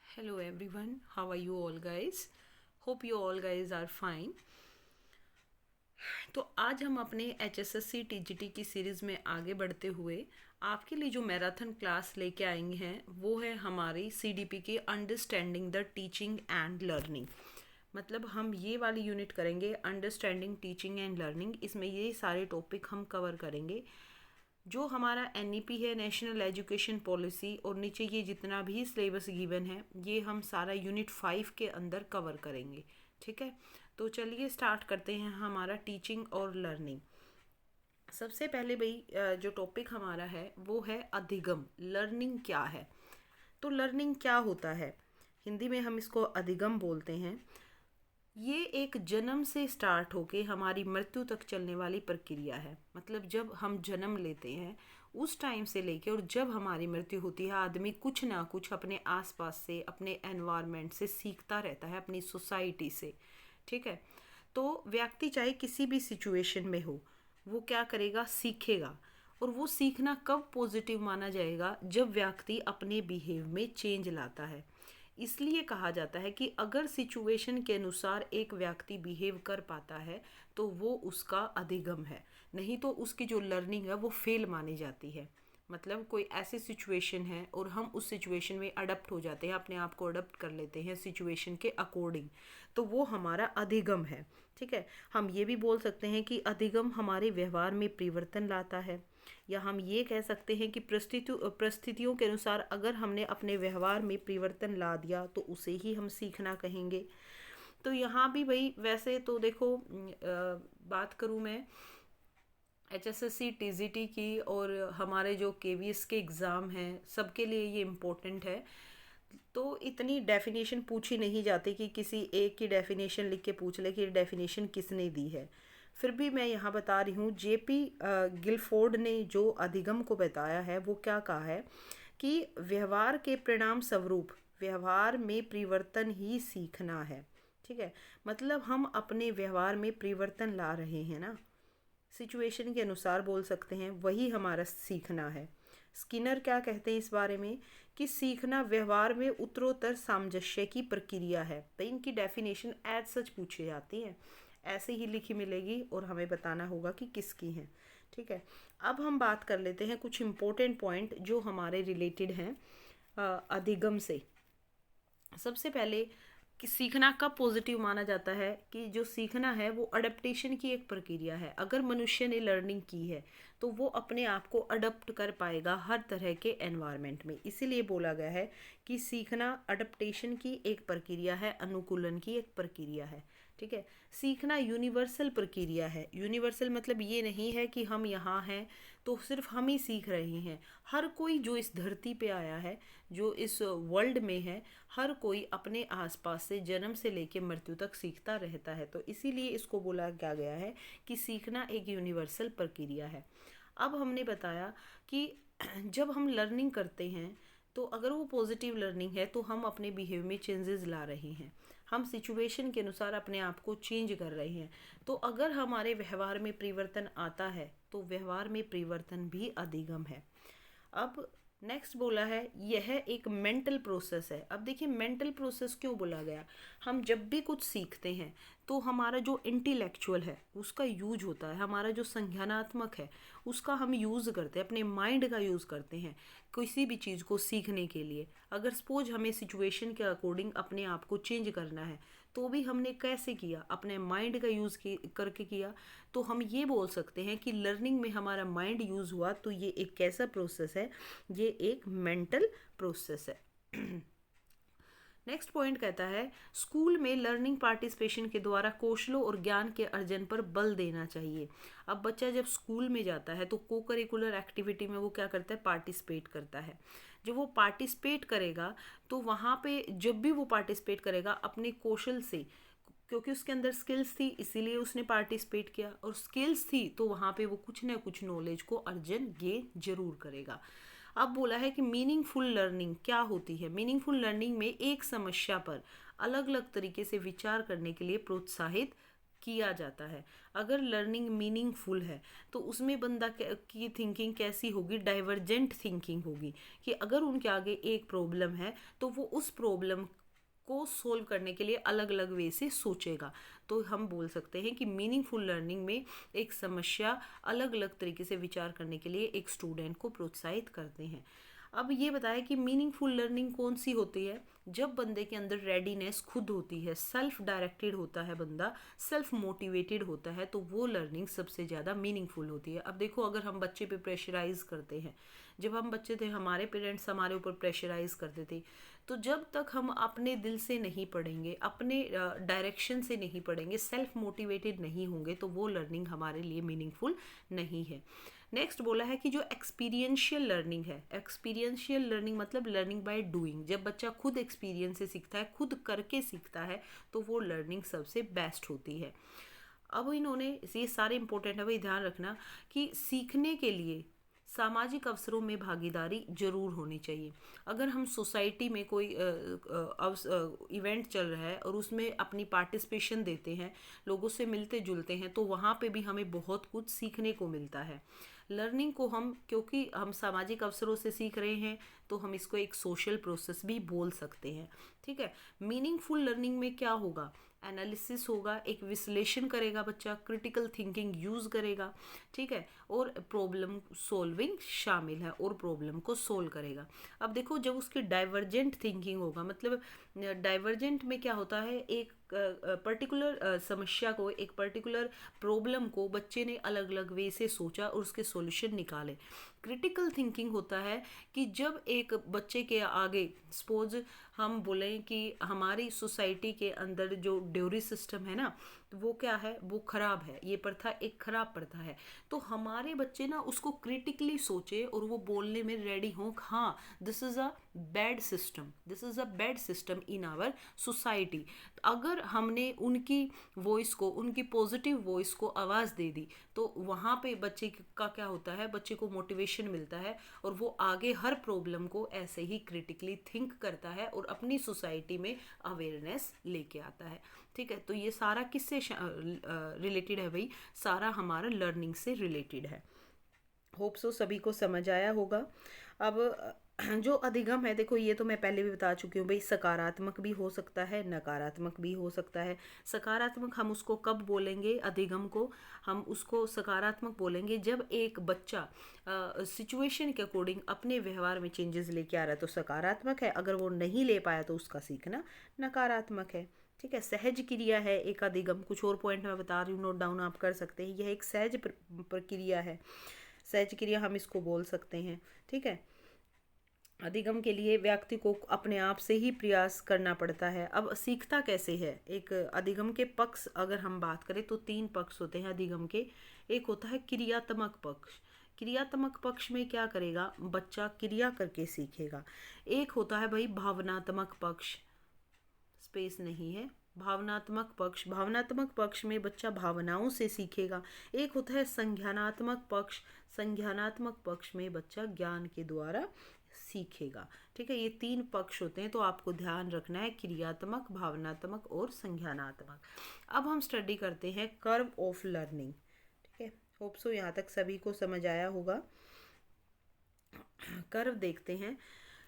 Hello everyone, how are you all guys? Hope you all guys are fine. तो आज हम अपने H S S C T G T की series में आगे बढ़ते हुए आपके लिए जो मैराथन क्लास लेके आएंगे हैं वो है हमारी सी डी पी की understanding the teaching and learning. मतलब हम ये वाली यूनिट करेंगे अंडरस्टैंडिंग टीचिंग एंड लर्निंग। इसमें ये सारे टॉपिक हम कवर करेंगे जो हमारा एन है नेशनल एजुकेशन पॉलिसी, और नीचे ये जितना भी सिलेबस गिवन है ये हम सारा यूनिट 5 के अंदर कवर करेंगे। ठीक है, तो चलिए स्टार्ट करते हैं हमारा टीचिंग और लर्निंग। सबसे पहले भाई जो टॉपिक हमारा है वो है अधिगम। लर्निंग क्या है? तो लर्निंग क्या होता है? हिंदी में हम इसको अधिगम बोलते हैं। ये एक जन्म से स्टार्ट होके हमारी मृत्यु तक चलने वाली प्रक्रिया है। मतलब जब हम जन्म लेते हैं उस टाइम से लेके और जब हमारी मृत्यु होती है, आदमी कुछ ना कुछ अपने आसपास से, अपने एनवायरनमेंट से सीखता रहता है, अपनी सोसाइटी से। ठीक है, तो व्यक्ति चाहे किसी भी सिचुएशन में हो वो क्या करेगा, सीखेगा। और वो सीखना कब पॉजिटिव माना जाएगा? जब व्यक्ति अपने बिहेव में चेंज लाता है। इसलिए कहा जाता है कि अगर सिचुएशन के अनुसार एक व्यक्ति बिहेव कर पाता है तो वो उसका अधिगम है, नहीं तो उसकी जो लर्निंग है वो फेल मानी जाती है। मतलब कोई ऐसी सिचुएशन है और हम उस सिचुएशन में अडप्ट हो जाते हैं, अपने आप को अडप्ट कर लेते हैं सिचुएशन के अकॉर्डिंग, तो वो हमारा अधिगम है। ठीक है, हम ये भी बोल सकते हैं कि अधिगम हमारे व्यवहार में परिवर्तन लाता है, या हम ये कह सकते हैं कि परिस्थितियों के अनुसार अगर हमने अपने व्यवहार में परिवर्तन ला दिया तो उसे ही हम सीखना कहेंगे। तो यहाँ भी भाई वैसे तो देखो, बात करूँ मैं H S S C T G T की, और हमारे जो के वी एस के एग्ज़ाम हैं सबके लिए ये इम्पोर्टेंट है। तो इतनी डेफिनेशन पूछी नहीं जाती कि किसी एक की डेफिनेशन लिख के पूछ ले कि डेफिनेशन किसने दी है। फिर भी मैं यहाँ बता रही हूँ, जे पी गिलफोर्ड ने जो अधिगम को बताया है वो क्या कहा है कि व्यवहार के परिणाम स्वरूप व्यवहार में परिवर्तन ही सीखना है। ठीक है, मतलब हम अपने व्यवहार में परिवर्तन ला रहे हैं ना, सिचुएशन के अनुसार बोल सकते हैं, वही हमारा सीखना है। स्किनर क्या कहते हैं इस बारे में कि सीखना व्यवहार में उत्तरोत्तर सामंजस्य की प्रक्रिया है। तो इनकी डेफिनेशन एज सच पूछी जाती है, ऐसे ही लिखी मिलेगी और हमें बताना होगा कि किसकी है। ठीक है, अब हम बात कर लेते हैं कुछ इम्पोर्टेंट पॉइंट जो हमारे रिलेटेड हैं अधिगम से। सबसे पहले कि सीखना कब पॉजिटिव माना जाता है, कि जो सीखना है वो अडेप्टेशन की एक प्रक्रिया है। अगर मनुष्य ने लर्निंग की है तो वो अपने आप को अडप्ट कर पाएगा हर तरह के एनवायरनमेंट में। इसीलिए बोला गया है कि सीखना अडप्टेशन की एक प्रक्रिया है, अनुकूलन की एक प्रक्रिया है। ठीक है, सीखना यूनिवर्सल प्रक्रिया है। यूनिवर्सल मतलब ये नहीं है कि हम यहाँ हैं तो सिर्फ हम ही सीख रहे हैं। हर कोई जो इस धरती पे आया है, जो इस वर्ल्ड में है, हर कोई अपने आसपास से जन्म से लेकर मृत्यु तक सीखता रहता है। तो इसीलिए इसको बोला क्या गया है कि सीखना एक यूनिवर्सल प्रक्रिया है। अब हमने बताया कि जब हम लर्निंग करते हैं तो अगर वो पॉजिटिव लर्निंग है तो हम अपने बिहेव में चेंजेस ला रहे हैं, हम सिचुएशन के अनुसार अपने आप को चेंज कर रहे हैं। तो अगर हमारे व्यवहार में परिवर्तन आता है तो व्यवहार में परिवर्तन भी अधिगम है। अब नेक्स्ट बोला है यह एक मेंटल प्रोसेस है। अब देखिए मेंटल प्रोसेस क्यों बोला गया? हम जब भी कुछ सीखते हैं तो हमारा जो इंटेलेक्चुअल है उसका यूज होता है, हमारा जो संज्ञानात्मक है उसका हम यूज़ करते हैं, अपने माइंड का यूज़ करते हैं किसी भी चीज़ को सीखने के लिए। अगर सपोज हमें सिचुएशन के अकॉर्डिंग अपने आप को चेंज करना है तो भी हमने कैसे किया? अपने माइंड का यूज़ करके किया। तो हम ये बोल सकते हैं कि लर्निंग में हमारा माइंड यूज़ हुआ, तो ये एक कैसा प्रोसेस है? ये एक मेंटल प्रोसेस है। नेक्स्ट पॉइंट कहता है स्कूल में लर्निंग पार्टिसिपेशन के द्वारा कौशलों और ज्ञान के अर्जन पर बल देना चाहिए। अब बच्चा जब स्कूल में जाता है तो को करिकुलर एक्टिविटी में वो क्या करता है? पार्टिसिपेट करता है। जब वो पार्टिसिपेट करेगा तो वहाँ पे जब भी वो पार्टिसिपेट करेगा अपने कौशल से, क्योंकि उसके अंदर स्किल्स थी इसीलिए उसने पार्टिसिपेट किया, और स्किल्स थी तो वहाँ पे वो कुछ ना कुछ नॉलेज को अर्जन गेन जरूर करेगा। अब बोला है कि मीनिंगफुल लर्निंग क्या होती है? मीनिंगफुल लर्निंग में एक समस्या पर अलग अलग तरीके से विचार करने के लिए प्रोत्साहित किया जाता है। अगर लर्निंग मीनिंगफुल है तो उसमें बंदा की थिंकिंग कैसी होगी, डाइवर्जेंट थिंकिंग होगी, कि अगर उनके आगे एक प्रॉब्लम है तो वो उस प्रॉब्लम को सोल्व करने के लिए अलग अलग वे से सोचेगा। तो हम बोल सकते हैं कि मीनिंगफुल लर्निंग में एक समस्या अलग अलग तरीके से विचार करने के लिए एक स्टूडेंट को प्रोत्साहित करते हैं। अब ये बताया कि मीनिंगफुल लर्निंग कौन सी होती है, जब बंदे के अंदर रेडीनेस खुद होती है, सेल्फ डायरेक्टेड होता है बंदा, सेल्फ मोटिवेटेड होता है, तो वो लर्निंग सबसे ज़्यादा मीनिंगफुल होती है। अब देखो, अगर हम बच्चे पे प्रेशराइज करते हैं, जब हम बच्चे थे हमारे पेरेंट्स हमारे ऊपर प्रेशराइज करते थे, तो जब तक हम अपने दिल से नहीं पढ़ेंगे, अपने डायरेक्शन से नहीं पढ़ेंगे, सेल्फ मोटिवेटेड नहीं होंगे, तो वो लर्निंग हमारे लिए मीनिंगफुल नहीं है। नेक्स्ट बोला है कि जो एक्सपीरियंशियल लर्निंग है, एक्सपीरियंशियल लर्निंग मतलब लर्निंग बाय डूइंग, जब बच्चा खुद एक्सपीरियंस से सीखता है, खुद करके सीखता है, तो वो लर्निंग सबसे बेस्ट होती है। अब इन्होंने ये सारे इंपॉर्टेंट है, भाई ध्यान रखना कि सीखने के लिए सामाजिक अवसरों में भागीदारी जरूर होनी चाहिए। अगर हम सोसाइटी में कोई इवेंट चल रहा है और उसमें अपनी पार्टिसिपेशन देते हैं, लोगों से मिलते जुलते हैं, तो वहाँ पे भी हमें बहुत कुछ सीखने को मिलता है। लर्निंग को हम, क्योंकि हम सामाजिक अवसरों से सीख रहे हैं, तो हम इसको एक सोशल प्रोसेस भी बोल सकते हैं। ठीक है। मीनिंगफुल लर्निंग में क्या होगा, एनालिसिस होगा, एक विश्लेषण करेगा बच्चा, क्रिटिकल थिंकिंग यूज़ करेगा। ठीक है। और प्रॉब्लम सॉल्विंग शामिल है, और प्रॉब्लम को सोल्व करेगा। अब देखो, जब उसकी डाइवर्जेंट थिंकिंग होगा, मतलब डाइवर्जेंट में क्या होता है, एक पर्टिकुलर समस्या को, एक पर्टिकुलर प्रॉब्लम को बच्चे ने अलग अलग वे से सोचा और उसके सॉल्यूशन निकाले। क्रिटिकल थिंकिंग होता है कि जब एक बच्चे के आगे, सपोज हम बोलें कि हमारी सोसाइटी के अंदर जो ड्यूरी सिस्टम है ना, तो वो क्या है, वो खराब है, ये प्रथा एक खराब प्रथा है, तो हमारे बच्चे ना उसको क्रिटिकली सोचे और वो बोलने में रेडी हों, हाँ this is a bad system, this is a bad system in our society. अगर हमने उनकी वॉइस को, उनकी पॉजिटिव वॉइस को आवाज़ दे दी, तो वहाँ पे बच्चे का क्या होता है, बच्चे को मोटिवेशन मिलता है और वो आगे हर प्रॉब्लम को ऐसे ही क्रिटिकली थिंक करता है और अपनी सोसाइटी में अवेयरनेस लेके आता है। ठीक है। तो ये सारा किससे रिलेटेड है भाई, सारा हमारा लर्निंग से रिलेटेड है। होप सो सभी को समझ आया होगा। अब जो अधिगम है, देखो ये तो मैं पहले भी बता चुकी हूँ भाई, सकारात्मक भी हो सकता है, नकारात्मक भी हो सकता है। सकारात्मक हम उसको कब बोलेंगे, अधिगम को हम उसको सकारात्मक बोलेंगे जब एक बच्चा सिचुएशन के अकॉर्डिंग अपने व्यवहार में चेंजेस लेके आ रहा है, तो सकारात्मक है। अगर वो नहीं ले पाया तो उसका सीखना नकारात्मक है। ठीक है। सहज क्रिया है एक अधिगम, कुछ और पॉइंट मैं बता रही हूँ, नोट डाउन आप कर सकते हैं। यह एक सहज प्रक्रिया है, सहज क्रिया हम इसको बोल सकते हैं। ठीक है। अधिगम के लिए व्यक्ति को अपने आप से ही प्रयास करना पड़ता है। अब सीखता कैसे है, एक अधिगम के पक्ष अगर हम बात करें तो 3 पक्ष होते हैं अधिगम के। एक होता है क्रियात्मक पक्ष। क्रियात्मक पक्ष में क्या करेगा, बच्चा क्रिया करके सीखेगा। एक होता है भाई भावनात्मक पक्ष, स्पेस नहीं है, भावनात्मक पक्ष। भावनात्मक पक्ष में बच्चा भावनाओं से सीखेगा। एक होता है संज्ञानात्मक पक्ष। संज्ञानात्मक पक्ष में बच्चा ज्ञान के द्वारा सीखेगा। ठीक है। ये 3 पक्ष होते हैं, तो आपको ध्यान रखना है, क्रियात्मक, भावनात्मक और संज्ञानात्मक। अब हम स्टडी करते हैं कर्व ऑफ लर्निंग। ठीक है। होप सो यहाँ तक सभी को समझ आया होगा। कर्व देखते हैं।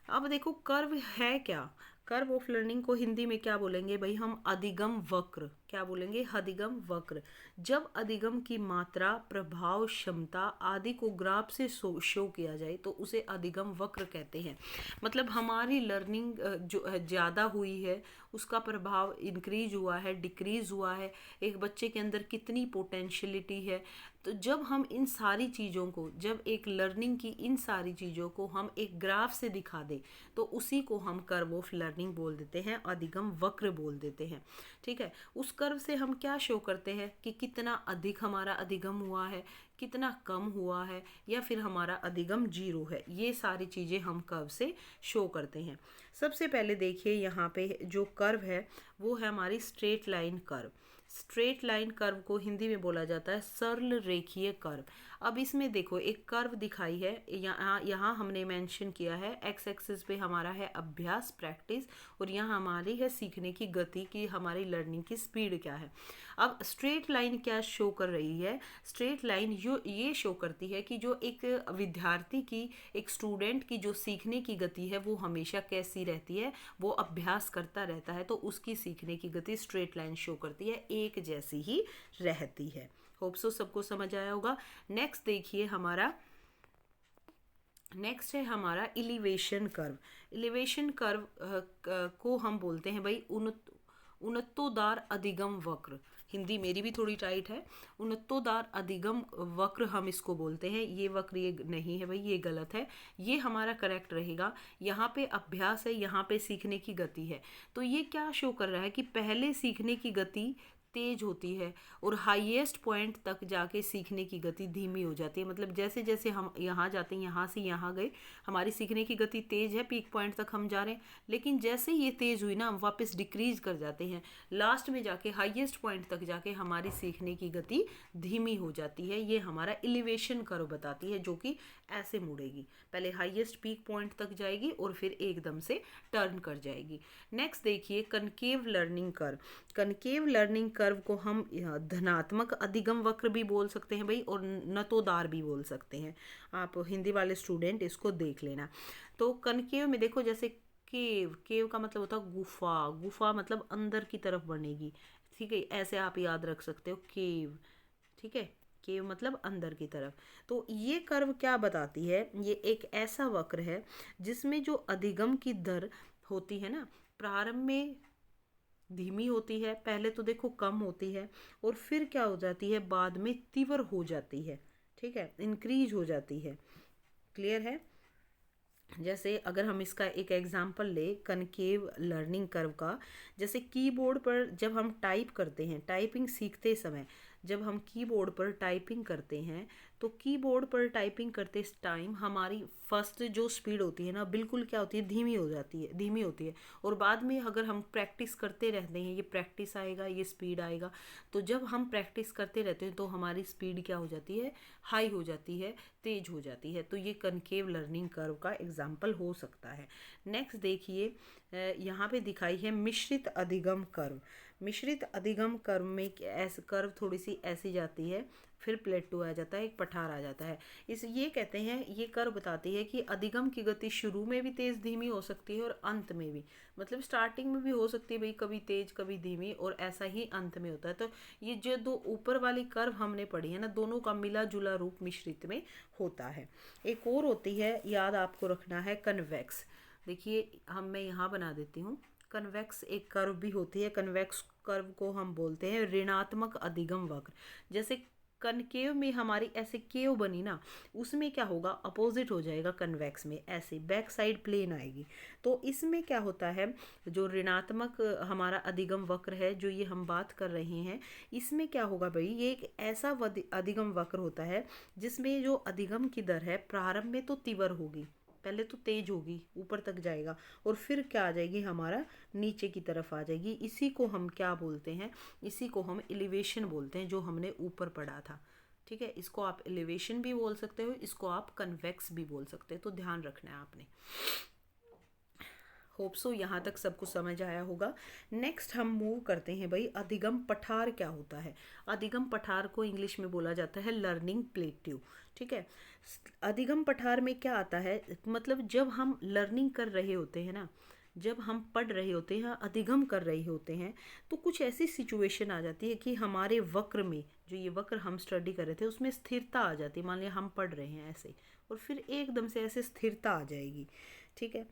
अब देखो कर्व है क्या, कर्व ऑफ लर्निंग को हिंदी में क्या बोलेंगे भाई हम, अधिगम वक्र। क्या बोलेंगे, अधिगम वक्र। जब अधिगम की मात्रा, प्रभाव, क्षमता आदि को ग्राफ से शो किया जाए तो उसे अधिगम वक्र कहते हैं। मतलब हमारी लर्निंग जो ज़्यादा हुई है, उसका प्रभाव इंक्रीज हुआ है, डिक्रीज हुआ है, एक बच्चे के अंदर कितनी पोटेंशियलिटी है। तो जब हम इन सारी चीज़ों को, जब एक लर्निंग की इन सारी चीज़ों को हम एक ग्राफ से दिखा दें, तो उसी को हम कर्व ऑफ लर्निंग बोल देते हैं, अधिगम वक्र बोल देते हैं। ठीक है। उस कर्व से हम क्या शो करते हैं कि कितना अधिक हमारा अधिगम हुआ है, कितना कम हुआ है, या फिर हमारा अधिगम 0 है। ये सारी चीज़ें हम कर्व से शो करते हैं। सबसे पहले देखिए यहाँ पे जो कर्व है वो है हमारी straight line curve. Straight line curve को हिंदी में बोला जाता है सरल रेखीय कर्व। अब इसमें देखो एक कर्व दिखाई है, यहाँ यहाँ हमने मेंशन किया है एक्स एक्सिस पे हमारा है अभ्यास प्रैक्टिस, और यहाँ हमारी है सीखने की गति की, हमारी लर्निंग की स्पीड क्या है। अब स्ट्रेट लाइन क्या शो कर रही है, स्ट्रेट लाइन ये शो करती है कि जो एक विद्यार्थी की, एक स्टूडेंट की जो सीखने की गति है वो हमेशा कैसी रहती है, वो अभ्यास करता रहता है तो उसकी सीखने की गति स्ट्रेट लाइन शो करती है, एक जैसी ही रहती है। होप सो सबको समझ आया होगा। नेक्स्ट देखिए हमारा, नेक्स्ट है हमारा इलिवेशन कर्व। इलिवेशन कर्व को हम बोलते हैं भाई उन्नतोदार अधिगम वक्र। हिंदी मेरी भी थोड़ी टाइट है। उन्नतोदार अधिगम वक्र हम इसको बोलते हैं। ये वक्र ये नहीं है भाई, ये गलत है, ये हमारा करेक्ट रहेगा। यहाँ पे अभ्यास है, यहाँ पे सीखने की गति है। तो ये क्या शो कर रहा है कि पहले सीखने की गति तेज होती है और हाईएस्ट पॉइंट तक जाके सीखने की गति धीमी हो जाती है। मतलब जैसे जैसे हम यहाँ जाते हैं, यहाँ से यहाँ गए, हमारी सीखने की गति तेज है, पीक पॉइंट तक हम जा रहे हैं, लेकिन जैसे ये तेज हुई ना हम वापस डिक्रीज कर जाते हैं, लास्ट में जाके हाईएस्ट पॉइंट तक जाके हमारी सीखने की गति धीमी हो जाती है। ये हमारा एलिवेशन कर्व बताती है, जो कि ऐसे मुड़ेगी, पहले हाईएस्ट पीक पॉइंट तक जाएगी और फिर एकदम से टर्न कर जाएगी। नेक्स्ट देखिए concave learning curve. Concave learning curve को हम धनात्मक अधिगम वक्र भी बोल सकते हैं भाई, और नतोदार भी बोल सकते हैं। आप हिंदी वाले स्टूडेंट इसको देख लेना। तो कनकेव में देखो, जैसे केव, केव का मतलब होता है गुफा, गुफा मतलब अंदर की तरफ बनेगी, ठीक है, ऐसे आप याद रख सकते हो केव, ठीक है, केव मतलब अंदर की तरफ। तो ये कर्व क्या बताती है, ये एक ऐसा वक्र है जिसमें जो अधिगम की दर होती है ना, प्रारंभ में धीमी होती है, पहले तो देखो कम होती है, और फिर क्या हो जाती है, बाद में तीव्र हो जाती है, ठीक है, इंक्रीज हो जाती है। क्लियर है। जैसे अगर हम इसका एक एग्जांपल ले कनकेव लर्निंग कर्व का, जैसे कीबोर्ड पर जब हम टाइप करते हैं, टाइपिंग सीखते समय जब हम कीबोर्ड पर टाइपिंग करते हैं, तो कीबोर्ड पर टाइपिंग करते टाइम हमारी फर्स्ट जो स्पीड होती है ना, बिल्कुल क्या होती है, धीमी हो जाती है, धीमी होती है, और बाद में अगर हम प्रैक्टिस करते रहते हैं, ये प्रैक्टिस आएगा, ये स्पीड आएगा, तो जब हम प्रैक्टिस करते रहते हैं तो हमारी स्पीड क्या हो जाती है, हाई हो जाती है, तेज हो जाती है। तो ये कनकेव लर्निंग कर्व का एग्जाम्पल हो सकता है। नेक्स्ट देखिए यहाँ पे दिखाई है मिश्रित अधिगम कर्व। मिश्रित अधिगम कर्व में ऐसे कर्व थोड़ी सी ऐसी जाती है, फिर प्लेटो आ जाता है, एक पठार आ जाता है। इस ये कहते हैं, ये कर्व बताती है कि अधिगम की गति शुरू में भी तेज धीमी हो सकती है और अंत में भी, मतलब स्टार्टिंग में भी हो सकती है भाई, कभी तेज कभी धीमी, और ऐसा ही अंत में होता है। तो ये जो दो ऊपर वाली कर्व हमने पढ़ी है ना, दोनों का मिला जुला रूप मिश्रित में होता है। एक और होती है, याद आपको रखना है, कन्वेक्स। देखिए मैं यहाँ बना देती हूँ, कन्वेक्स एक कर्व भी होती है। कन्वेक्स कर्व को हम बोलते हैं ऋणात्मक अधिगम वक्र। जैसे कनकेव में हमारी ऐसे केव बनी ना, उसमें क्या होगा, अपोजिट हो जाएगा, कन्वेक्स में ऐसे बैक साइड प्लेन आएगी। तो इसमें क्या होता है, जो ऋणात्मक हमारा अधिगम वक्र है, जो ये हम बात कर रहे हैं, इसमें क्या होगा भाई, ये एक ऐसा अधिगम वक्र होता है जिसमें जो अधिगम की दर है प्रारंभ में तो तीव्र होगी, पहले तो तेज होगी, ऊपर तक जाएगा, और फिर क्या आ जाएगी, हमारा नीचे की तरफ आ जाएगी। इसी को हम क्या बोलते हैं, इसी को हम एलिवेशन बोलते हैं, जो हमने ऊपर पढ़ा था, ठीक है। इसको आप एलिवेशन भी बोल सकते हो, इसको आप कन्वेक्स भी बोल सकते हो, तो ध्यान रखना है आपने। होप सो यहाँ तक सबको समझ आया होगा। नेक्स्ट हम मूव करते हैं भाई, अधिगम पठार क्या होता है। अधिगम पठार को इंग्लिश में बोला जाता है लर्निंग प्लेट्यू, ठीक है। अधिगम पठार में क्या आता है, मतलब जब हम लर्निंग कर रहे होते हैं ना, जब हम पढ़ रहे होते हैं, अधिगम कर रहे होते हैं, तो कुछ ऐसी सिचुएशन आ जाती है कि हमारे वक्र में, जो ये वक्र हम स्टडी कर रहे थे, उसमें स्थिरता आ जाती है। मान लिया हम पढ़ रहे हैं ऐसे, और फिर एकदम से ऐसे स्थिरता आ जाएगी, ठीक है।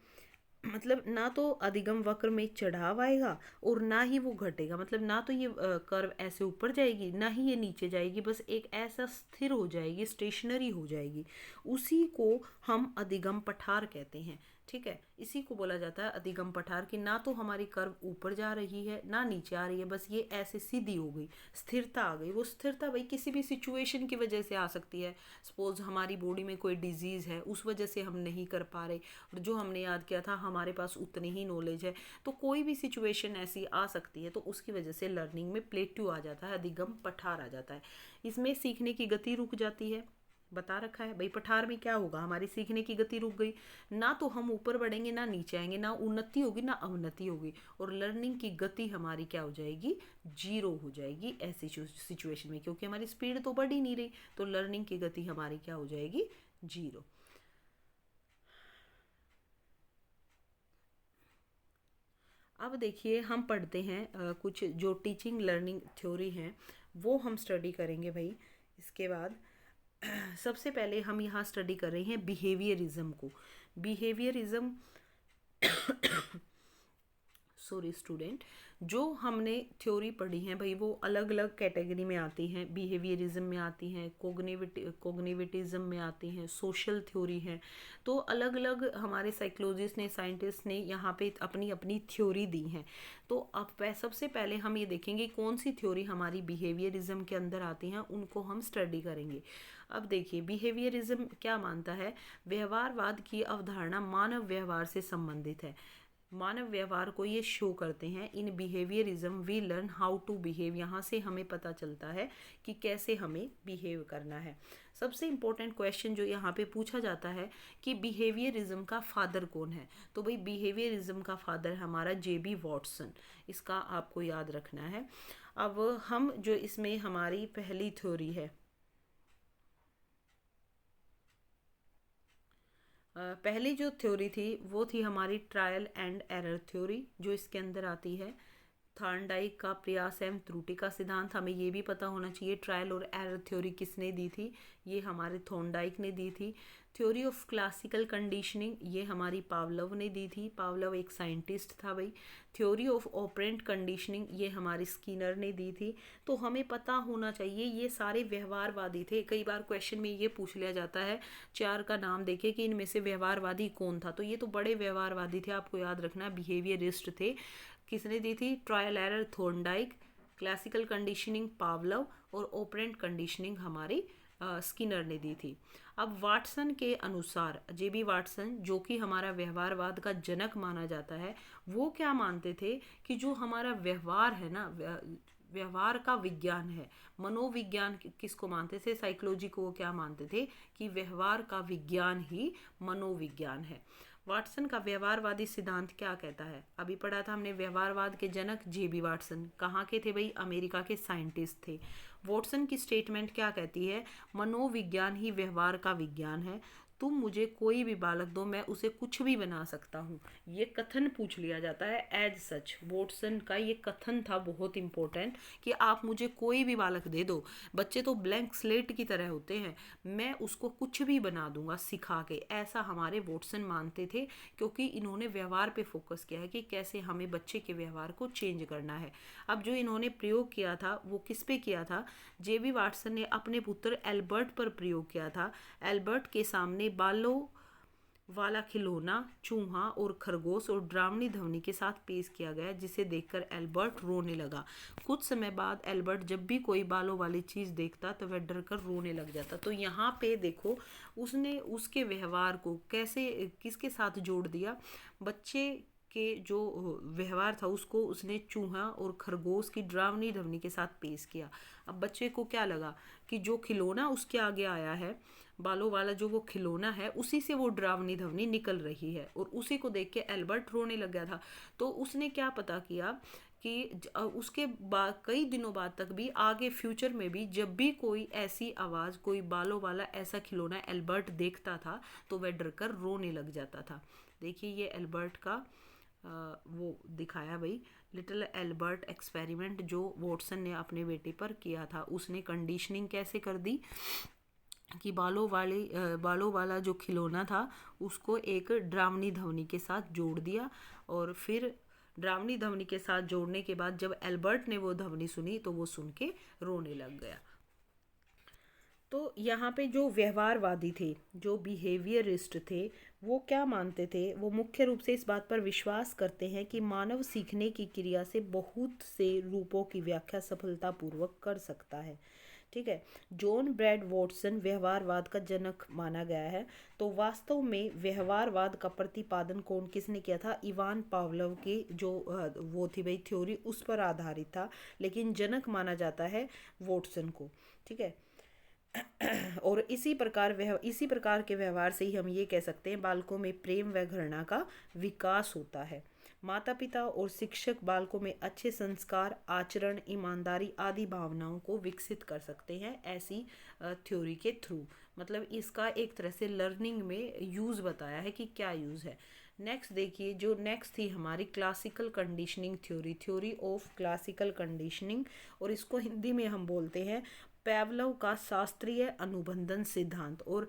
मतलब ना तो अधिगम वक्र में चढ़ाव आएगा और ना ही वो घटेगा, मतलब ना तो ये कर्व ऐसे ऊपर जाएगी ना ही ये नीचे जाएगी, बस एक ऐसा स्थिर हो जाएगी, स्टेशनरी हो जाएगी। उसी को हम अधिगम पठार कहते हैं, ठीक है। इसी को बोला जाता है अधिगम पठार, कि ना तो हमारी कर्व ऊपर जा रही है ना नीचे आ रही है, बस ये ऐसे सीधी हो गई, स्थिरता आ गई। वो स्थिरता भाई किसी भी सिचुएशन की वजह से आ सकती है। सपोज हमारी बॉडी में कोई डिजीज़ है, उस वजह से हम नहीं कर पा रहे, और जो हमने याद किया था हमारे पास उतनी ही नॉलेज है, तो कोई भी सिचुएशन ऐसी आ सकती है, तो उसकी वजह से लर्निंग में प्लेट्यू आ जाता है, अधिगम पठार आ जाता है। इसमें सीखने की गति रुक जाती है, बता रखा है भाई। पठार में क्या होगा, हमारी सीखने की गति रुक गई, ना तो हम ऊपर बढ़ेंगे ना नीचे आएंगे, ना उन्नति होगी ना अवनति होगी, और लर्निंग की गति हमारी क्या हो जाएगी, जीरो हो जाएगी ऐसी सिचुएशन में, क्योंकि हमारी स्पीड तो बढ़ ही नहीं रही, तो लर्निंग की गति हमारी क्या हो जाएगी, जीरो। अब देखिए हम पढ़ते हैं कुछ जो टीचिंग लर्निंग थ्योरी हैं वो हम स्टडी करेंगे भाई। इसके बाद सबसे पहले हम यहाँ स्टडी कर रहे हैं बिहेवियरिज्म को। बिहेवियरिज्म, सॉरी स्टूडेंट, जो हमने थ्योरी पढ़ी है भाई वो अलग अलग कैटेगरी में आती हैं। बिहेवियरिज्म में आती हैं, कोग्निटिविज्म में आती हैं, सोशल थ्योरी है। तो अलग अलग हमारे साइकोलॉजिस्ट ने, साइंटिस्ट ने यहाँ पे अपनी अपनी थ्योरी दी हैं। तो अब सबसे पहले हम ये देखेंगे कौन सी थ्योरी हमारी बिहेवियरिज्म के अंदर आती हैं, उनको हम स्टडी करेंगे। अब देखिए बिहेवियरिज्म क्या मानता है, व्यवहारवाद की अवधारणा मानव व्यवहार से संबंधित है। मानव व्यवहार को ये शो करते हैं। In behaviourism we learn how to behave, यहाँ से हमें पता चलता है कि कैसे हमें बिहेव करना है। सबसे इम्पोर्टेंट क्वेश्चन जो यहाँ पे पूछा जाता है कि बिहेवियरिज्म का फादर कौन है, तो भाई बिहेवियरिज्म का फादर हमारा J.B. वॉटसन, इसका आपको याद रखना है। अब हम जो इसमें हमारी पहली थ्योरी है, पहली जो थ्योरी थी वो थी हमारी ट्रायल एंड एरर थ्योरी, जो इसके अंदर आती है। थॉर्नडाइक का प्रयास एवं त्रुटि का सिद्धांत, हमें ये भी पता होना चाहिए ट्रायल और एरर थ्योरी किसने दी थी, ये हमारे थॉर्नडाइक ने दी थी। थ्योरी ऑफ क्लासिकल कंडीशनिंग, ये हमारी पावलव ने दी थी, पावलव एक साइंटिस्ट था भाई। थ्योरी ऑफ ऑपरेंट कंडीशनिंग, ये हमारी स्किनर ने दी थी। तो हमें पता होना चाहिए ये सारे व्यवहारवादी थे। कई बार क्वेश्चन में ये पूछ लिया जाता है, चार का नाम देखे कि इनमें से व्यवहारवादी कौन था, तो ये तो बड़े व्यवहारवादी थे, आपको याद रखना, बिहेवियरिस्ट थे। किसने दी थी, trial error Thorndike, classical conditioning पावलव, और ऑपरेंट कंडीशनिंग हमारी स्किनर ने दी थी। अब वाटसन के अनुसार, J.B. वाटसन जो कि हमारा व्यवहारवाद का जनक माना जाता है, वो क्या मानते थे कि जो हमारा व्यवहार है ना, व्यवहार का विज्ञान है, मनोविज्ञान किसको मानते थे, साइकोलॉजी को वो क्या मानते थे कि व्यवहार का विज्ञान ही मनोविज्ञान है। वाटसन का व्यवहारवादी सिद्धांत क्या कहता है, अभी पढ़ा था हमने, व्यवहारवाद के जनक J.B. वाटसन कहाँ के थे भाई, अमेरिका के साइंटिस्ट थे। वॉटसन की स्टेटमेंट क्या कहती है, मनोविज्ञान ही व्यवहार का विज्ञान है, तुम मुझे कोई भी बालक दो मैं उसे कुछ भी बना सकता हूँ। ये कथन पूछ लिया जाता है एज सच, वॉटसन का ये कथन था बहुत इंपॉर्टेंट कि आप मुझे कोई भी बालक दे दो, बच्चे तो ब्लैंक स्लेट की तरह होते हैं, मैं उसको कुछ भी बना दूंगा सिखा के, ऐसा हमारे वॉटसन मानते थे। क्योंकि इन्होंने व्यवहार पे फोकस किया है कि कैसे हमें बच्चे के व्यवहार को चेंज करना है। अब जो इन्होंने प्रयोग किया था वो किस पे किया था, J.B. वाटसन ने अपने पुत्र एल्बर्ट पर प्रयोग किया था। एल्बर्ट के सामने बालों वाला खिलौना, चूहा और खरगोश और डरावनी ध्वनि के साथ पेश किया गया, जिसे देखकर एल्बर्ट रोने लगा। कुछ समय बाद एल्बर्ट जब भी कोई बालों वाली चीज़ देखता तो वह डर कर रोने लग जाता। तो यहाँ पे देखो उसने उसके व्यवहार को कैसे किसके साथ जोड़ दिया, बच्चे के जो व्यवहार था उसको उसने चूहा और खरगोश की डरावनी ध्वनि के साथ पेश किया। अब बच्चे को क्या लगा कि जो खिलौना उसके आगे आया है, बालों वाला जो वो खिलौना है, उसी से वो डरावनी ध्वनि निकल रही है, और उसी को देख के एल्बर्ट रोने लग गया था। तो उसने क्या पता किया कि उसके बाद कई दिनों बाद तक भी, आगे फ्यूचर में भी जब भी कोई ऐसी आवाज़, कोई बालों वाला ऐसा खिलौना एल्बर्ट देखता था तो वह डर कर रोने लग जाता था। देखिए ये एल्बर्ट का वो दिखाया भाई, लिटिल एल्बर्ट एक्सपेरिमेंट जो वॉटसन ने अपने बेटे पर किया था। उसने कंडीशनिंग कैसे कर दी कि बालों वाला जो खिलौना था उसको एक डरावनी ध्वनि के साथ जोड़ दिया, और फिर डरावनी ध्वनि के साथ जोड़ने के बाद जब एल्बर्ट ने वो ध्वनि सुनी तो वो सुन के रोने लग गया। तो यहाँ पे जो व्यवहारवादी थे, जो बिहेवियरिस्ट थे, वो क्या मानते थे, वो मुख्य रूप से इस बात पर विश्वास करते हैं कि मानव सीखने की क्रिया से बहुत से रूपों की व्याख्या सफलतापूर्वक कर सकता है। ठीक है, जॉन ब्रैड वॉटसन व्यवहारवाद का जनक माना गया है। तो वास्तव में व्यवहारवाद का प्रतिपादन किसने किया था, इवान पावलोव की जो वो थी भाई थ्योरी, उस पर आधारित था, लेकिन जनक माना जाता है वॉटसन को। ठीक है, और इसी प्रकार के व्यवहार से ही हम ये कह सकते हैं बालकों में प्रेम व घृणा का विकास होता है। माता पिता और शिक्षक बालकों में अच्छे संस्कार, आचरण, ईमानदारी आदि भावनाओं को विकसित कर सकते हैं ऐसी थ्योरी के थ्रू। मतलब इसका एक तरह से लर्निंग में यूज़ बताया है कि क्या यूज़ है। नेक्स्ट देखिए, जो नेक्स्ट थी हमारी classical conditioning theory, theory of classical conditioning, और इसको हिंदी में हम बोलते हैं पैवलव का शास्त्रीय अनुबंधन सिद्धांत। और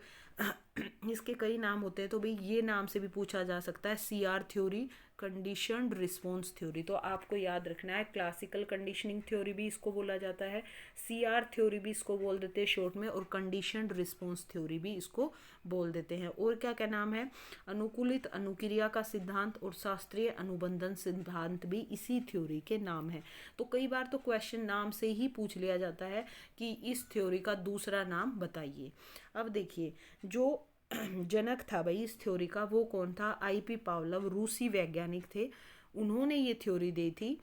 इसके कई नाम होते हैं, तो भाई ये नाम से भी पूछा जा सकता है CR theory, conditioned response theory. तो आपको याद रखना है क्लासिकल कंडीशनिंग थ्योरी भी इसको बोला जाता है, CR थ्योरी भी इसको बोल देते हैं शॉर्ट में, और कंडीशनड रिस्पॉन्स थ्योरी भी इसको बोल देते हैं। और क्या क्या नाम है, अनुकूलित अनुक्रिया का सिद्धांत और शास्त्रीय अनुबंधन सिद्धांत भी इसी थ्योरी के नाम है। तो कई बार तो क्वेश्चन नाम से ही पूछ लिया जाता है कि इस थ्योरी का दूसरा नाम बताइए। अब देखिए, जो जनक था भाई इस थ्योरी का, वो कौन था, IP पावलव, रूसी वैज्ञानिक थे। उन्होंने ये थ्योरी दी थी,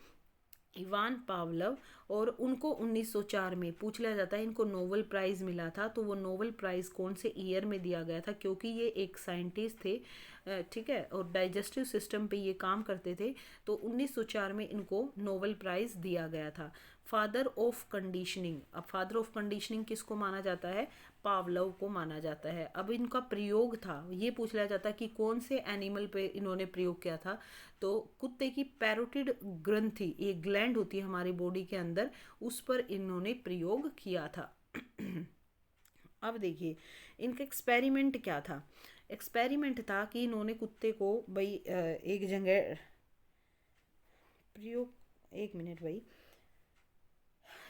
इवान पावलव। और उनको 1904 में पूछ लिया जाता है, इनको नोबेल प्राइज़ मिला था, तो वो नोबेल प्राइज़ कौन से ईयर में दिया गया था, क्योंकि ये एक साइंटिस्ट थे, ठीक है, और डाइजेस्टिव सिस्टम पे ये काम करते थे, तो 1904 में इनको नोबेल प्राइज़ दिया गया था। फादर ऑफ कंडीशनिंग, अब फादर ऑफ कंडीशनिंग किसको माना जाता है, पावलव को माना जाता है। अब इनका प्रयोग था, ये पूछ लिया जाता है कि कौन से एनिमल पे इन्होंने प्रयोग किया था, तो कुत्ते की पैरोटिड ग्रंथि, एक ग्लैंड होती है हमारी बॉडी के अंदर, उस पर इन्होंने प्रयोग किया था। अब देखिए, इनका एक्सपेरिमेंट क्या था, एक्सपेरिमेंट था कि इन्होंने कुत्ते को भाई एक जगह प्रयोग, एक मिनट भाई,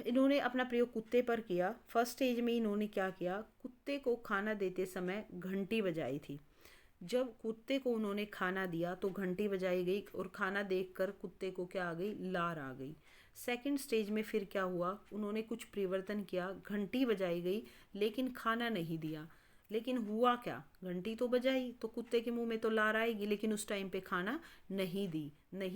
इन्होंने अपना प्रयोग कुत्ते पर किया। फर्स्ट स्टेज में इन्होंने क्या किया, कुत्ते को खाना देते समय घंटी बजाई थी। जब कुत्ते को उन्होंने खाना दिया तो घंटी बजाई गई, और खाना देखकर कुत्ते को क्या आ गई, लार आ गई। सेकंड स्टेज में फिर क्या हुआ, उन्होंने कुछ परिवर्तन किया, घंटी बजाई गई लेकिन खाना नहीं दिया। लेकिन हुआ क्या, घंटी तो बजाई तो कुत्ते के मुंह में तो लार आएगी, लेकिन उस टाइम पे खाना नहीं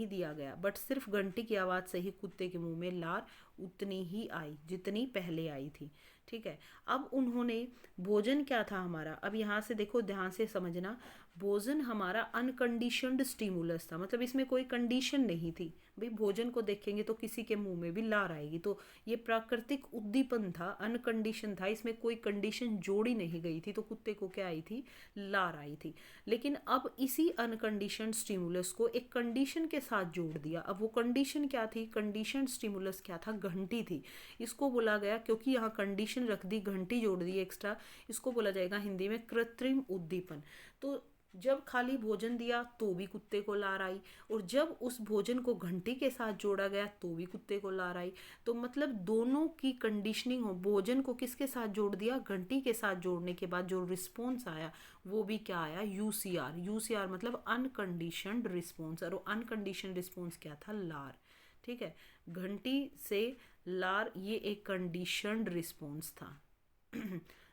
दिया गया, बट सिर्फ घंटी की आवाज़ से ही कुत्ते के मुंह में लार उतनी ही आई जितनी पहले आई थी। ठीक है, अब उन्होंने, भोजन क्या था हमारा, अब यहाँ से देखो ध्यान से समझना, भोजन हमारा अनकंडीशनड स्टिमुलस था, मतलब इसमें कोई कंडीशन नहीं थी। भाई भोजन को देखेंगे तो किसी के मुंह में भी लार आएगी, तो ये प्राकृतिक उद्दीपन था, अनकंडीशन था, इसमें कोई कंडीशन जोड़ी नहीं गई थी, तो कुत्ते को क्या आई थी, लार आई थी। लेकिन अब इसी अनकंडीशन स्टिमुलस को एक कंडीशन के साथ जोड़ दिया। अब वो कंडीशन क्या थी, कंडीशन स्टिमुलस क्या था, घंटी थी। इसको बोला गया, क्योंकि यहाँ कंडीशन रख दी, घंटी जोड़ दी एक्स्ट्रा, इसको बोला जाएगा हिंदी में कृत्रिम उद्दीपन। तो जब खाली भोजन दिया तो भी कुत्ते को लार आई, और जब उस भोजन को घंटी के साथ जोड़ा गया तो भी कुत्ते को लार आई। तो मतलब दोनों की कंडीशनिंग हो, भोजन को किसके साथ जोड़ दिया, घंटी के साथ जोड़ने के बाद जो रिस्पॉन्स आया वो भी क्या आया, यूसीआर मतलब अनकंडीशनड रिस्पॉन्स, और अनकंडीशनड रिस्पॉन्स क्या था, लार। ठीक है, घंटी से लार ये एक कंडीशनड रिस्पॉन्स था।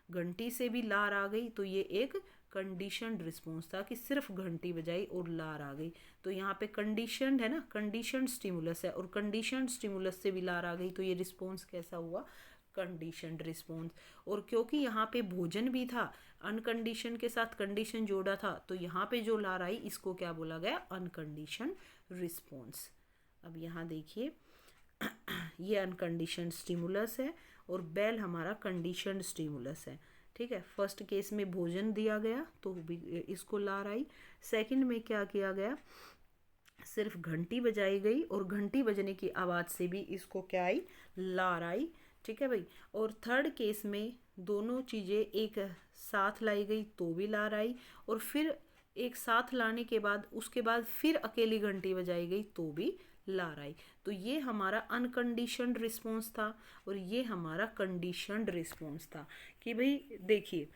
घंटी से भी लार आ गई तो ये एक कंडीशनड रिस्पॉन्स था, कि सिर्फ घंटी बजाई और लार आ गई। तो यहाँ पे कंडीशनड है ना, कंडीशनड स्टिमुलस है, और कंडीशनड स्टिमुलस से भी लार आ गई, तो ये रिस्पॉन्स कैसा हुआ, कंडीशनड रिस्पॉन्स। और क्योंकि यहाँ पे भोजन भी था, अनकंडीशन के साथ कंडीशन जोड़ा था, तो यहाँ पे जो लार आई इसको क्या बोला गया, अनकंडीशन रिस्पॉन्स। अब यहाँ देखिए, ये अनकंडीशन स्टिमुलस है, और बेल हमारा कंडीशनड स्टिमुलस है। ठीक है, फर्स्ट केस में भोजन दिया गया तो भी इसको लार आई। सेकंड में क्या किया गया, सिर्फ घंटी बजाई गई, और घंटी बजने की आवाज़ से भी इसको क्या आई, लार आई। ठीक है भाई, और थर्ड केस में दोनों चीज़ें एक साथ लाई गई तो भी लार आई, और फिर एक साथ लाने के बाद उसके बाद फिर अकेली घंटी बजाई गई तो भी लार आई। तो ये हमारा अनकंडीशनड रिस्पॉन्स था, और ये हमारा कंडीशनड रिस्पॉन्स था। कि भाई देखिए,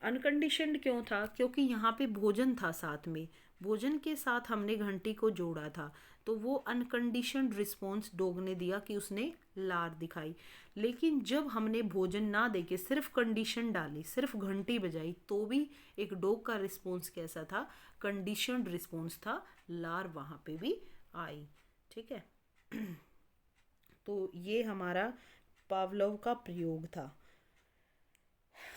अनकंडीशनड क्यों था, क्योंकि यहाँ पे भोजन था साथ में, भोजन के साथ हमने घंटी को जोड़ा था, तो वो अनकंडीशनड रिस्पॉन्स डॉग ने दिया कि उसने लार दिखाई। लेकिन जब हमने भोजन ना देके सिर्फ कंडीशन डाली, सिर्फ घंटी बजाई, तो भी एक डॉग का रिस्पॉन्स कैसा था, कंडीशनड रिस्पॉन्स था, लार वहाँ पे भी आई। ठीक है, तो ये हमारा पावलोव का प्रयोग था।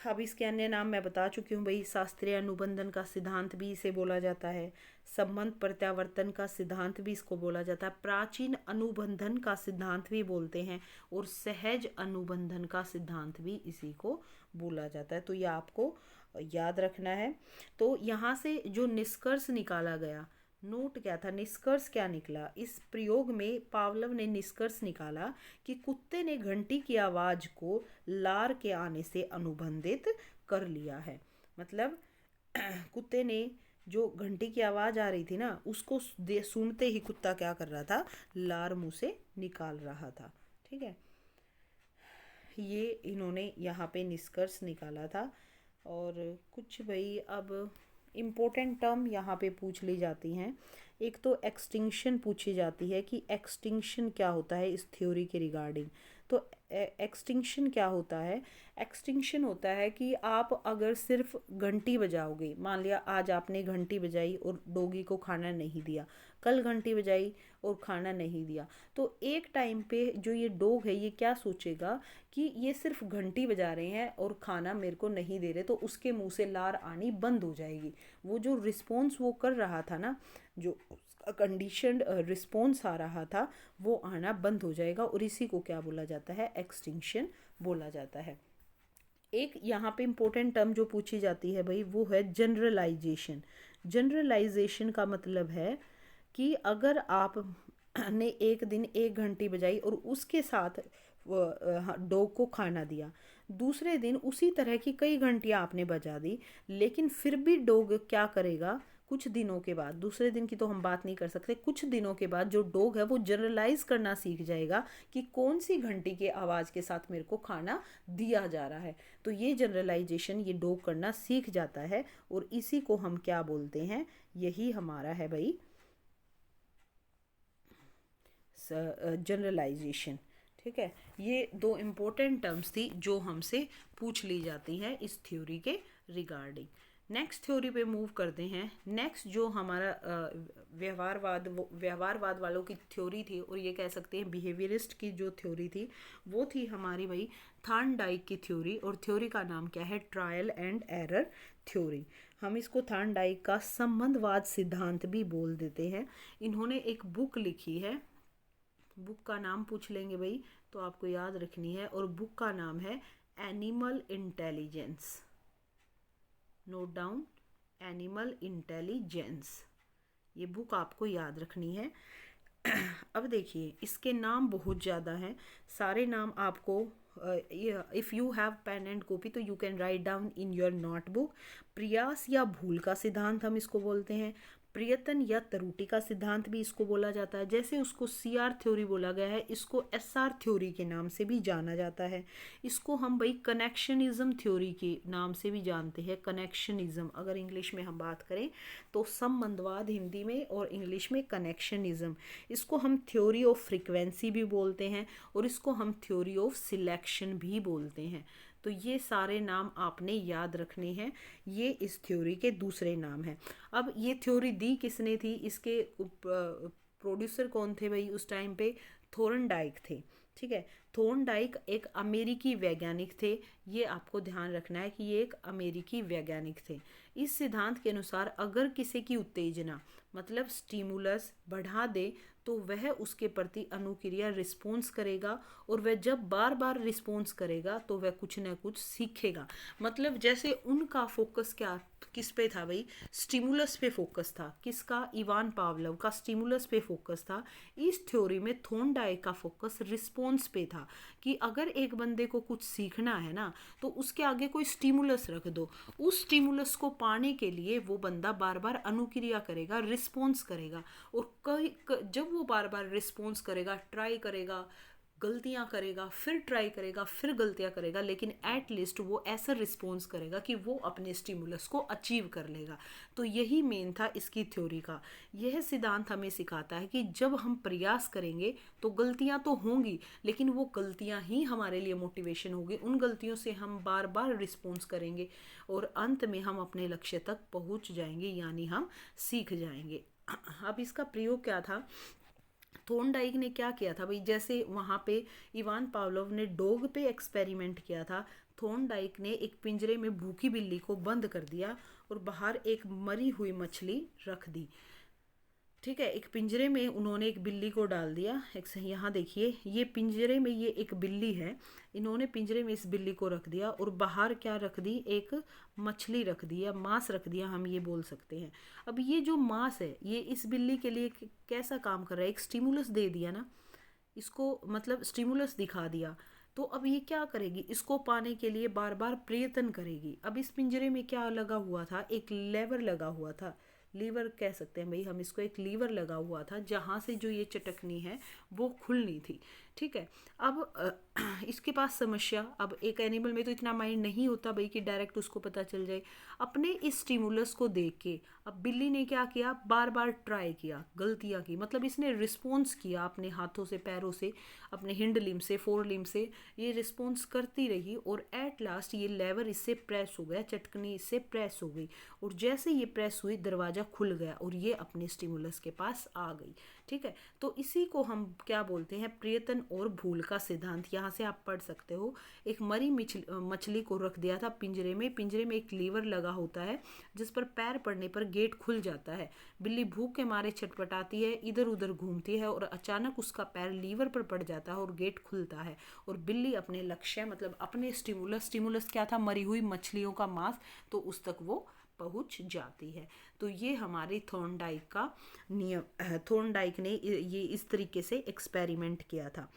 अब इसके अन्य नाम मैं बता चुकी हूँ भाई। शास्त्रीय अनुबंधन का सिद्धांत भी इसे बोला जाता है। संबंध प्रत्यावर्तन का सिद्धांत भी इसको बोला जाता है। प्राचीन अनुबंधन का सिद्धांत भी बोलते हैं और सहज अनुबंधन का सिद्धांत भी इसी को बोला जाता है। तो ये आपको याद रखना है। तो यहाँ से जो निष्कर्ष निकाला गया, नोट क्या था, निष्कर्ष क्या निकला, इस प्रयोग में पावलोव ने निष्कर्ष निकाला कि कुत्ते ने घंटी की आवाज़ को लार के आने से अनुबंधित कर लिया है। मतलब कुत्ते ने जो घंटी की आवाज़ आ रही थी ना, उसको सुनते ही कुत्ता क्या कर रहा था, लार मुंह से निकाल रहा था। ठीक है, ये इन्होंने यहाँ पे निष्कर्ष निकाला था। और कुछ भाई अब इम्पोर्टेंट टर्म यहाँ पे पूछ ली जाती हैं। एक तो एक्सटिंक्शन पूछी जाती है कि एक्सटिंक्शन क्या होता है इस थ्योरी के रिगार्डिंग। तो एक्सटिंक्शन क्या होता है, एक्सटिंक्शन होता है कि आप अगर सिर्फ घंटी बजाओगे, मान लिया आज आपने घंटी बजाई और डॉगी को खाना नहीं दिया, कल घंटी बजाई और खाना नहीं दिया, तो एक टाइम पे जो ये डॉग है ये क्या सोचेगा कि ये सिर्फ घंटी बजा रहे हैं और खाना मेरे को नहीं दे रहे, तो उसके मुंह से लार आनी बंद हो जाएगी। वो जो रिस्पॉन्स वो कर रहा था ना, जो कंडीशनड रिस्पॉन्स आ रहा था, वो आना बंद हो जाएगा और इसी को क्या बोला जाता है, एक्सटिंक्शन बोला जाता है। एक यहाँ पे इम्पोर्टेंट टर्म जो पूछी जाती है भाई वो है जनरलाइजेशन। जनरलाइजेशन का मतलब है कि अगर आप ने एक दिन एक घंटी बजाई और उसके साथ डॉग को खाना दिया, दूसरे दिन उसी तरह की कई घंटियाँ आपने बजा दी, लेकिन फिर भी डॉग क्या करेगा, कुछ दिनों के बाद, दूसरे दिन की तो हम बात नहीं कर सकते, कुछ दिनों के बाद जो डॉग है वो जनरलाइज करना सीख जाएगा कि कौन सी घंटी के आवाज़ के साथ मेरे को खाना दिया जा रहा है। तो ये जनरलाइजेशन ये डॉग करना सीख जाता है और इसी को हम क्या बोलते हैं, यही हमारा है भाई जनरलाइजेशन। ठीक है, ये दो इम्पोर्टेंट टर्म्स थी जो हमसे पूछ ली जाती हैं इस थ्योरी के रिगार्डिंग। नेक्स्ट थ्योरी पे मूव करते हैं। नेक्स्ट जो हमारा व्यवहारवाद वालों की थ्योरी थी, और ये कह सकते हैं बिहेवियरिस्ट की जो थ्योरी थी, वो थी हमारी भाई थॉर्नडाइक की थ्योरी। और थ्योरी का नाम क्या है, ट्रायल एंड एरर थ्योरी। हम इसको थॉर्नडाइक का संबंधवाद सिद्धांत भी बोल देते हैं। इन्होंने एक बुक लिखी है, बुक का नाम पूछ लेंगे भाई तो आपको याद रखनी है, और बुक का नाम है animal intelligence. Note down, animal intelligence, ये बुक आपको याद रखनी है। अब देखिए इसके नाम बहुत ज़्यादा हैं, सारे नाम आपको if you have pen and copy तो you can write down in your notebook. प्रयास या भूल का सिद्धांत हम इसको बोलते हैं। प्रयत्न या त्रुटि का सिद्धांत भी इसको बोला जाता है। जैसे उसको सीआर थ्योरी बोला गया है, इसको एसआर थ्योरी के नाम से भी जाना जाता है। इसको हम भाई कनेक्शनिज्म थ्योरी के नाम से भी जानते हैं। कनेक्शनिज्म अगर इंग्लिश में हम बात करें तो संबंधवाद हिंदी में, और इंग्लिश में कनेक्शनिज्म। इसको हम थ्योरी ऑफ फ्रीक्वेंसी भी बोलते हैं और इसको हम थ्योरी ऑफ सिलेक्शन भी बोलते हैं। तो ये सारे नाम आपने याद रखने हैं, ये इस थ्योरी के दूसरे नाम हैं। अब ये थ्योरी दी किसने थी, इसके प्रोड्यूसर कौन थे भाई उस टाइम पे, थॉर्नडाइक थे। ठीक है, थॉर्नडाइक एक अमेरिकी वैज्ञानिक थे, ये आपको ध्यान रखना है कि ये एक अमेरिकी वैज्ञानिक थे। इस सिद्धांत के अनुसार अगर किसी की उत्तेजना मतलब स्टिमुलस बढ़ा दे तो वह उसके प्रति अनुक्रिया रिस्पॉन्स करेगा, और वह जब बार बार रिस्पॉन्स करेगा तो वह कुछ ना कुछ सीखेगा। मतलब जैसे उनका फोकस क्या किस पे था भाई, स्टिमुलस पे फोकस था। किसका, इवान पावलोव का स्टिमुलस पे फोकस था। इस थ्योरी में थॉर्नडाइक का फोकस रिस्पॉन्स पे था कि अगर एक बंदे को कुछ सीखना है ना तो उसके आगे कोई स्टिमुलस रख दो, उस स्टिमुलस को पाने के लिए वो बंदा बार बार अनुक्रिया करेगा, रिस्पॉन्स करेगा, और जब वो बार बार रिस्पॉन्स करेगा, ट्राई करेगा, गलतियां करेगा, फिर ट्राई करेगा, फिर गलतियां करेगा, लेकिन एट लीस्ट वो ऐसा रिस्पॉन्स करेगा कि वो अपने स्टिमुलस को अचीव कर लेगा। तो यही मेन था इसकी थ्योरी का। यह सिद्धांत हमें सिखाता है कि जब हम प्रयास करेंगे तो गलतियां तो होंगी, लेकिन वो गलतियां ही हमारे लिए मोटिवेशन होगी। उन गलतियों से हम बार बार रिस्पॉन्स करेंगे और अंत में हम अपने लक्ष्य तक पहुंच जाएंगे, यानी हम सीख जाएंगे। अब इसका प्रयोग क्या था, थॉर्नडाइक ने क्या किया था भाई, जैसे वहाँ पे इवान पावलोव ने डॉग पे एक्सपेरिमेंट किया था, थॉर्नडाइक ने एक पिंजरे में भूखी बिल्ली को बंद कर दिया और बाहर एक मरी हुई मछली रख दी। ठीक है, एक पिंजरे में उन्होंने एक बिल्ली को डाल दिया। एक सही, यहाँ देखिए, ये पिंजरे में ये एक बिल्ली है, इन्होंने पिंजरे में इस बिल्ली को रख दिया और बाहर क्या रख दी, एक मछली रख दी या मांस रख दिया, हम ये बोल सकते हैं। अब ये जो मांस है ये इस बिल्ली के लिए कैसा काम कर रहा है, एक स्टिमुलस दे दिया ना इसको, मतलब स्टिमुलस दिखा दिया। तो अब ये क्या करेगी, इसको पाने के लिए बार बार प्रयत्न करेगी। अब इस पिंजरे में क्या लगा हुआ था, एक लेवर लगा हुआ था, लीवर कह सकते हैं भाई हम इसको, एक लीवर लगा हुआ था जहाँ से जो ये चटकनी है वो खुलनी थी। ठीक है, अब इसके पास समस्या, अब एक एनिमल में तो इतना माइंड नहीं होता भाई कि डायरेक्ट उसको पता चल जाए। अपने इस स्टिमुलस को देख के अब बिल्ली ने क्या किया, बार बार ट्राई किया, गलतियाँ की, मतलब इसने रिस्पॉन्स किया अपने हाथों से, पैरों से, अपने हिंड लिम से, फोर लिम से, ये रिस्पॉन्स करती रही और एट लास्ट ये लेवर इससे प्रेस हो गया, चटकनी इससे प्रेस हो गई और जैसे ये प्रेस हुई दरवाज़ा खुल गया और ये अपने स्टिमुलस के पास आ गई। ठीक है, तो इसी को हम क्या बोलते हैं, प्रयत्न और भूल का सिद्धांत। यहाँ से आप पढ़ सकते हो, एक मरी मछली को रख दिया था पिंजरे में, पिंजरे में एक लीवर लगा होता है जिस पर पैर पड़ने पर गेट खुल जाता है। बिल्ली भूख के मारे छटपटाती है, इधर उधर घूमती है और अचानक उसका पैर लीवर पर पड़ जाता है और गेट खुलता है और बिल्ली अपने लक्ष्य, मतलब अपने स्टिमुलस क्या था, मरी हुई मछलियों का मांस, तो उस तक वो पहुंच जाती है। तो ये हमारी थॉर्नडाइक का नियम, थॉर्नडाइक ने ये इस तरीके से एक्सपेरिमेंट किया था।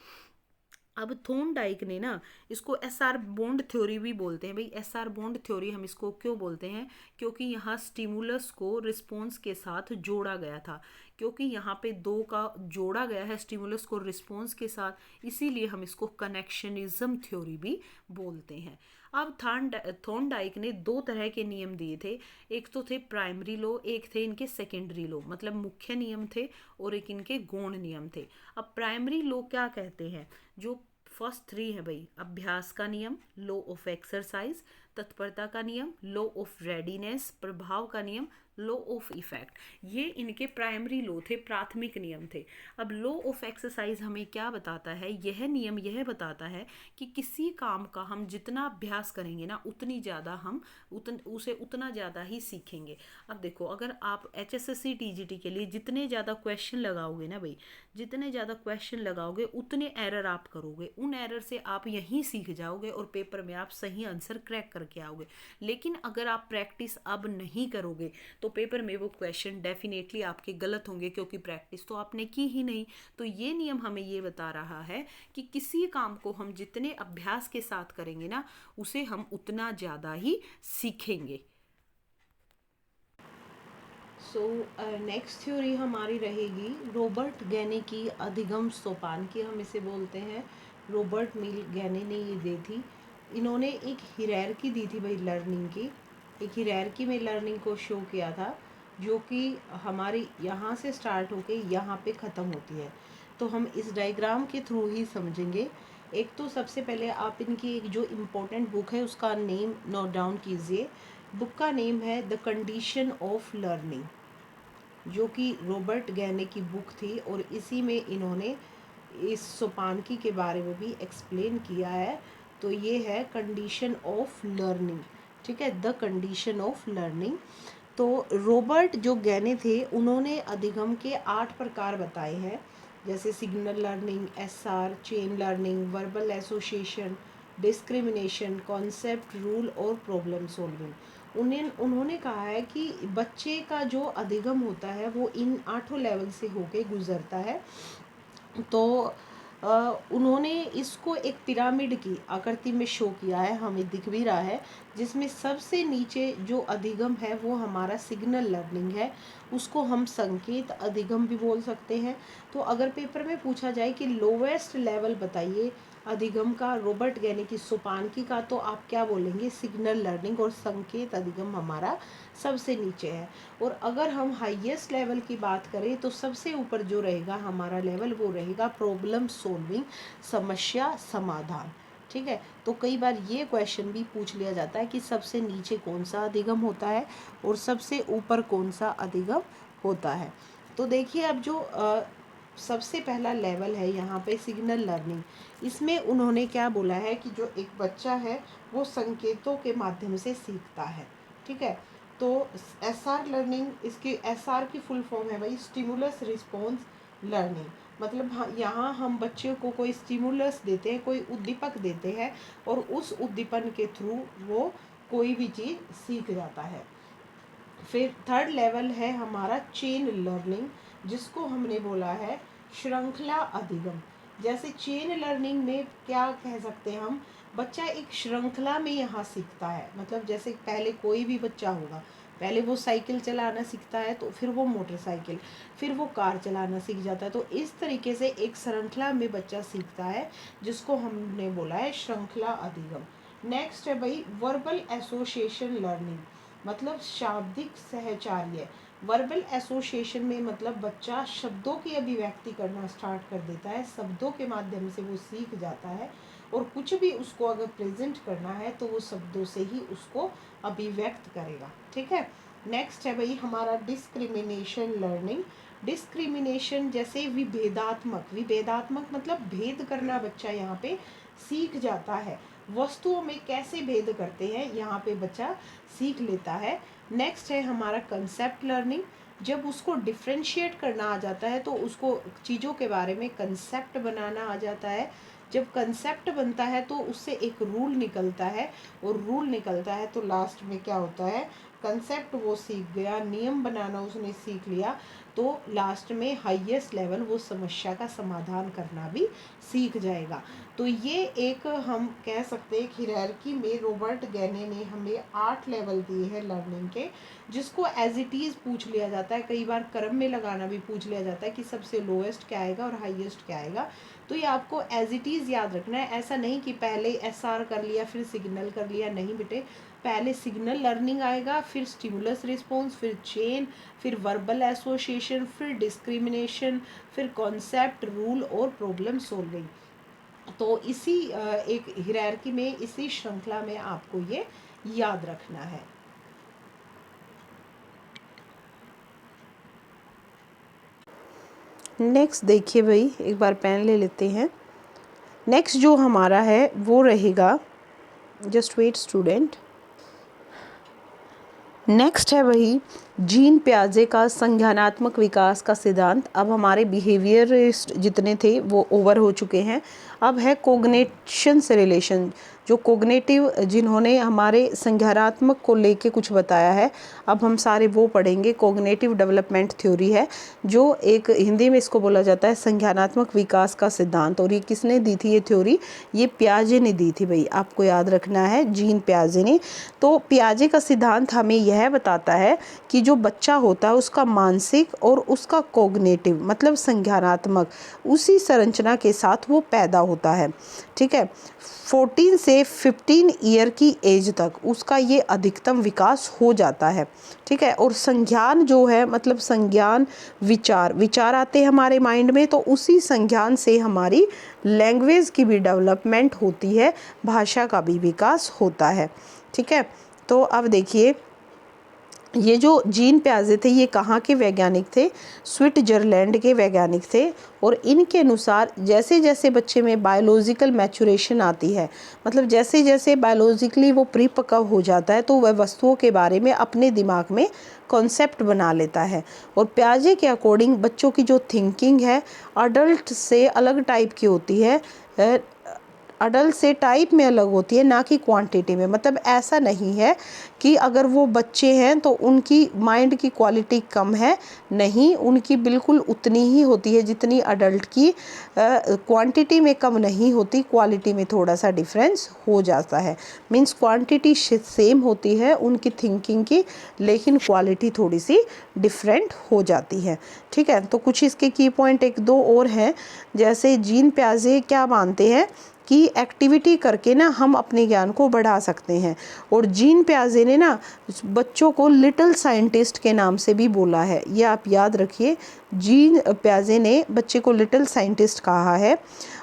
अब थॉर्नडाइक ने ना इसको एसआर बॉन्ड थ्योरी भी बोलते हैं भाई। एसआर बॉन्ड थ्योरी हम इसको क्यों बोलते हैं, क्योंकि यहाँ स्टिमुलस को रिस्पॉन्स के साथ जोड़ा गया था, क्योंकि यहाँ पे दो का जोड़ा गया है स्टिमुलस को रिस्पॉन्स के साथ, इसीलिए हम इसको कनेक्शनिज्म थ्योरी भी बोलते हैं। अब थॉर्नडाइक ने दो तरह के नियम दिए थे, एक तो थे प्राइमरी लॉ, एक थे इनके सेकेंडरी लॉ, मतलब मुख्य नियम थे और एक इनके गौण नियम थे। अब प्राइमरी लॉ क्या कहते हैं, जो फर्स्ट थ्री है भाई, अभ्यास का नियम, लॉ ऑफ एक्सरसाइज, तत्परता का नियम, लॉ ऑफ रेडीनेस, प्रभाव का नियम, लॉ ऑफ इफेक्ट, ये इनके प्राइमरी लॉ थे, प्राथमिक नियम थे। अब लॉ ऑफ एक्सरसाइज हमें क्या बताता है, यह नियम यह बताता है कि किसी काम का हम जितना अभ्यास करेंगे ना उतनी ज़्यादा हम उसे उतना ज़्यादा ही सीखेंगे। अब देखो, अगर आप HSSC TGT के लिए जितने ज़्यादा क्वेश्चन लगाओगे ना भाई, जितने ज़्यादा क्वेश्चन लगाओगे उतने एरर आप करोगे, उन एरर से आप यहीं सीख जाओगे और पेपर में आप सही आंसर क्रैक करके आओगे। लेकिन अगर आप प्रैक्टिस अब नहीं करोगे तो पेपर में वो क्वेश्चन डेफिनेटली आपके गलत होंगे, क्योंकि प्रैक्टिस तो आपने की ही नहीं। तो ये नियम हमें ये बता रहा है कि किसी काम को हम जितने अभ्यास के साथ करेंगे ना उसे हम उतना ज़्यादा ही सीखेंगे। सो नेक्स्ट थ्योरी हमारी रहेगी रॉबर्ट गैने की अधिगम सोपान की, हम इसे बोलते हैं। रॉबर्ट मिल गैने ने ये दी थी, इन्होंने एक हियरार्की दी थी भाई लर्निंग की, एक हियरार्की में लर्निंग को शो किया था, जो कि हमारी यहाँ से स्टार्ट होके यहाँ पे ख़त्म होती है। तो हम इस डायग्राम के थ्रू ही समझेंगे। एक तो सबसे पहले आप इनकी एक जो इम्पोर्टेंट बुक है उसका नेम नोट डाउन कीजिए। बुक का नेम है द कंडीशन ऑफ लर्निंग, जो कि रॉबर्ट गैने की बुक थी और इसी में इन्होंने इस सोपानकी के बारे में भी एक्सप्लेन किया है। तो ये है कंडीशन ऑफ लर्निंग, ठीक है, द कंडीशन ऑफ लर्निंग। तो रॉबर्ट जो गैने थे उन्होंने अधिगम के 8 प्रकार बताए हैं, जैसे signal learning, SR, chain learning, verbal association, discrimination, concept, rule और प्रॉब्लम सॉल्विंग। उन्होंने कहा है कि बच्चे का जो अधिगम होता है वो इन 8 लेवल से होके गुजरता है। तो उन्होंने इसको एक पिरामिड की आकृति में शो किया है, हमें दिख भी रहा है, जिसमें सबसे नीचे जो अधिगम है वो हमारा सिग्नल लर्निंग है, उसको हम संकेत अधिगम भी बोल सकते हैं। तो अगर पेपर में पूछा जाए कि लोवेस्ट लेवल बताइए अधिगम का रॉबर्ट गैने की सोपानकी का, तो आप क्या बोलेंगे, सिग्नल लर्निंग, और संकेत अधिगम हमारा सबसे नीचे है। और अगर हम हाईएस्ट लेवल की बात करें तो सबसे ऊपर जो रहेगा हमारा लेवल वो रहेगा प्रॉब्लम सॉल्विंग, समस्या समाधान। ठीक है, तो कई बार ये क्वेश्चन भी पूछ लिया जाता है कि सबसे नीचे कौन सा अधिगम होता है और सबसे ऊपर कौन सा अधिगम होता है। तो देखिए, अब जो सबसे पहला लेवल है यहाँ पे सिग्नल लर्निंग। इसमें उन्होंने क्या बोला है कि जो एक बच्चा है वो संकेतों के माध्यम से सीखता है, ठीक है। तो SR लर्निंग, इसकी SR की फुल फॉर्म है भाई स्टिमुलस रिस्पॉन्स लर्निंग। मतलब हाँ, यहाँ हम बच्चे को कोई स्टिमुलस देते हैं, कोई उद्दीपक देते हैं और उस उद्दीपन के थ्रू वो कोई भी चीज़ सीख जाता है। फिर थर्ड लेवल है हमारा चेन लर्निंग, जिसको हमने बोला है श्रृंखला अधिगम। जैसे चेन लर्निंग में क्या कह सकते हैं हम, बच्चा एक श्रृंखला में यहाँ सीखता है। मतलब जैसे पहले कोई भी बच्चा होगा, पहले वो साइकिल चलाना सीखता है, तो फिर वो मोटरसाइकिल, फिर वो कार चलाना सीख जाता है। तो इस तरीके से एक श्रृंखला में बच्चा सीखता है, जिसको हमने बोला है श्रृंखला अधिगम। नेक्स्ट है भाई वर्बल एसोसिएशन लर्निंग, मतलब शाब्दिक सहचार्य। वर्बल एसोसिएशन में मतलब बच्चा शब्दों की अभिव्यक्ति करना स्टार्ट कर देता है, शब्दों के माध्यम से वो सीख जाता है और कुछ भी उसको अगर प्रेजेंट करना है तो वो शब्दों से ही उसको अभिव्यक्त करेगा, ठीक है। नेक्स्ट है भाई हमारा डिस्क्रिमिनेशन लर्निंग। डिस्क्रिमिनेशन जैसे विभेदात्मक, विभेदात्मक मतलब भेद करना बच्चा यहाँ पे सीख जाता है। वस्तुओं में कैसे भेद करते हैं यहाँ पे बच्चा सीख लेता है। नेक्स्ट है हमारा कंसेप्ट लर्निंग। जब उसको डिफ्रेंशिएट करना आ जाता है तो उसको चीज़ों के बारे में कंसेप्ट बनाना आ जाता है। जब कंसेप्ट बनता है तो उससे एक रूल निकलता है, और रूल निकलता है तो लास्ट में क्या होता है, कंसेप्ट वो सीख गया, नियम बनाना उसने सीख लिया, तो लास्ट में हाईएस्ट लेवल वो समस्या का समाधान करना भी सीख जाएगा। तो ये एक हम कह सकते हैं हायरार्की में रॉबर्ट गैने ने हमें 8 लेवल दिए हैं लर्निंग के, जिसको एज इट इज़ पूछ लिया जाता है। कई बार क्रम में लगाना भी पूछ लिया जाता है कि सबसे लोएस्ट क्या आएगा और हाईएस्ट क्या आएगा। तो ये आपको एज इट इज़ याद रखना है, ऐसा नहीं कि पहले SR कर लिया फिर सिग्नल कर लिया, नहीं बेटे। पहले सिग्नल लर्निंग आएगा, फिर स्टिमुलस रिस्पॉन्स, फिर चेन, फिर वर्बल एसोसिएशन, फिर डिस्क्रिमिनेशन, फिर कॉन्सेप्ट, रूल और प्रॉब्लम सॉल्विंग। तो इसी एक हायरार्की में, इसी श्रृंखला में आपको ये याद रखना है। नेक्स्ट देखिए भाई, एक बार पेन ले लेते हैं। नेक्स्ट जो हमारा है वो रहेगा, जस्ट वेट स्टूडेंट। नेक्स्ट है वही जीन प्याजे का संज्ञानात्मक विकास का सिद्धांत। अब हमारे बिहेवियरिस्ट जितने थे वो ओवर हो चुके हैं। अब है कोग्निशन से रिलेशन, जो कोग्नेटिव, जिन्होंने हमारे संज्ञानात्मक को लेके कुछ बताया है, अब हम सारे वो पढ़ेंगे। कोग्नेटिव डेवलपमेंट थ्योरी है, जो एक हिंदी में इसको बोला जाता है संज्ञानात्मक विकास का सिद्धांत। और ये किसने दी थी ये थ्योरी, ये पियाजे ने दी थी भाई, आपको याद रखना है, जीन पियाजे ने। तो पियाजे का सिद्धांत हमें यह बताता है कि जो बच्चा होता है उसका मानसिक और उसका कोग्नेटिव मतलब संज्ञानात्मक उसी संरचना के साथ वो पैदा होता है, ठीक है। 14 से 15 ईयर की एज तक उसका ये अधिकतम विकास हो जाता है, ठीक है। और संज्ञान जो है मतलब संज्ञान, विचार आते हैं हमारे माइंड में, तो उसी संज्ञान से हमारी लैंग्वेज की भी डेवलपमेंट होती है, भाषा का भी विकास होता है, ठीक है। तो अब देखिए, ये जो जीन पियाजे थे ये कहाँ के वैज्ञानिक थे, स्विट्जरलैंड के वैज्ञानिक थे। और इनके अनुसार जैसे जैसे बच्चे में बायोलॉजिकल मैचुरेशन आती है, मतलब जैसे जैसे बायोलॉजिकली वो परिपक्व हो जाता है, तो वह वस्तुओं के बारे में अपने दिमाग में कॉन्सेप्ट बना लेता है। और पियाजे के अकॉर्डिंग बच्चों की जो थिंकिंग है अडल्ट से अलग टाइप की होती है, अडल्ट से टाइप में अलग होती है, ना कि क्वांटिटी में। मतलब ऐसा नहीं है कि अगर वो बच्चे हैं तो उनकी माइंड की क्वालिटी कम है, नहीं, उनकी बिल्कुल उतनी ही होती है जितनी अडल्ट की। क्वांटिटी में कम नहीं होती, क्वालिटी में थोड़ा सा डिफरेंस हो जाता है। मीन्स क्वांटिटी सेम होती है उनकी थिंकिंग की, लेकिन क्वालिटी थोड़ी सी डिफरेंट हो जाती है, ठीक है। तो कुछ इसके की पॉइंट एक दो और हैं, जैसे जीन पियाजे क्या मानते हैं कि एक्टिविटी करके ना हम अपने ज्ञान को बढ़ा सकते हैं। और जीन पियाजे ने ना बच्चों को लिटिल साइंटिस्ट के नाम से भी बोला है, ये आप याद रखिए। जीन पियाजे ने बच्चे को लिटिल साइंटिस्ट कहा है,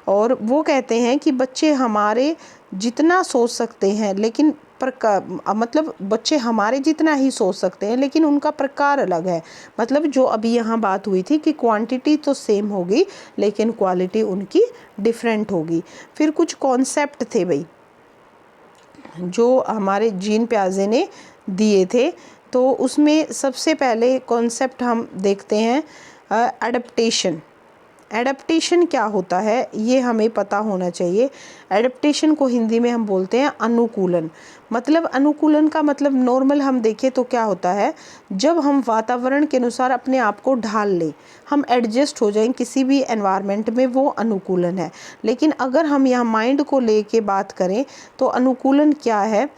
और वो कहते हैं कि बच्चे हमारे जितना सोच सकते हैं, लेकिन प्रकार, मतलब बच्चे हमारे जितना ही सोच सकते हैं लेकिन उनका प्रकार अलग है। मतलब जो अभी यहाँ बात हुई थी कि क्वांटिटी तो सेम होगी लेकिन क्वालिटी उनकी डिफरेंट होगी। फिर कुछ कॉन्सेप्ट थे भाई जो हमारे जीन पियाजे ने दिए थे, तो उसमें सबसे पहले कॉन्सेप्ट हम देखते हैं एडप्टेशन। एडप्टेशन क्या होता है ये हमें पता होना चाहिए। एडप्टेशन को हिंदी में हम बोलते हैं अनुकूलन। मतलब अनुकूलन का मतलब नॉर्मल हम देखें तो क्या होता है, जब हम वातावरण के अनुसार अपने आप को ढाल लें, हम एडजस्ट हो जाएं किसी भी एनवायरनमेंट में, वो अनुकूलन है। लेकिन अगर हम यहाँ माइंड को लेके बात करें तो अनुकूलन क्या है,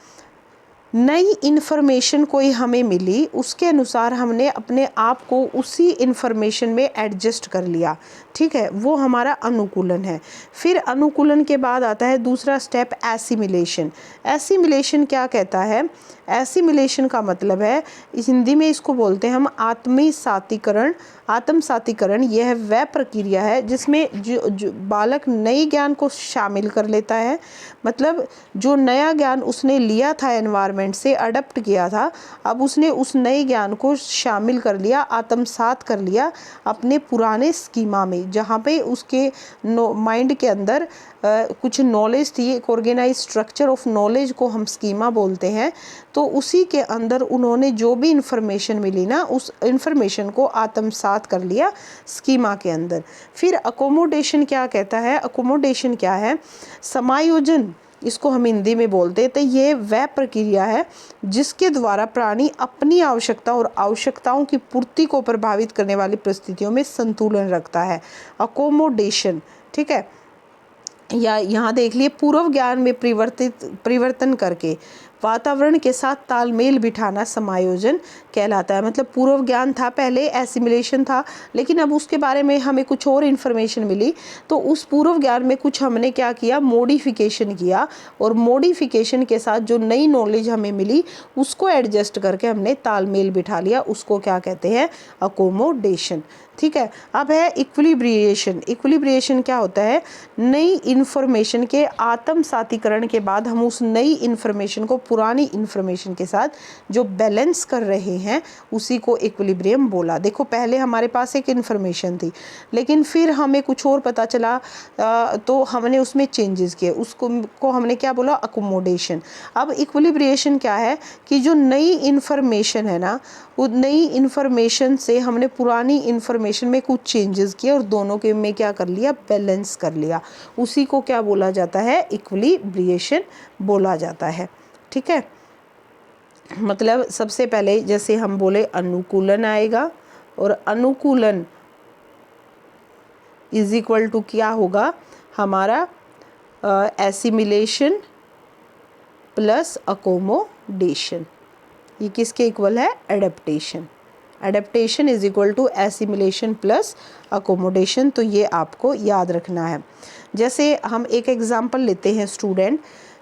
नई इन्फॉर्मेशन कोई हमें मिली, उसके अनुसार हमने अपने आप को उसी इन्फॉर्मेशन में एडजस्ट कर लिया, ठीक है, वो हमारा अनुकूलन है। फिर अनुकूलन के बाद आता है दूसरा स्टेप एसिमिलेशन। एसिमिलेशन क्या कहता है, एसिमिलेशन का मतलब है, हिंदी में इसको बोलते हैं हम आत्मसातीकरण। आत्मसातीकरण यह वह प्रक्रिया है जिसमें जो बालक नए ज्ञान को शामिल कर लेता है। मतलब जो नया ज्ञान उसने लिया था एनवायरनमेंट से, अडप्ट किया था, अब उसने उस नए ज्ञान को शामिल कर लिया, आत्मसात कर लिया अपने पुराने स्कीमा में, जहाँ पे उसके माइंड के अंदर कुछ नॉलेज थी, एक ऑर्गेनाइज स्ट्रक्चर ऑफ नॉलेज को हम स्कीमा बोलते हैं। तो उसी के अंदर उन्होंने जो भी इंफॉर्मेशन मिली ना, उस इंफॉर्मेशन को आत्मसात कर लिया स्कीमा के अंदर। फिर अकोमोडेशन क्या कहता है, अकोमोडेशन क्या है, समायोजन इसको हम हिंदी में बोलते हैं। तो ये वह प्रक्रिया है जिसके द्वारा प्राणी अपनी आवश्यकता और आवश्यकताओं की पूर्ति को प्रभावित करने वाली परिस्थितियों में संतुलन रखता है, अकोमोडेशन, ठीक है। या यहाँ देख लिए पूर्व ज्ञान में परिवर्तन करके वातावरण के साथ तालमेल बिठाना समायोजन कहलाता है। मतलब पूर्व ज्ञान था, पहले एसिमिलेशन था, लेकिन अब उसके बारे में हमें कुछ और इन्फॉर्मेशन मिली, तो उस पूर्व ज्ञान में कुछ हमने क्या किया, मॉडिफिकेशन किया, और मॉडिफिकेशन के साथ जो नई नॉलेज हमें मिली उसको एडजस्ट करके हमने तालमेल बिठा लिया, उसको क्या कहते हैं, अकोमोडेशन, ठीक है। अब है इक्विलिब्रिएशन। इक्विलिब्रिएशन क्या होता है, नई इन्फॉर्मेशन के आत्मसातीकरण के बाद हम उस नई इन्फॉर्मेशन को पुरानी इन्फॉर्मेशन के साथ जो बैलेंस कर रहे हैं उसी को इक्विलिब्रियम बोला। देखो पहले हमारे पास एक इन्फॉर्मेशन थी लेकिन फिर हमें कुछ और पता चला, तो हमने उसमें चेंजेस किए, उसको हमने क्या बोला, अकोमोडेशन। अब इक्विलिब्रिएशन क्या है कि जो नई इन्फॉर्मेशन है ना, वो नई इन्फॉर्मेशन से हमने पुरानी इन्फॉर्मेशन में कुछ चेंजेस किए और दोनों के में क्या कर लिया, बैलेंस कर लिया, उसी को क्या बोला जाता है, इक्विलिब्रिएशन बोला जाता है, ठीक है। मतलब सबसे पहले जैसे हम बोले अनुकूलन आएगा, और अनुकूलन इज इक्वल टू क्या होगा हमारा, एसिमिलेशन प्लस अकोमोडेशन। ये किसके इक्वल है, adaptation. Adaptation is equal to assimilation plus accommodation. तो ये आपको याद रखना है। जैसे हम एक एग्जांपल लेते हैं स्टूडेंट,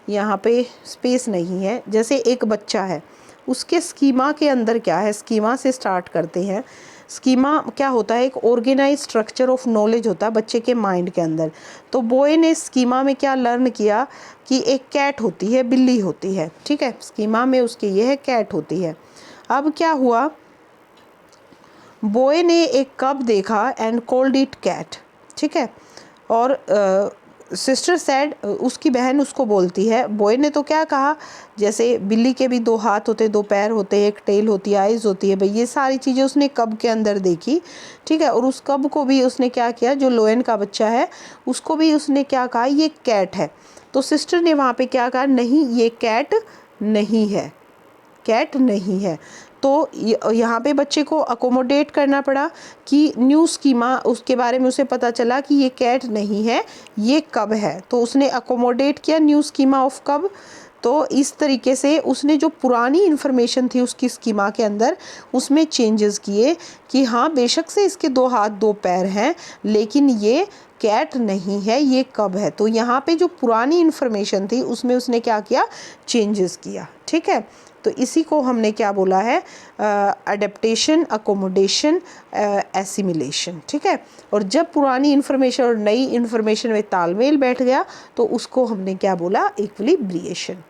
यहाँ पे स्पेस नहीं है, जैसे एक बच्चा है, उसके स्कीमा के अंदर क्या है, स्कीमा से स्टार्ट करते हैं। स्कीमा क्या होता है, एक ऑर्गेनाइज स्ट्रक्चर ऑफ नॉलेज होता है बच्चे के माइंड के अंदर। तो बॉय ने स्कीमा में क्या लर्न किया कि एक कैट होती है, बिल्ली होती है, ठीक है, स्कीमा में उसकी ये है कैट होती है। अब क्या हुआ, बॉय ने एक कप देखा एंड कॉल्ड इट कैट, ठीक है, और सिस्टर सैड, उसकी बहन उसको बोलती है, बॉय ने तो क्या कहा, जैसे बिल्ली के भी दो हाथ होते, दो पैर होते हैं, एक टेल होती है, आइज़ होती है, भाई ये सारी चीज़ें उसने कब के अंदर देखी, ठीक है। और उस कब को भी उसने क्या किया, जो लोयन का बच्चा है उसको भी उसने क्या कहा, ये कैट है। तो सिस्टर ने वहाँ पे क्या कहा, नहीं ये कैट नहीं है, कैट नहीं है। तो यहाँ पे बच्चे को अकोमोडेट करना पड़ा कि न्यू स्कीमा, उसके बारे में उसे पता चला कि ये कैट नहीं है, ये कब है, तो उसने अकोमोडेट किया न्यू स्कीमा ऑफ कब। तो इस तरीके से उसने जो पुरानी इन्फॉर्मेशन थी उसकी स्कीमा के अंदर उसमें चेंजेस किए कि हाँ बेशक से इसके दो हाथ दो पैर हैं लेकिन ये कैट नहीं है, ये कब है। तो यहाँ पे जो पुरानी इन्फॉर्मेशन थी उसमें उसने क्या किया, चेंजेस किया, ठीक है। तो इसी को हमने क्या बोला है, अडेप्टेशन, अकोमोडेशन, एसिमिलेशन, ठीक है। और जब पुरानी इन्फॉर्मेशन और नई इन्फॉर्मेशन में तालमेल बैठ गया तो उसको हमने क्या बोला, इक्विलिब्रिएशन।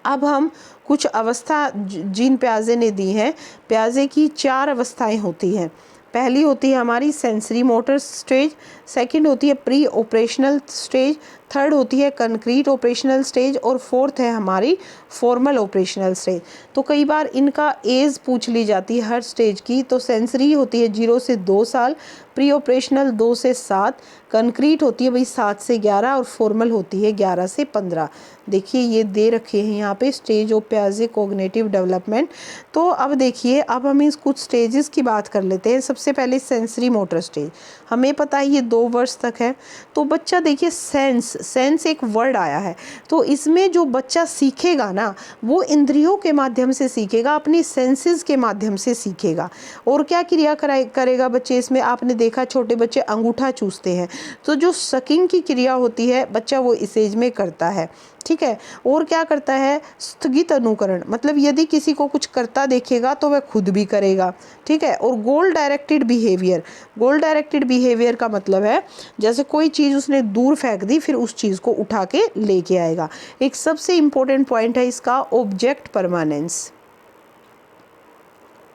अब हम कुछ अवस्था जीन पियाजे ने दी हैं। पियाजे की 4 अवस्थाएं होती हैं। पहली होती है हमारी सेंसरी मोटर स्टेज, सेकंड होती है प्री ऑपरेशनल स्टेज, थर्ड होती है कंक्रीट ऑपरेशनल स्टेज और फोर्थ है हमारी फॉर्मल ऑपरेशनल स्टेज। तो कई बार इनका एज पूछ ली जाती है हर स्टेज की। तो सेंसरी होती है 0 से 2 साल, प्री ऑपरेशनल 2 से 7, कंक्रीट होती है भाई 7 से 11 और फॉर्मल होती है 11 से 15। देखिए ये दे रखे हैं यहाँ पे स्टेज ऑफ पियाजे कोग्निटिव डेवलपमेंट। तो अब देखिए, अब हम इस कुछ स्टेजेस की बात कर लेते हैं। सबसे पहले सेंसरी मोटर स्टेज, हमें पता है ये 2 वर्ष तक है। तो बच्चा देखिए सेंस एक वर्ड आया है, तो इसमें जो बच्चा सीखेगा ना वो इंद्रियों के माध्यम से सीखेगा, अपनी सेंसेस के माध्यम से सीखेगा। और क्या क्रिया करेगा बच्चे इसमें, आपने देखा छोटे बच्चे अंगूठा चूसते हैं, तो जो सकिंग की क्रिया होती है बच्चा वो इस एज में करता है। ठीक है। और क्या करता है, स्थगित अनुकरण, मतलब यदि किसी को कुछ करता देखेगा तो वह खुद भी करेगा। ठीक है। और गोल डायरेक्टेड बिहेवियर, गोल डायरेक्टेड बिहेवियर का मतलब है जैसे कोई चीज़ उसने दूर फेंक दी फिर उस चीज़ को उठा के लेके आएगा। एक सबसे इम्पोर्टेंट पॉइंट है इसका ऑब्जेक्ट परमानेंस,